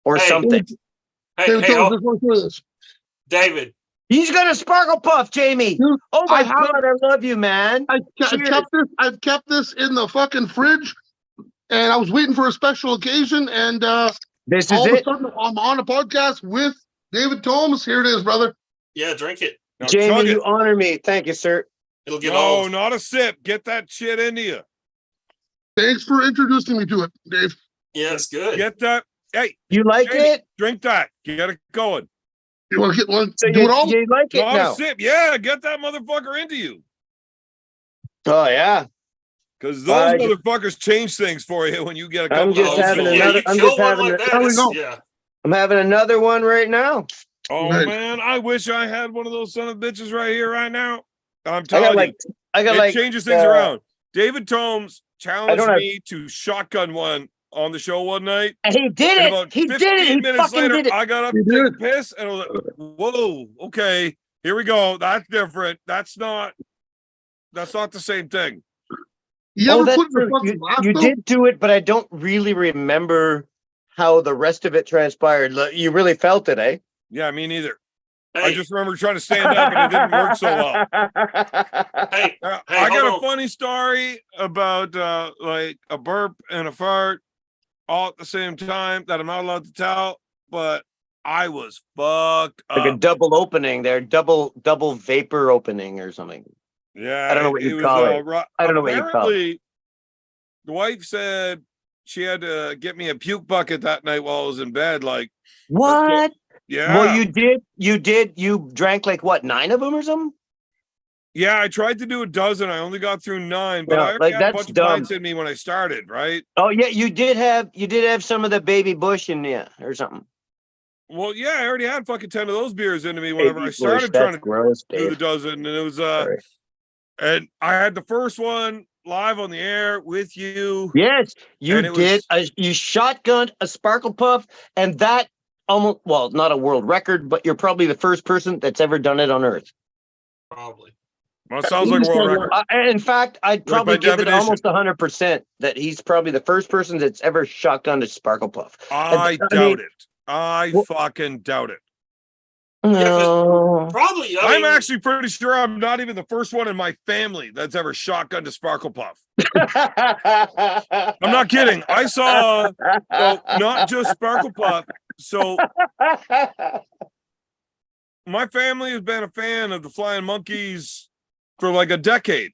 [SPEAKER 4] or
[SPEAKER 2] Hey.
[SPEAKER 4] something.
[SPEAKER 2] Hey,
[SPEAKER 3] David,
[SPEAKER 2] hey,
[SPEAKER 3] tell us,
[SPEAKER 2] oh,
[SPEAKER 3] let's go through this.
[SPEAKER 2] David.
[SPEAKER 4] He's got a sparkle puff, Jamie.
[SPEAKER 3] Dude,
[SPEAKER 4] Oh my
[SPEAKER 3] I have-
[SPEAKER 4] God, I love you, man.
[SPEAKER 3] I've
[SPEAKER 4] Cheers.
[SPEAKER 3] kept this in the fucking fridge, and I was waiting for a special occasion, and
[SPEAKER 4] This is
[SPEAKER 3] all of a
[SPEAKER 4] it.
[SPEAKER 3] sudden I'm on a podcast with David Thomas. Here it is, brother.
[SPEAKER 2] Yeah, drink it.
[SPEAKER 1] Now chug
[SPEAKER 4] Jamie,
[SPEAKER 1] it.
[SPEAKER 4] you honor me. Thank you, sir.
[SPEAKER 2] It'll get
[SPEAKER 1] No,
[SPEAKER 2] old.
[SPEAKER 1] not a sip. Get that shit into you.
[SPEAKER 3] Thanks for introducing me to it, Dave.
[SPEAKER 2] Yeah, it's good.
[SPEAKER 1] Get that. Hey,
[SPEAKER 4] You like
[SPEAKER 1] Jamie,
[SPEAKER 4] it?
[SPEAKER 1] drink that. Get it going.
[SPEAKER 3] You want to get one?
[SPEAKER 4] So
[SPEAKER 3] do
[SPEAKER 4] you,
[SPEAKER 3] it all?
[SPEAKER 4] you like it
[SPEAKER 1] Not
[SPEAKER 4] now?
[SPEAKER 1] a sip. Yeah, get that motherfucker into you.
[SPEAKER 4] Oh yeah.
[SPEAKER 1] Because those
[SPEAKER 4] I-
[SPEAKER 1] motherfuckers change things for you when you get a couple
[SPEAKER 4] I'm just
[SPEAKER 1] of
[SPEAKER 4] having
[SPEAKER 1] those.
[SPEAKER 2] yeah,
[SPEAKER 4] another-
[SPEAKER 2] you
[SPEAKER 4] I'm
[SPEAKER 2] kill
[SPEAKER 4] just
[SPEAKER 2] one
[SPEAKER 4] having
[SPEAKER 2] like
[SPEAKER 4] a-
[SPEAKER 2] that.
[SPEAKER 3] There we
[SPEAKER 2] it's-
[SPEAKER 3] go.
[SPEAKER 2] Yeah.
[SPEAKER 4] I'm having another one right now.
[SPEAKER 1] Oh
[SPEAKER 3] Right.
[SPEAKER 1] man, I wish I had one of those son of bitches right here, right now. I'm
[SPEAKER 4] I
[SPEAKER 1] telling
[SPEAKER 4] got like
[SPEAKER 1] you,
[SPEAKER 4] I got
[SPEAKER 1] it
[SPEAKER 4] like
[SPEAKER 1] changes things around. David Tomes challenged
[SPEAKER 4] don't have-
[SPEAKER 1] me to shotgun one on the show one night.
[SPEAKER 4] he did
[SPEAKER 1] And
[SPEAKER 4] it.
[SPEAKER 1] about
[SPEAKER 4] He
[SPEAKER 1] 15
[SPEAKER 4] did it. He
[SPEAKER 1] minutes
[SPEAKER 4] fucking
[SPEAKER 1] later,
[SPEAKER 4] did it.
[SPEAKER 1] I got up
[SPEAKER 3] You
[SPEAKER 1] to take a
[SPEAKER 3] did.
[SPEAKER 1] piss, and I was like, "Whoa, okay, here we go. That's different. That's not the same thing."
[SPEAKER 3] You
[SPEAKER 4] Oh,
[SPEAKER 3] ever
[SPEAKER 4] that's
[SPEAKER 3] put in
[SPEAKER 4] true.
[SPEAKER 3] a fucking glass,
[SPEAKER 4] You
[SPEAKER 3] though?
[SPEAKER 4] did do it, but I don't really remember how the rest of it transpired. You really felt it, eh?
[SPEAKER 1] Yeah, me neither.
[SPEAKER 2] Hey,
[SPEAKER 1] I just remember trying to stand up, and it didn't work so well.
[SPEAKER 2] hey, Hey,
[SPEAKER 1] I got
[SPEAKER 2] hold
[SPEAKER 1] a
[SPEAKER 2] on.
[SPEAKER 1] funny story about like a burp and a fart all at the same time that I'm not allowed to tell, but I was fucked
[SPEAKER 4] Like a
[SPEAKER 1] up.
[SPEAKER 4] double opening there, double vapor opening or something.
[SPEAKER 1] Yeah,
[SPEAKER 4] I don't know what
[SPEAKER 1] it
[SPEAKER 4] you
[SPEAKER 1] was,
[SPEAKER 4] call it. I don't know what you call it.
[SPEAKER 1] apparently, the wife said she had to get me a puke bucket that night while I was in bed. Like,
[SPEAKER 4] What?
[SPEAKER 1] yeah,
[SPEAKER 4] Well, you drank like what, 9 of them or something?
[SPEAKER 1] yeah. I tried to do a dozen. I only got through 9, but
[SPEAKER 4] Yeah,
[SPEAKER 1] I already
[SPEAKER 4] like,
[SPEAKER 1] had a
[SPEAKER 4] that's
[SPEAKER 1] bunch of
[SPEAKER 4] dumb.
[SPEAKER 1] pints in me when I started. Right.
[SPEAKER 4] Oh yeah, you did have some of the baby bush in you or something.
[SPEAKER 1] Well, yeah, I already had fucking 10 of those beers into me whenever
[SPEAKER 4] Baby
[SPEAKER 1] I started
[SPEAKER 4] bush,
[SPEAKER 1] trying
[SPEAKER 4] that's
[SPEAKER 1] to
[SPEAKER 4] gross,
[SPEAKER 1] do the
[SPEAKER 4] Dave.
[SPEAKER 1] dozen, and it was
[SPEAKER 4] Sorry.
[SPEAKER 1] and I had the first one live on the air with you.
[SPEAKER 4] Yes, you
[SPEAKER 1] And it
[SPEAKER 4] did.
[SPEAKER 1] was-
[SPEAKER 4] You shotgunned a sparkle puff, and that almost, well, not a world record, but you're probably the first person that's ever done it on Earth.
[SPEAKER 2] probably.
[SPEAKER 1] Well, it sounds like a world record.
[SPEAKER 4] In fact, I'd probably
[SPEAKER 1] by
[SPEAKER 4] give it
[SPEAKER 1] definition.
[SPEAKER 4] almost 100% that he's probably the first person that's ever shotgunned a sparkle puff.
[SPEAKER 1] I
[SPEAKER 4] I
[SPEAKER 1] doubt
[SPEAKER 4] mean-
[SPEAKER 1] it. I
[SPEAKER 4] Well-
[SPEAKER 1] fucking doubt it.
[SPEAKER 4] No.
[SPEAKER 2] Probably. I
[SPEAKER 1] I'm
[SPEAKER 2] mean,
[SPEAKER 1] actually pretty sure I'm not even the first one in my family that's ever shotgunned a Sparkle Puff. I'm not kidding. I saw, not just Sparkle Puff. So my family has been a fan of the Flying Monkeys for like a decade.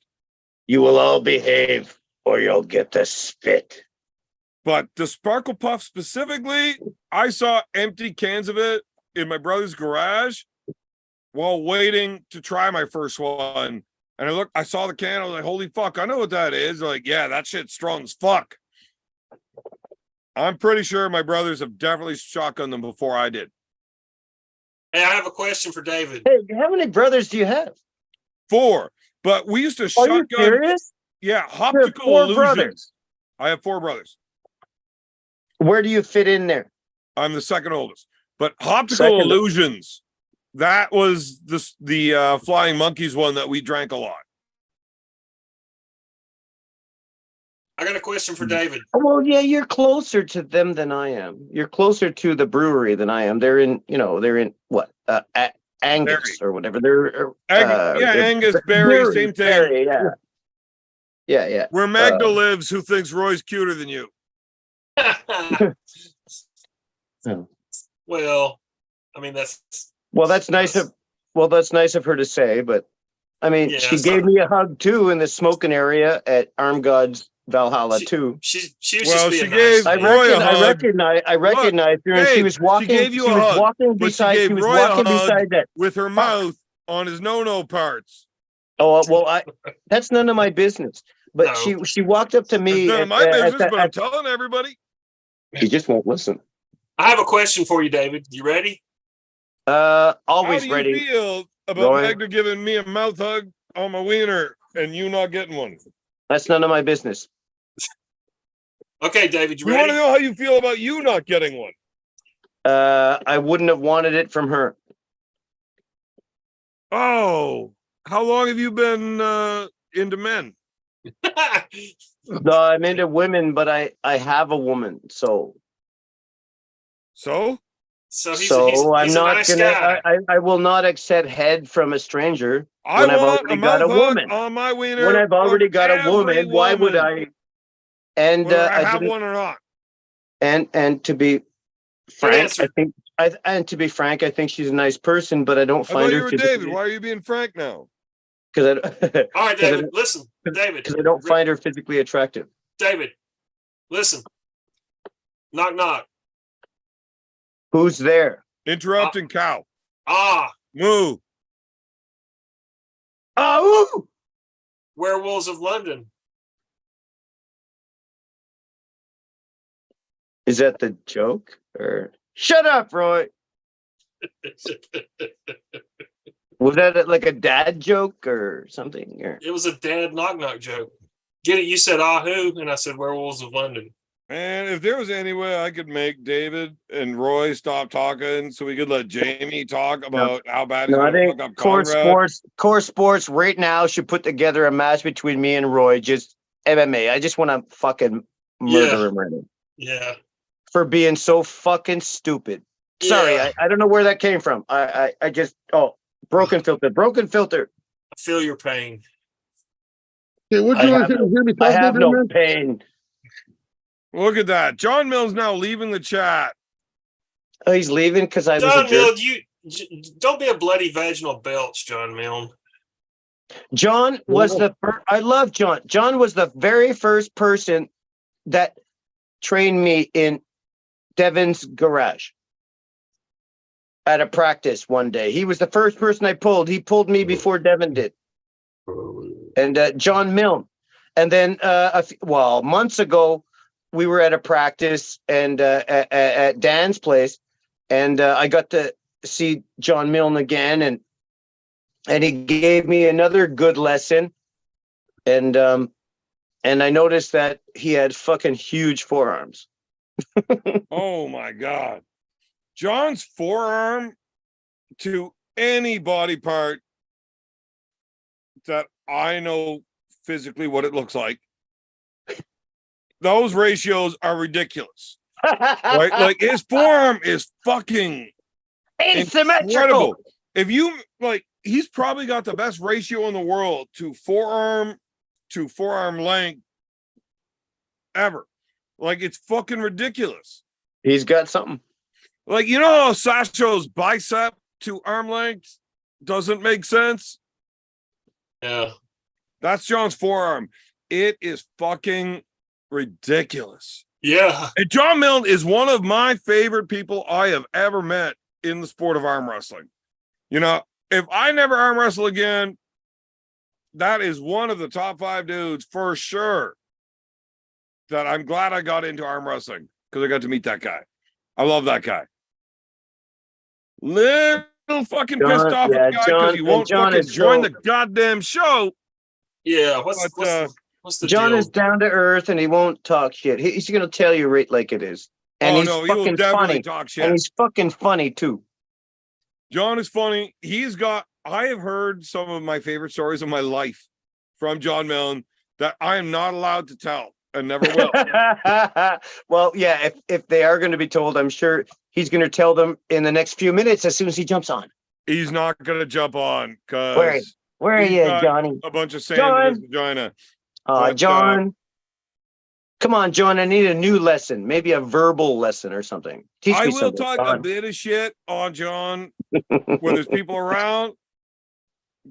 [SPEAKER 4] You will all behave or you'll get the spit.
[SPEAKER 1] But the Sparkle Puff specifically, I saw empty cans of it in my brother's garage while waiting to try my first one. And I saw the can. I was like, holy fuck, I know what that is. They're like, yeah, that shit's strong as fuck. I'm pretty sure my brothers have definitely shotgunned them before I did.
[SPEAKER 2] hey, I have a question for David.
[SPEAKER 4] Hey, how many brothers do you have?
[SPEAKER 1] 4. But we used to
[SPEAKER 4] Are you
[SPEAKER 1] shotgun.
[SPEAKER 4] serious?
[SPEAKER 1] Yeah,
[SPEAKER 4] You have
[SPEAKER 1] optical
[SPEAKER 4] 4
[SPEAKER 1] illusions.
[SPEAKER 4] brothers.
[SPEAKER 1] I have 4 brothers.
[SPEAKER 4] Where do you fit in there?
[SPEAKER 1] I'm the second oldest. But optical
[SPEAKER 4] Second-
[SPEAKER 1] illusions, that was the Flying Monkeys one that we drank a lot.
[SPEAKER 2] I got a question for David.
[SPEAKER 4] Oh, well, yeah, you're closer to them than I am. You're closer to the brewery than I am. They're in what? Angus or whatever. They're
[SPEAKER 1] Angus, Barry, same thing.
[SPEAKER 4] Barry, yeah.
[SPEAKER 1] Where Magda lives, who thinks Roy's cuter than you.
[SPEAKER 2] Well, I mean that's
[SPEAKER 4] That's nice of her to say, but I mean,
[SPEAKER 2] Yeah,
[SPEAKER 4] she
[SPEAKER 2] it's
[SPEAKER 4] gave
[SPEAKER 2] not-
[SPEAKER 4] me a hug too in the smoking area at Arm God's Valhalla too.
[SPEAKER 2] she was
[SPEAKER 1] Well,
[SPEAKER 2] just
[SPEAKER 1] she
[SPEAKER 2] being
[SPEAKER 1] gave
[SPEAKER 2] nice.
[SPEAKER 1] Roy a hug.
[SPEAKER 4] I recognize her, and she
[SPEAKER 1] Dave,
[SPEAKER 4] was walking.
[SPEAKER 1] she gave you
[SPEAKER 4] she
[SPEAKER 1] a
[SPEAKER 4] was
[SPEAKER 1] hug,
[SPEAKER 4] walking
[SPEAKER 1] but she
[SPEAKER 4] beside.
[SPEAKER 1] gave
[SPEAKER 4] She was
[SPEAKER 1] Roy a
[SPEAKER 4] walking
[SPEAKER 1] hug
[SPEAKER 4] beside that.
[SPEAKER 1] with her mouth on his no-no parts.
[SPEAKER 4] Oh well, that's none of my business. But
[SPEAKER 2] No.
[SPEAKER 4] she walked up to
[SPEAKER 1] It's
[SPEAKER 4] me.
[SPEAKER 1] none of my
[SPEAKER 4] at
[SPEAKER 1] business,
[SPEAKER 4] that-
[SPEAKER 1] but I'm telling everybody.
[SPEAKER 4] he just won't listen.
[SPEAKER 2] I have a question for you, David. You ready?
[SPEAKER 1] How
[SPEAKER 4] Always
[SPEAKER 1] do you
[SPEAKER 4] ready.
[SPEAKER 1] feel about
[SPEAKER 4] Roy?
[SPEAKER 1] Magda giving me a mouth hug on my wiener and you not getting one?
[SPEAKER 4] That's none of my business.
[SPEAKER 2] Okay, David, you
[SPEAKER 1] We want
[SPEAKER 2] ready?
[SPEAKER 1] to know how you feel about you not getting one.
[SPEAKER 4] I wouldn't have wanted it from her.
[SPEAKER 1] Oh, how long have you been into men?
[SPEAKER 4] No, I'm into women, but I have a woman, so
[SPEAKER 1] So?
[SPEAKER 2] so he's
[SPEAKER 4] I'm
[SPEAKER 2] a
[SPEAKER 4] not
[SPEAKER 2] nice
[SPEAKER 4] gonna.
[SPEAKER 2] guy.
[SPEAKER 4] I will not accept head from a stranger
[SPEAKER 1] I
[SPEAKER 4] when I've
[SPEAKER 1] want
[SPEAKER 4] already
[SPEAKER 1] a
[SPEAKER 4] got
[SPEAKER 1] mouth
[SPEAKER 4] a
[SPEAKER 1] hug
[SPEAKER 4] woman.
[SPEAKER 1] on my wiener.
[SPEAKER 4] When I've already
[SPEAKER 1] from
[SPEAKER 4] got a
[SPEAKER 1] every
[SPEAKER 4] woman, why would
[SPEAKER 1] woman,
[SPEAKER 4] I? And
[SPEAKER 1] whether I
[SPEAKER 4] I
[SPEAKER 1] have
[SPEAKER 4] didn't.
[SPEAKER 1] one or not.
[SPEAKER 4] And to be frank,
[SPEAKER 2] answer.
[SPEAKER 4] to be frank, I think she's a nice person, but I don't
[SPEAKER 1] I
[SPEAKER 4] find
[SPEAKER 1] thought
[SPEAKER 4] her
[SPEAKER 1] you were
[SPEAKER 4] physically,
[SPEAKER 1] David. Why are you being frank now?
[SPEAKER 4] because
[SPEAKER 2] All right,
[SPEAKER 4] 'cause I
[SPEAKER 2] David,
[SPEAKER 4] don't-
[SPEAKER 2] listen. David,
[SPEAKER 4] I don't find her physically attractive.
[SPEAKER 2] David, listen. Knock, knock.
[SPEAKER 4] Who's there?
[SPEAKER 1] Interrupting cow.
[SPEAKER 2] Ah,
[SPEAKER 1] Moo.
[SPEAKER 4] Oh,
[SPEAKER 2] Werewolves of London.
[SPEAKER 4] is that the joke? Or shut up, Roy? Was that like a dad joke or something? Or
[SPEAKER 2] It was a dad knock knock joke. Get it? You said Ahu, and I said Werewolves of London.
[SPEAKER 1] Man, if there was any way I could make David and Roy stop talking so we could let Jamie talk about how bad he's
[SPEAKER 4] no, I
[SPEAKER 1] going to
[SPEAKER 4] think
[SPEAKER 1] fuck up Conrad.
[SPEAKER 4] Core Sports right now should put together a match between me and Roy, just MMA. I just want to fucking murder him right now
[SPEAKER 2] Yeah.
[SPEAKER 4] for being so fucking stupid. Sorry,
[SPEAKER 2] Yeah.
[SPEAKER 4] I don't know where that came from. I just broken filter.
[SPEAKER 2] I feel your pain.
[SPEAKER 3] Okay, what
[SPEAKER 4] I
[SPEAKER 3] do you want
[SPEAKER 4] have
[SPEAKER 3] to hear me
[SPEAKER 4] I
[SPEAKER 3] talk
[SPEAKER 4] have
[SPEAKER 3] about,
[SPEAKER 4] no
[SPEAKER 3] man?
[SPEAKER 4] pain.
[SPEAKER 1] Look at that. John Mill's now leaving the chat.
[SPEAKER 4] Oh, he's leaving because I was a
[SPEAKER 2] John
[SPEAKER 4] jerk.
[SPEAKER 2] Milne, don't be a bloody vaginal belch, John Milne.
[SPEAKER 4] John was the first. I love John. John was the very first person that trained me in Devin's garage at a practice one day. He was the first person I pulled. He pulled me before Devin did. And John Milne. And then months ago, we were at a practice and at Dan's place, and I got to see John Milne again, and he gave me another good lesson. And I noticed that he had fucking huge forearms.
[SPEAKER 1] Oh my God. John's forearm to any body part that I know physically what it looks like. Those ratios are ridiculous. Right? Like his forearm is fucking
[SPEAKER 4] Asymmetrical.
[SPEAKER 1] If you like, he's probably got the best ratio in the world to forearm length ever. Like, it's fucking ridiculous.
[SPEAKER 4] He's got something.
[SPEAKER 1] Like, you know how Sasho's bicep to arm length doesn't make sense?
[SPEAKER 2] Yeah.
[SPEAKER 1] That's John's forearm. It is fucking ridiculous.
[SPEAKER 2] Yeah.
[SPEAKER 1] And John Milne is one of my favorite people I have ever met in the sport of arm wrestling. You know, if I never arm wrestle again, that is one of the top 5 dudes for sure that I'm glad I got into arm wrestling because I got to meet that guy. I love that guy. Little fucking pissed off at the guy because he won't fucking join the goddamn show.
[SPEAKER 2] Yeah. What's the
[SPEAKER 4] John
[SPEAKER 2] deal?
[SPEAKER 4] is down to earth and he won't talk shit. He's going to tell you right like it is. And he's
[SPEAKER 1] he will
[SPEAKER 4] fucking
[SPEAKER 1] definitely
[SPEAKER 4] funny.
[SPEAKER 1] talk shit.
[SPEAKER 4] And he's fucking funny too.
[SPEAKER 1] John is funny. I have heard some of my favorite stories of my life from John Milne that I am not allowed to tell and never will.
[SPEAKER 4] Well, yeah, if they are going to be told, I'm sure he's going to tell them in the next few minutes as soon as he jumps on.
[SPEAKER 1] He's not going to jump on because
[SPEAKER 4] Where are you, Johnny?
[SPEAKER 1] a bunch of sand in his vagina.
[SPEAKER 4] John. Come on, John. I need a new lesson, maybe a verbal lesson or something. Teach me
[SPEAKER 1] I will
[SPEAKER 4] something.
[SPEAKER 1] talk a bit of shit on John when there's people around,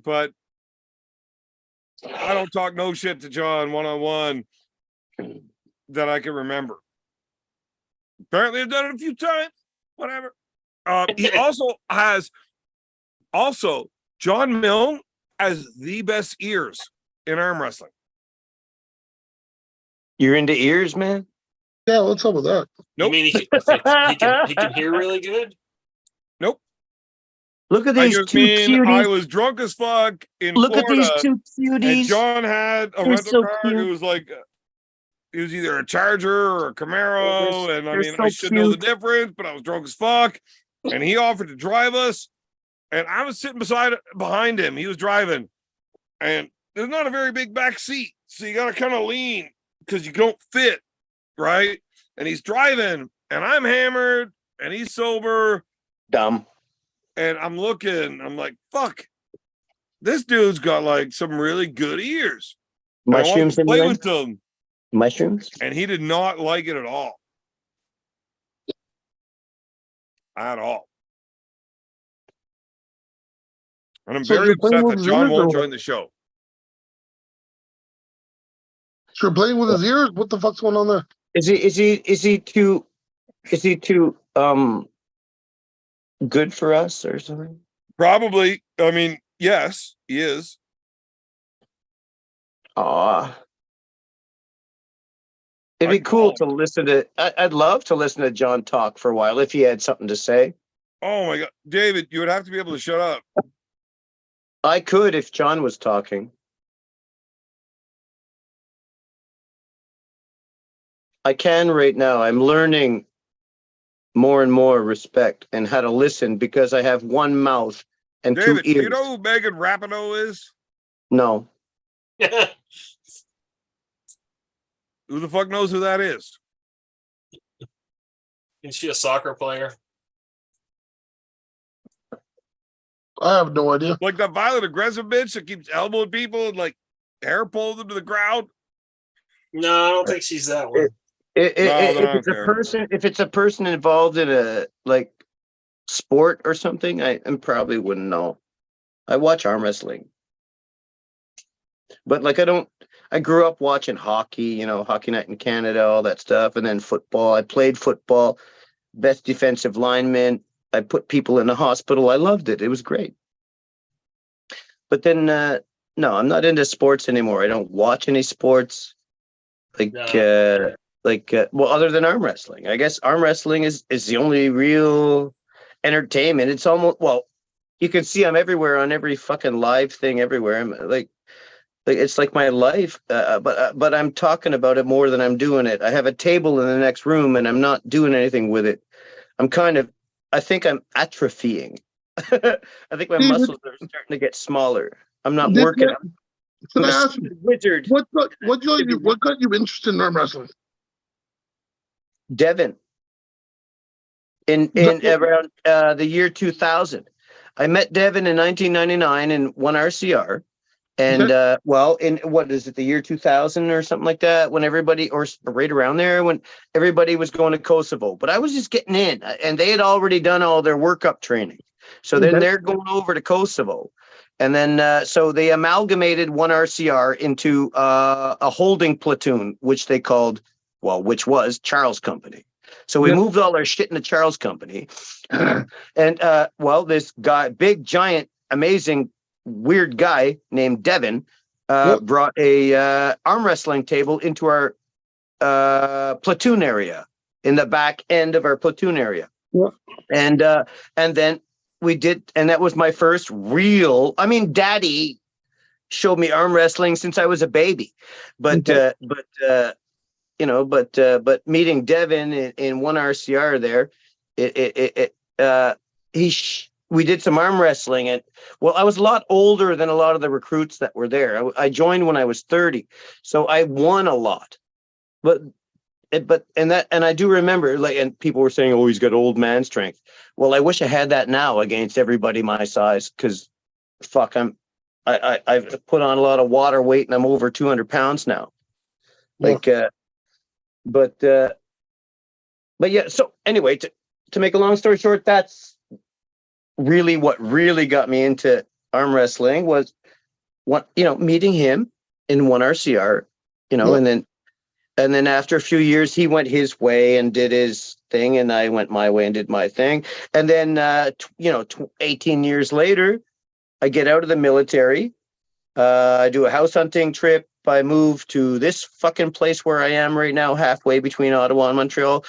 [SPEAKER 1] but I don't talk no shit to John one-on-one that I can remember. Apparently I've done it a few times. Whatever. He also John Milne has the best ears in arm wrestling.
[SPEAKER 4] You're into ears, man?
[SPEAKER 3] Yeah, what's up with that?
[SPEAKER 1] Nope.
[SPEAKER 2] You mean he can hear really good?
[SPEAKER 1] Nope.
[SPEAKER 4] Look at
[SPEAKER 1] I
[SPEAKER 4] these
[SPEAKER 1] just
[SPEAKER 4] two
[SPEAKER 1] mean
[SPEAKER 4] cuties.
[SPEAKER 1] I was drunk as fuck in
[SPEAKER 4] Look
[SPEAKER 1] Florida.
[SPEAKER 4] at these two
[SPEAKER 1] And
[SPEAKER 4] cuties.
[SPEAKER 1] John had a
[SPEAKER 4] They're
[SPEAKER 1] rental
[SPEAKER 4] so
[SPEAKER 1] car.
[SPEAKER 4] cute.
[SPEAKER 1] It was like, it was either a Charger or a Camaro. And I
[SPEAKER 4] they're
[SPEAKER 1] mean,
[SPEAKER 4] so
[SPEAKER 1] I should know the
[SPEAKER 4] cute.
[SPEAKER 1] difference, but I was drunk as fuck. And he offered to drive us. And I was sitting behind him. He was driving. And there's not a very big back seat. So you got to kind of lean because you don't fit. Right. And he's driving. And I'm hammered. And he's sober.
[SPEAKER 4] Dumb.
[SPEAKER 1] And I'm looking. I'm like, fuck. This dude's got like some really good ears.
[SPEAKER 4] Mushrooms
[SPEAKER 1] I
[SPEAKER 4] in
[SPEAKER 1] play
[SPEAKER 4] the
[SPEAKER 1] with them,
[SPEAKER 4] mushrooms?
[SPEAKER 1] and he did not like it at all. At all. And I'm
[SPEAKER 3] So
[SPEAKER 1] very
[SPEAKER 3] you're playing
[SPEAKER 1] upset
[SPEAKER 3] with
[SPEAKER 1] that
[SPEAKER 3] his
[SPEAKER 1] John
[SPEAKER 3] ears or
[SPEAKER 1] won't
[SPEAKER 3] what?
[SPEAKER 1] join the show.
[SPEAKER 3] You're playing with his ears? What the fuck's going on there?
[SPEAKER 4] Is he too good for us or something?
[SPEAKER 1] Probably. I mean, yes, he is.
[SPEAKER 4] Aw. It'd be
[SPEAKER 1] I'd
[SPEAKER 4] cool
[SPEAKER 1] call
[SPEAKER 4] to listen to. I'd love to listen to John talk for a while if he had something to say.
[SPEAKER 1] Oh my God. David, you would have to be able to shut up.
[SPEAKER 4] I could if John was talking. I can right now. I'm learning more and more respect and how to listen because I have one mouth and
[SPEAKER 1] David,
[SPEAKER 4] two
[SPEAKER 1] do
[SPEAKER 4] ears.
[SPEAKER 1] you know who Megan Rapinoe is?
[SPEAKER 4] No.
[SPEAKER 1] Who the fuck knows who that is?
[SPEAKER 2] Is she a soccer player?
[SPEAKER 3] I have no idea.
[SPEAKER 1] Like that violent, aggressive bitch that keeps elbowing people and like hair pulling them to the ground?
[SPEAKER 2] No, I don't think she's that one.
[SPEAKER 1] No, I
[SPEAKER 4] If
[SPEAKER 1] don't
[SPEAKER 4] it's a
[SPEAKER 1] care.
[SPEAKER 4] if it's a person involved in a like sport or something, I probably wouldn't know. I watch arm wrestling, but like I grew up watching hockey, Hockey Night in Canada, all that stuff, and then football. I played football, best defensive lineman. I put people in the hospital. I loved it. It was great. But then, no, I'm not into sports anymore. I don't watch any sports. Well, other than arm wrestling, I guess arm wrestling is the only real entertainment. It's almost, well, you can see I'm everywhere on every fucking live thing everywhere. I'm like it's like my life, but I'm talking about it more than I'm doing it. I have a table in the next room and I'm not doing anything with it. I think I'm atrophying. I think my muscles are starting to get smaller. I'm not working.
[SPEAKER 3] Can
[SPEAKER 4] I'm
[SPEAKER 3] I
[SPEAKER 4] a
[SPEAKER 3] ask you,
[SPEAKER 4] wizard.
[SPEAKER 3] what got you interested in arm wrestling?
[SPEAKER 4] Devin. in around the year 2000. I met Devin in 1999 in one RCR. And well, in what is it, the year 2000 or something like that, when everybody, or right around there, when everybody was going to Kosovo. But I was just getting in, and they had already done all their workup training. So then they're going over to Kosovo. And then so they amalgamated one RCR into a holding platoon, which they called, well, which was Charles Company. So we moved all our shit into Charles Company. And well, this guy, big, giant, amazing, weird guy named Devin brought a arm wrestling table into our platoon area, in the back end of our platoon area. And then we did, and that was my first real, I mean, Daddy showed me arm wrestling since I was a baby, but you know, but meeting Devin in one RCR there, we did some arm wrestling, and well, I was a lot older than a lot of the recruits that were there. I joined when I was 30, so I won a lot. But I do remember, like, and people were saying, "Oh, he's got old man strength." Well, I wish I had that now against everybody my size, because fuck, I've put on a lot of water weight, and I'm over 200 pounds now. Like, but yeah. So anyway, to make a long story short, that's really what really got me into arm wrestling, was meeting him in one RCR, and then after a few years he went his way and did his thing, and I went my way and did my thing. And then 18 years later, I get out of the military. I do a house hunting trip. I move to this fucking place where I am right now, halfway between Ottawa and Montreal.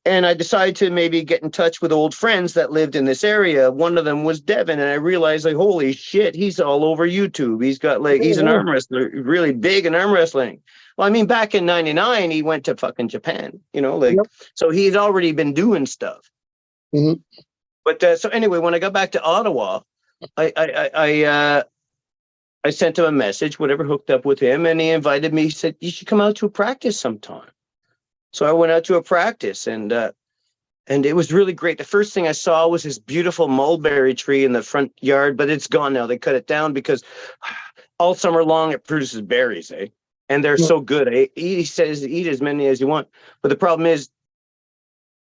[SPEAKER 4] And I decided to maybe get in touch with old friends that lived in this area. One of them was Devin, and I realized, like, holy shit, he's all over YouTube. He's got, like, he's an arm wrestler, really big in arm wrestling. Well, I mean, back in '99, he went to fucking Japan, so he'd already been doing stuff.
[SPEAKER 3] Mm-hmm.
[SPEAKER 4] But so anyway, when I got back to Ottawa, I sent him a message, whatever, hooked up with him, and he invited me. He said, "You should come out to a practice sometime." So I went out to a practice, and it was really great. The first thing I saw was this beautiful mulberry tree in the front yard, but it's gone now. They cut it down because all summer long it produces berries, and they're so good. He says eat as many as you want, but the problem is,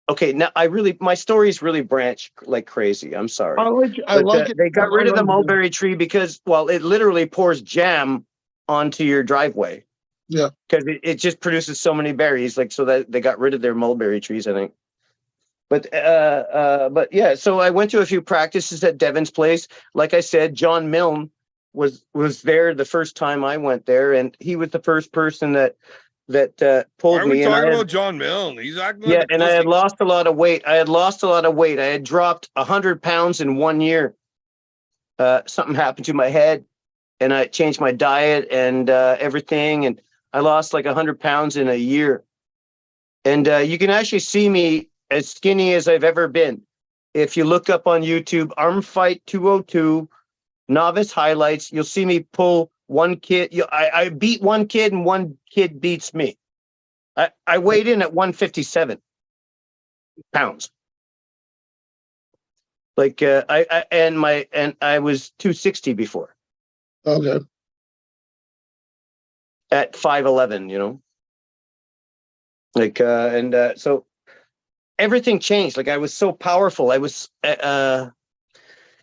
[SPEAKER 4] okay, now my stories really branch like crazy. I'm sorry.
[SPEAKER 3] I like it.
[SPEAKER 4] They got rid of the mulberry tree because, well, it literally pours jam onto your driveway.
[SPEAKER 3] Yeah,
[SPEAKER 4] because it just produces so many berries, like, so that they got rid of their mulberry trees, I think. But yeah, so I went to a few practices at Devin's place. Like I said, John Milne was there the first time I went there, and he was the first person that pulled me.
[SPEAKER 1] Why are we talking about John Milne? He's acting like
[SPEAKER 4] and I had lost a lot of weight. I had dropped 100 pounds in 1 year. Something happened to my head, and I changed my diet and everything, and I lost like 100 pounds in a year. And you can actually see me as skinny as I've ever been. If you look up on YouTube, Arm Fight 202, novice highlights, you'll see me pull one kid. I beat one kid, and one kid beats me. I weighed in at 157 pounds. Like I was 260 before.
[SPEAKER 3] Okay.
[SPEAKER 4] At 5'11", like, so everything changed. Like, I was so powerful. I was,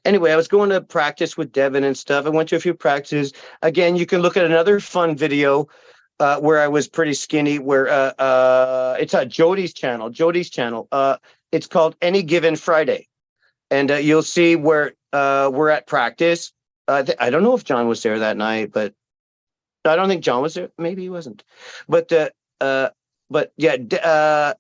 [SPEAKER 4] anyway, I was going to practice with Devin and stuff. I went to a few practices. Again, you can look at another fun video where I was pretty skinny, where it's on Jody's channel. It's called Any Given Friday. And you'll see where we're at practice. I don't know if John was there that night, but I don't think John was there. Maybe he wasn't. But yeah,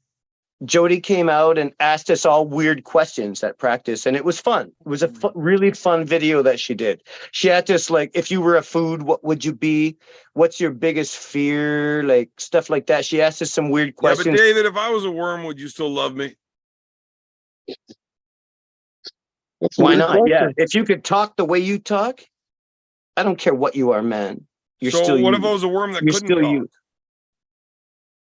[SPEAKER 4] Jody came out and asked us all weird questions at practice, and it was fun. It was a really fun video that she did. She asked us, like, if you were a food, what would you be? What's your biggest fear? Like, stuff like that. She asked us some weird questions.
[SPEAKER 1] Yeah, but David, if I was a worm, would you still love me?
[SPEAKER 4] Why not? Yeah, if you could talk the way you talk, I don't care what you are, man. You're
[SPEAKER 1] so
[SPEAKER 4] still
[SPEAKER 1] what
[SPEAKER 4] you.
[SPEAKER 1] if I was a worm that
[SPEAKER 4] You're
[SPEAKER 1] couldn't
[SPEAKER 4] still
[SPEAKER 1] talk?
[SPEAKER 4] you.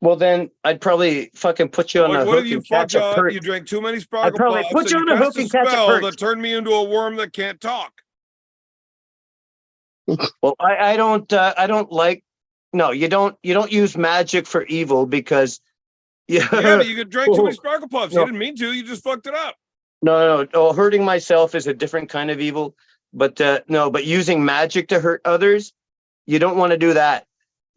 [SPEAKER 4] Well, then I'd probably fucking put you on
[SPEAKER 1] Like,
[SPEAKER 4] a
[SPEAKER 1] what
[SPEAKER 4] hook
[SPEAKER 1] if you
[SPEAKER 4] and catch
[SPEAKER 1] fucked
[SPEAKER 4] a
[SPEAKER 1] up?
[SPEAKER 4] perch.
[SPEAKER 1] You drank too many
[SPEAKER 4] I'd
[SPEAKER 1] Sparkle
[SPEAKER 4] probably
[SPEAKER 1] Pops
[SPEAKER 4] put
[SPEAKER 1] and
[SPEAKER 4] you
[SPEAKER 1] you
[SPEAKER 4] on a
[SPEAKER 1] cast
[SPEAKER 4] hook
[SPEAKER 1] a
[SPEAKER 4] and catch a
[SPEAKER 1] spell
[SPEAKER 4] perch.
[SPEAKER 1] that turned me into a worm that can't talk.
[SPEAKER 4] Well, I don't like. No, you don't use magic for evil because
[SPEAKER 1] Yeah, but you could drink too many Sparkle Puffs. You
[SPEAKER 4] No.
[SPEAKER 1] didn't mean to. You just fucked it up.
[SPEAKER 4] No, hurting myself is a different kind of evil. But no, but using magic to hurt others, you don't want to do that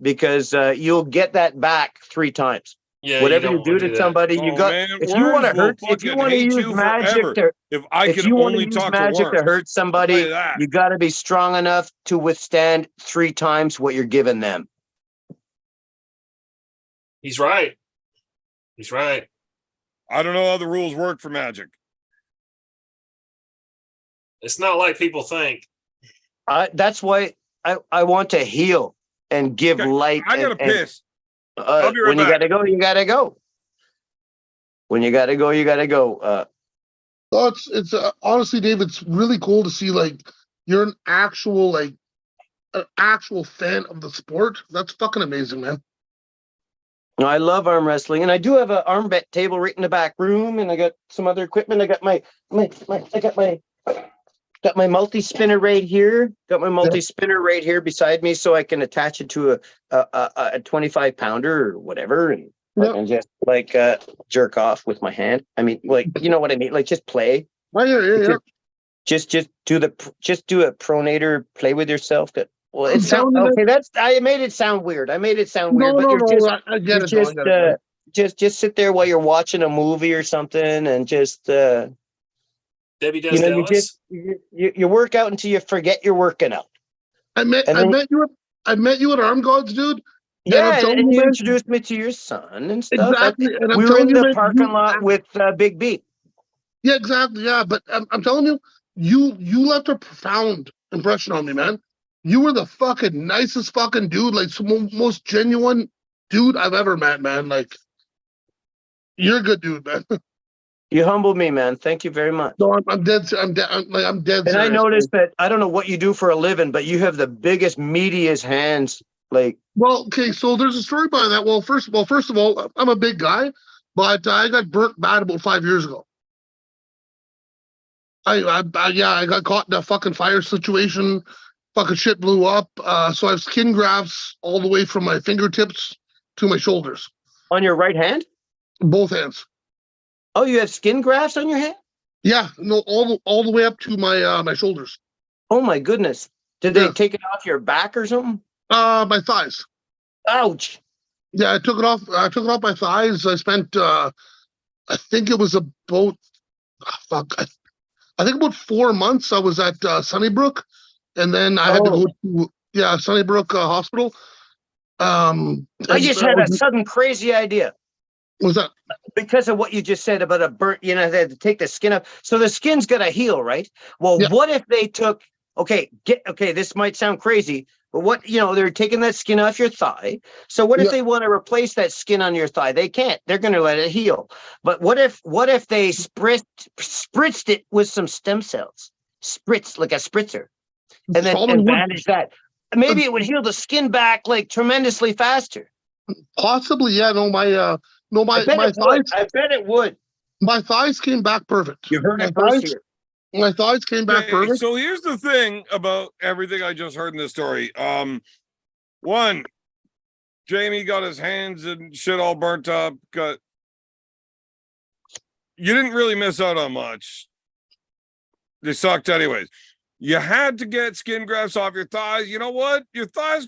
[SPEAKER 4] because you'll get that back 3 times.
[SPEAKER 2] Yeah,
[SPEAKER 4] Whatever you
[SPEAKER 2] don't
[SPEAKER 4] do
[SPEAKER 2] wanna
[SPEAKER 4] to somebody,
[SPEAKER 1] Oh man,
[SPEAKER 4] if you want
[SPEAKER 1] worms
[SPEAKER 4] to
[SPEAKER 1] will
[SPEAKER 4] hurt, if you
[SPEAKER 1] fucking
[SPEAKER 4] want to
[SPEAKER 1] hate
[SPEAKER 4] use
[SPEAKER 1] you
[SPEAKER 4] magic
[SPEAKER 1] forever.
[SPEAKER 4] to,
[SPEAKER 1] If I
[SPEAKER 4] if
[SPEAKER 1] could
[SPEAKER 4] you want to
[SPEAKER 1] only
[SPEAKER 4] use
[SPEAKER 1] talk to
[SPEAKER 4] magic to
[SPEAKER 1] worms,
[SPEAKER 4] hurt
[SPEAKER 1] I'll tell
[SPEAKER 4] somebody,
[SPEAKER 1] you that.
[SPEAKER 4] you got to be strong enough to withstand 3 times what you're giving them.
[SPEAKER 2] He's right. He's right.
[SPEAKER 1] I don't know how the rules work for magic.
[SPEAKER 2] It's not like people think.
[SPEAKER 4] That's why I want to heal and give
[SPEAKER 1] Okay,
[SPEAKER 4] light.
[SPEAKER 1] I gotta
[SPEAKER 4] and,
[SPEAKER 1] piss. I'll be right
[SPEAKER 4] when you
[SPEAKER 1] back.
[SPEAKER 4] gotta go, you gotta go. When you gotta go, you gotta go.
[SPEAKER 3] Oh, it's honestly, Dave, it's really cool to see like you're an actual fan of the sport. That's fucking amazing, man.
[SPEAKER 4] I love arm wrestling, and I do have an arm bet table right in the back room, and I got some other equipment. I got got my multi spinner right here. Got my multi spinner right here beside me, so I can attach it to a 25 pounder or whatever, and I can just jerk off with my hand. I mean, like, you know what I mean? Like, just play.
[SPEAKER 3] Oh, yeah.
[SPEAKER 4] Just do a pronator. Play with yourself. Well,
[SPEAKER 3] I'm
[SPEAKER 4] it sounds
[SPEAKER 3] telling you,
[SPEAKER 4] okay. I made it sound weird. I made it sound weird, but
[SPEAKER 3] no,
[SPEAKER 4] you're just
[SPEAKER 3] I get
[SPEAKER 4] you're
[SPEAKER 3] it. No, I
[SPEAKER 4] just
[SPEAKER 3] get it.
[SPEAKER 4] just sit there while you're watching a movie or something, and just
[SPEAKER 2] Debbie does
[SPEAKER 4] you
[SPEAKER 2] Dallas.
[SPEAKER 4] you work out until you forget you're working out.
[SPEAKER 3] I met you at Arm Gods, dude.
[SPEAKER 4] Yeah,
[SPEAKER 3] telling
[SPEAKER 4] and
[SPEAKER 3] you,
[SPEAKER 4] you
[SPEAKER 3] man,
[SPEAKER 4] introduced me to your son and stuff.
[SPEAKER 3] exactly. And I'm
[SPEAKER 4] We were
[SPEAKER 3] telling
[SPEAKER 4] in
[SPEAKER 3] you,
[SPEAKER 4] the
[SPEAKER 3] man,
[SPEAKER 4] parking lot with Big B.
[SPEAKER 3] yeah, exactly. Yeah, but I'm telling you, you left a profound impression on me, man. You were the fucking nicest fucking dude, like some most genuine dude I've ever met, man. Like, you're a good dude, man.
[SPEAKER 4] You humbled me, man. Thank you very much.
[SPEAKER 3] No, I'm dead. I'm dead
[SPEAKER 4] And
[SPEAKER 3] serious.
[SPEAKER 4] I noticed that I don't know what you do for a living, but you have the biggest, meatiest hands. Like,
[SPEAKER 3] Well, okay, so there's a story behind that. Well, first of all, I'm a big guy, but I got burnt bad about 5 years ago. I got caught in a fucking fire situation. Fucking shit blew up. So I have skin grafts all the way from my fingertips to my shoulders,
[SPEAKER 4] on your right hand?
[SPEAKER 3] both hands.
[SPEAKER 4] Oh, you have skin grafts on your hand?
[SPEAKER 3] Yeah, no, all the way up to my shoulders.
[SPEAKER 4] Oh my goodness. Did they take it off your back or something?
[SPEAKER 3] My thighs.
[SPEAKER 4] Ouch.
[SPEAKER 3] Yeah, I took it off my thighs. I spent I think it was about I think about 4 months I was at Sunnybrook, and then I had to go to Sunnybrook Hospital.
[SPEAKER 4] I just had a sudden crazy idea.
[SPEAKER 3] Was that
[SPEAKER 4] Because of what you just said about a burnt, they had to take the skin off. So the skin's gonna heal, right? Well,
[SPEAKER 3] Yeah.
[SPEAKER 4] what if they took this might sound crazy, but what they're taking that skin off your thigh. So what if they want to replace that skin on your thigh? They can't. They're gonna let it heal. But what if they spritzed it with some stem cells? Spritz, like a spritzer, and then bandage that. Maybe it would heal the skin back like tremendously faster.
[SPEAKER 3] possibly? Yeah, my thighs.
[SPEAKER 4] I bet it would.
[SPEAKER 3] My thighs came back perfect.
[SPEAKER 4] You heard
[SPEAKER 3] my
[SPEAKER 4] it first
[SPEAKER 3] thighs,
[SPEAKER 4] here.
[SPEAKER 3] My thighs came back
[SPEAKER 1] Okay,
[SPEAKER 3] perfect.
[SPEAKER 1] so here's the thing about everything I just heard in this story. One, Jamie got his hands and shit all burnt up. You didn't really miss out on much. They sucked anyways. You had to get skin grafts off your thighs. You know what? Your thighs,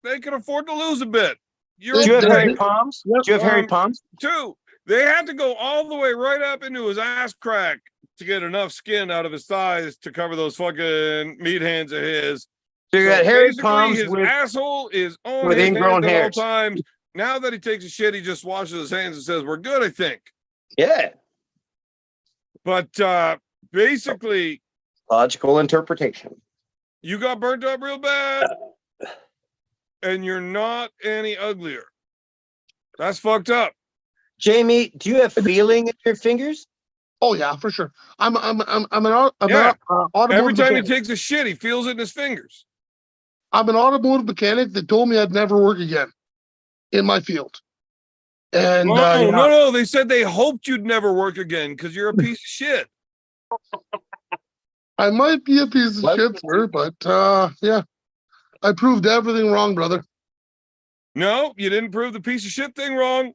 [SPEAKER 1] they can afford to lose a bit.
[SPEAKER 4] Do you have hairy palms?
[SPEAKER 3] Yep.
[SPEAKER 4] Do you have hairy palms?
[SPEAKER 1] Two, they had to go all the way right up into his ass crack to get enough skin out of his thighs to cover those fucking meat hands of his.
[SPEAKER 4] So you got hairy
[SPEAKER 1] basically,
[SPEAKER 4] palms
[SPEAKER 1] his
[SPEAKER 4] with
[SPEAKER 1] asshole is on
[SPEAKER 4] with
[SPEAKER 1] his
[SPEAKER 4] ingrown
[SPEAKER 1] hands at all
[SPEAKER 4] hairs.
[SPEAKER 1] times. Now that he takes a shit, he just washes his hands and says, "We're good," I think.
[SPEAKER 4] Yeah.
[SPEAKER 1] But basically,
[SPEAKER 4] Logical interpretation.
[SPEAKER 1] you got burnt up real bad, and you're not any uglier. That's fucked up.
[SPEAKER 4] Jamie, do you have feeling in your fingers?
[SPEAKER 3] Oh yeah, for sure. I'm an
[SPEAKER 1] Yeah.
[SPEAKER 3] automotive
[SPEAKER 1] Every time
[SPEAKER 3] mechanic.
[SPEAKER 1] he takes a shit, he feels it in his fingers.
[SPEAKER 3] I'm an automotive mechanic that told me I'd never work again in my field. And
[SPEAKER 1] No. They said they hoped you'd never work again because you're a piece of shit.
[SPEAKER 3] I might be a piece of
[SPEAKER 4] What?
[SPEAKER 3] shit, sir, but yeah, I proved everything wrong, brother.
[SPEAKER 1] No, you didn't prove the piece of shit thing wrong.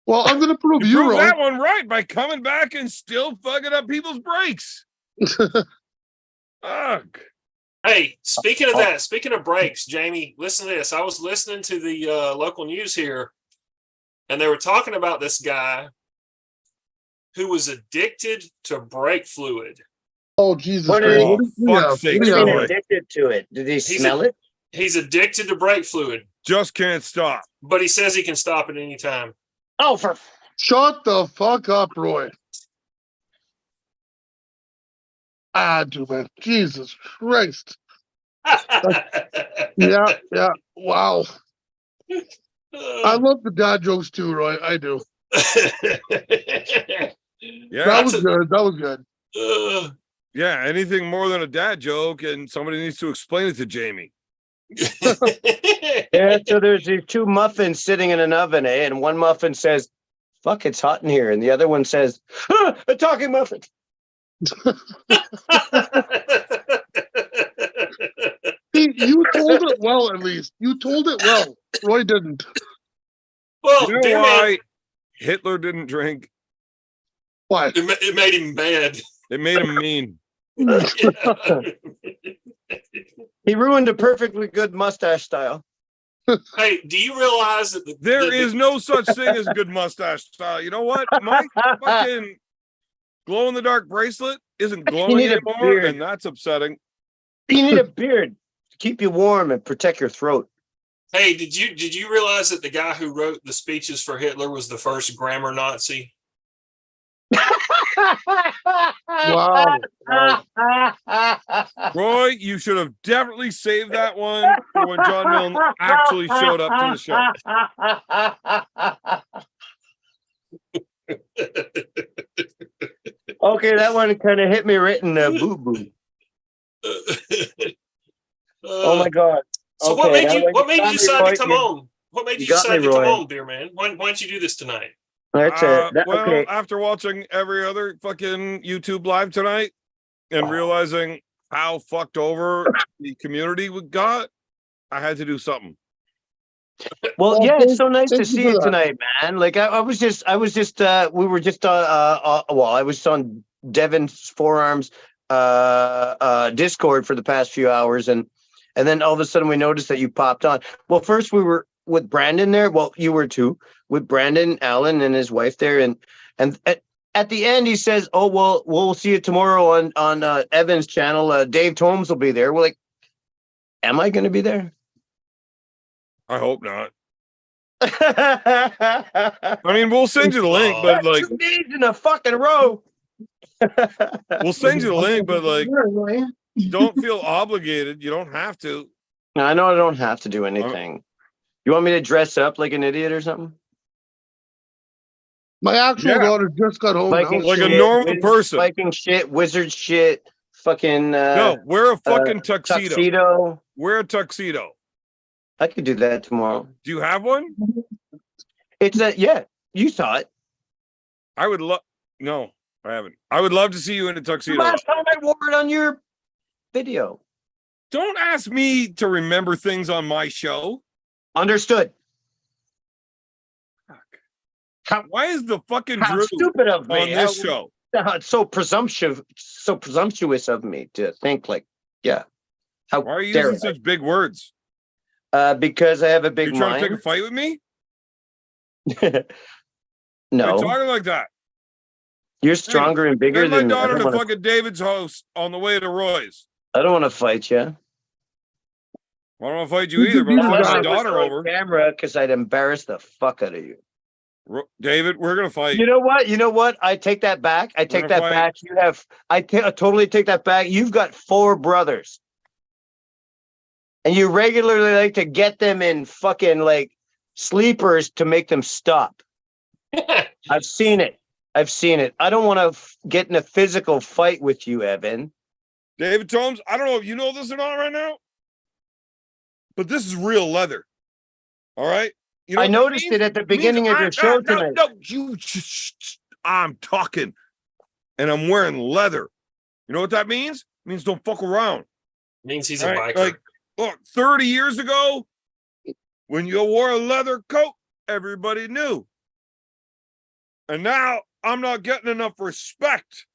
[SPEAKER 3] Well, I'm gonna prove
[SPEAKER 1] You
[SPEAKER 3] you
[SPEAKER 1] proved
[SPEAKER 3] wrong.
[SPEAKER 1] that one right by coming back and still fucking up people's brakes. Fuck.
[SPEAKER 2] Hey, speaking of that, speaking of breaks, Jamie, listen to this. I was listening to the local news here, and they were talking about this guy who was addicted to brake fluid.
[SPEAKER 3] Oh Jesus
[SPEAKER 4] What
[SPEAKER 3] Christ!
[SPEAKER 4] did he-
[SPEAKER 3] What do you
[SPEAKER 1] fuck's
[SPEAKER 3] have?
[SPEAKER 1] sake,
[SPEAKER 3] What do you
[SPEAKER 4] I
[SPEAKER 3] have?
[SPEAKER 4] mean,
[SPEAKER 1] Troy.
[SPEAKER 4] addicted to it. Did he smell it?
[SPEAKER 2] He's addicted to brake fluid,
[SPEAKER 1] Just can't stop.
[SPEAKER 2] but he says he can stop at any time.
[SPEAKER 4] Oh, for
[SPEAKER 3] Shut the fuck up, Roy. Do man. Jesus Christ. Yeah. Wow. I love the dad jokes too, Roy. I do.
[SPEAKER 1] Yeah.
[SPEAKER 3] That was good. That was good.
[SPEAKER 1] Yeah, anything more than a dad joke, and somebody needs to explain it to Jamie.
[SPEAKER 4] yeah. So there's these two muffins sitting in an oven, and one muffin says, "Fuck, it's hot in here," and the other one says, "A talking muffin."
[SPEAKER 3] You told it well, at least. You told it well. Roy didn't.
[SPEAKER 2] Well,
[SPEAKER 1] You know
[SPEAKER 2] dear
[SPEAKER 1] why
[SPEAKER 2] man,
[SPEAKER 1] Hitler didn't drink?
[SPEAKER 3] Why?
[SPEAKER 2] it made him mad.
[SPEAKER 1] It made him mean.
[SPEAKER 4] He ruined a perfectly good mustache style.
[SPEAKER 2] Hey, do you realize that
[SPEAKER 1] There is no such thing as good mustache style. You know what? My fucking glow in the dark bracelet isn't glowing
[SPEAKER 4] need a
[SPEAKER 1] anymore,
[SPEAKER 4] beard.
[SPEAKER 1] and that's upsetting.
[SPEAKER 4] You need a beard to keep you warm and protect your throat.
[SPEAKER 2] Hey, did you realize that the guy who wrote the speeches for Hitler was the first grammar Nazi?
[SPEAKER 3] Wow.
[SPEAKER 1] Roy, you should have definitely saved that one for when John Milne actually showed up to the show.
[SPEAKER 4] Okay, that one kind of hit me right in the boo boo. Oh my god!
[SPEAKER 2] So
[SPEAKER 4] Okay,
[SPEAKER 2] what made you decide to come
[SPEAKER 4] Roy.
[SPEAKER 2] on? What made you
[SPEAKER 4] got
[SPEAKER 2] decide
[SPEAKER 4] me,
[SPEAKER 2] to come
[SPEAKER 4] Roy.
[SPEAKER 2] on, dear man? Why don't you do this tonight?
[SPEAKER 4] That's it.
[SPEAKER 1] Well,
[SPEAKER 4] Okay.
[SPEAKER 1] after watching every other fucking YouTube live tonight and realizing how fucked over the community we got, I had to do something.
[SPEAKER 4] Well,
[SPEAKER 3] Well,
[SPEAKER 4] yeah, it's so nice
[SPEAKER 3] thank
[SPEAKER 4] to
[SPEAKER 3] you
[SPEAKER 4] see
[SPEAKER 3] for
[SPEAKER 4] you
[SPEAKER 3] that.
[SPEAKER 4] tonight, man. Like I was just, we were just well, I was on Devin's Forearms Discord for the past few hours, and then all of a sudden we noticed that you popped on. Well, first we were with Brandon there. Well, you were too, with Brandon Allen and his wife there, and at the end he says, "Oh well, we'll see you tomorrow on Evan's channel. Dave Tomes will be there." We're like, "Am I going to be there?"
[SPEAKER 1] I hope not.
[SPEAKER 4] I
[SPEAKER 1] I mean, we'll send you the link, but like,
[SPEAKER 4] 2 days in a fucking row.
[SPEAKER 1] we'll send you the link, but like, don't feel obligated. You don't have to.
[SPEAKER 4] I know I don't have to do anything. You want me to dress up like an idiot or something?
[SPEAKER 3] My actual
[SPEAKER 1] Yeah.
[SPEAKER 3] daughter just got home
[SPEAKER 4] Viking
[SPEAKER 3] now.
[SPEAKER 1] Like a
[SPEAKER 4] shit,
[SPEAKER 1] normal person.
[SPEAKER 4] Viking shit, wizard shit, fucking
[SPEAKER 1] No, wear a fucking tuxedo.
[SPEAKER 4] tuxedo.
[SPEAKER 1] Wear a tuxedo.
[SPEAKER 4] I could do that tomorrow.
[SPEAKER 1] Do you have one?
[SPEAKER 4] It's yeah, you saw it.
[SPEAKER 1] I would love. No, I haven't. I would love to see you in a tuxedo.
[SPEAKER 4] Last time I wore it on your video.
[SPEAKER 1] Don't ask me to remember things on my show.
[SPEAKER 4] Understood.
[SPEAKER 1] Why is the fucking
[SPEAKER 4] How
[SPEAKER 1] Drew
[SPEAKER 4] stupid of me.
[SPEAKER 1] on this show?
[SPEAKER 4] It's so presumptuous of me to think like, yeah. How
[SPEAKER 1] Why are you
[SPEAKER 4] dare
[SPEAKER 1] using such big words?
[SPEAKER 4] because I have a big
[SPEAKER 1] You're trying to
[SPEAKER 4] mind.
[SPEAKER 1] pick a fight with me?
[SPEAKER 4] No,
[SPEAKER 1] You're talking like that.
[SPEAKER 4] you're stronger and bigger
[SPEAKER 1] Send my
[SPEAKER 4] than me.
[SPEAKER 1] daughter to fucking David's house on the way to Roy's.
[SPEAKER 4] I don't want to fight you.
[SPEAKER 1] I don't want to fight you either, but I'll
[SPEAKER 3] Unless
[SPEAKER 1] send
[SPEAKER 3] it
[SPEAKER 1] my
[SPEAKER 3] was
[SPEAKER 1] daughter over.
[SPEAKER 4] Camera, because I'd embarrass the fuck out of you.
[SPEAKER 1] David, we're gonna fight.
[SPEAKER 4] You know what? You know what? I take that back. I take that
[SPEAKER 1] gonna fight.
[SPEAKER 4] back. You have. I totally take that back. You've got 4 brothers, and you regularly like to get them in fucking like sleepers to make them stop. I've seen it. I've seen it. I don't want to get in a physical fight with you, Evan.
[SPEAKER 1] David Tomes, I don't know if you know this or not right now, but this is real leather. All right? You know
[SPEAKER 4] I
[SPEAKER 1] what that
[SPEAKER 4] noticed
[SPEAKER 1] means?
[SPEAKER 4] it at the
[SPEAKER 1] It means
[SPEAKER 4] beginning of your show tonight.
[SPEAKER 1] No, you just, I'm talking and I'm wearing leather. You know what that means? It means don't fuck around.
[SPEAKER 2] Means he's a
[SPEAKER 1] Right?
[SPEAKER 2] biker.
[SPEAKER 1] Like, look, 30 years ago, when you wore a leather coat, everybody knew. And now I'm not getting enough respect.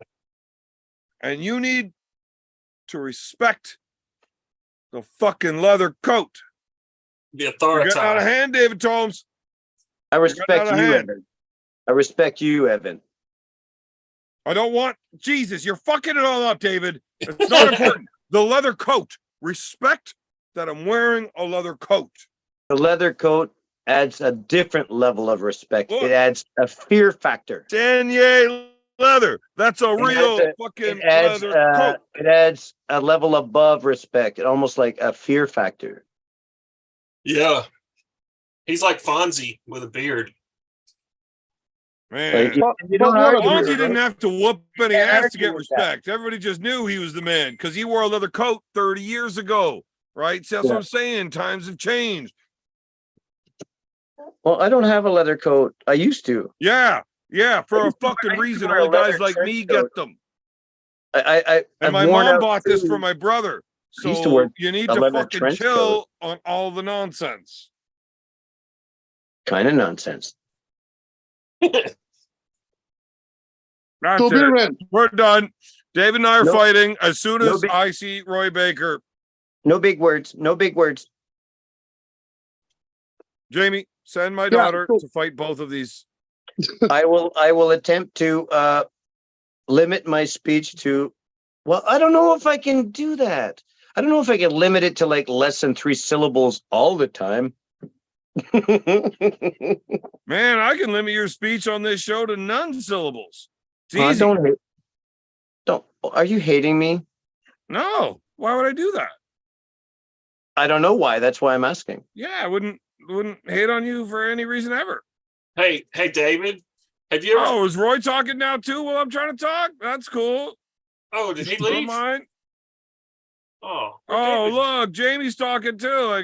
[SPEAKER 1] And you need to respect the fucking leather coat.
[SPEAKER 2] the
[SPEAKER 1] You're getting out of
[SPEAKER 2] authority.
[SPEAKER 1] hand, David Tomes.
[SPEAKER 4] I respect
[SPEAKER 1] out of
[SPEAKER 4] you,
[SPEAKER 1] hand.
[SPEAKER 4] Evan. I respect you, Evan.
[SPEAKER 1] I don't want Jesus. You're fucking it all up, David. It's not important. The leather coat. Respect that I'm wearing a leather coat.
[SPEAKER 4] The leather coat adds a different level of respect.
[SPEAKER 1] Look.
[SPEAKER 4] It adds a fear factor.
[SPEAKER 1] Danier leather. That's a
[SPEAKER 4] It
[SPEAKER 1] real
[SPEAKER 4] adds
[SPEAKER 1] fucking
[SPEAKER 4] It adds,
[SPEAKER 1] leather coat.
[SPEAKER 4] it adds a level above respect, almost like a fear factor.
[SPEAKER 2] Yeah. He's like Fonzie with a beard.
[SPEAKER 1] Man.
[SPEAKER 4] Like, you
[SPEAKER 3] But
[SPEAKER 4] don't
[SPEAKER 3] what
[SPEAKER 4] argue
[SPEAKER 3] a-
[SPEAKER 1] Fonzie
[SPEAKER 4] with it,
[SPEAKER 1] didn't
[SPEAKER 4] right?
[SPEAKER 1] have to whoop any
[SPEAKER 4] Can't
[SPEAKER 1] ass to
[SPEAKER 4] argue
[SPEAKER 1] get
[SPEAKER 4] with that.
[SPEAKER 1] respect. Everybody just knew he was the man because he wore a leather coat 30 years ago. Right? See, that's what
[SPEAKER 4] Yeah.
[SPEAKER 1] I'm saying. Times have changed.
[SPEAKER 4] Well, I don't have a leather coat. I used to.
[SPEAKER 1] Yeah. Yeah. For a
[SPEAKER 4] used to wear-
[SPEAKER 1] fucking
[SPEAKER 4] I used to
[SPEAKER 1] reason.
[SPEAKER 4] wear a
[SPEAKER 1] Only guys
[SPEAKER 4] leather
[SPEAKER 1] like
[SPEAKER 4] trench
[SPEAKER 1] me
[SPEAKER 4] coat.
[SPEAKER 1] get them.
[SPEAKER 4] And
[SPEAKER 1] And my mom bought this for my brother.
[SPEAKER 4] I used to
[SPEAKER 1] So
[SPEAKER 4] wear
[SPEAKER 1] you need
[SPEAKER 4] a
[SPEAKER 1] to
[SPEAKER 4] leather
[SPEAKER 1] fucking
[SPEAKER 4] trench
[SPEAKER 1] chill on all the nonsense.
[SPEAKER 4] kind of nonsense.
[SPEAKER 1] That's
[SPEAKER 3] So
[SPEAKER 1] it.
[SPEAKER 3] Beer Man,
[SPEAKER 1] We're done. David and I are
[SPEAKER 4] Nope.
[SPEAKER 1] fighting as soon
[SPEAKER 4] No
[SPEAKER 1] as
[SPEAKER 4] big-
[SPEAKER 1] I see Roy Baker.
[SPEAKER 4] No big words. No big words.
[SPEAKER 1] Jamie, send my
[SPEAKER 3] Yeah,
[SPEAKER 1] daughter
[SPEAKER 3] so-
[SPEAKER 1] to fight both of these.
[SPEAKER 4] I will attempt to limit my speech to, well, I don't know if I can do that. I don't know if I can limit it to like less than 3 syllables all the time.
[SPEAKER 1] Man, I can limit your speech on this show to none syllables. It's easy.
[SPEAKER 4] Don't. Are you hating me?
[SPEAKER 1] No. Why would I do that?
[SPEAKER 4] I don't know why. That's why I'm asking.
[SPEAKER 1] Yeah, I wouldn't hate on you for any reason ever.
[SPEAKER 2] Hey, David. Have you ever
[SPEAKER 1] Oh, is Roy talking now too while I'm trying to talk? That's cool.
[SPEAKER 2] did he
[SPEAKER 1] Don't
[SPEAKER 2] leave?
[SPEAKER 1] mind.
[SPEAKER 2] Oh,
[SPEAKER 1] Oh,
[SPEAKER 2] David.
[SPEAKER 1] look, Jamie's talking too. I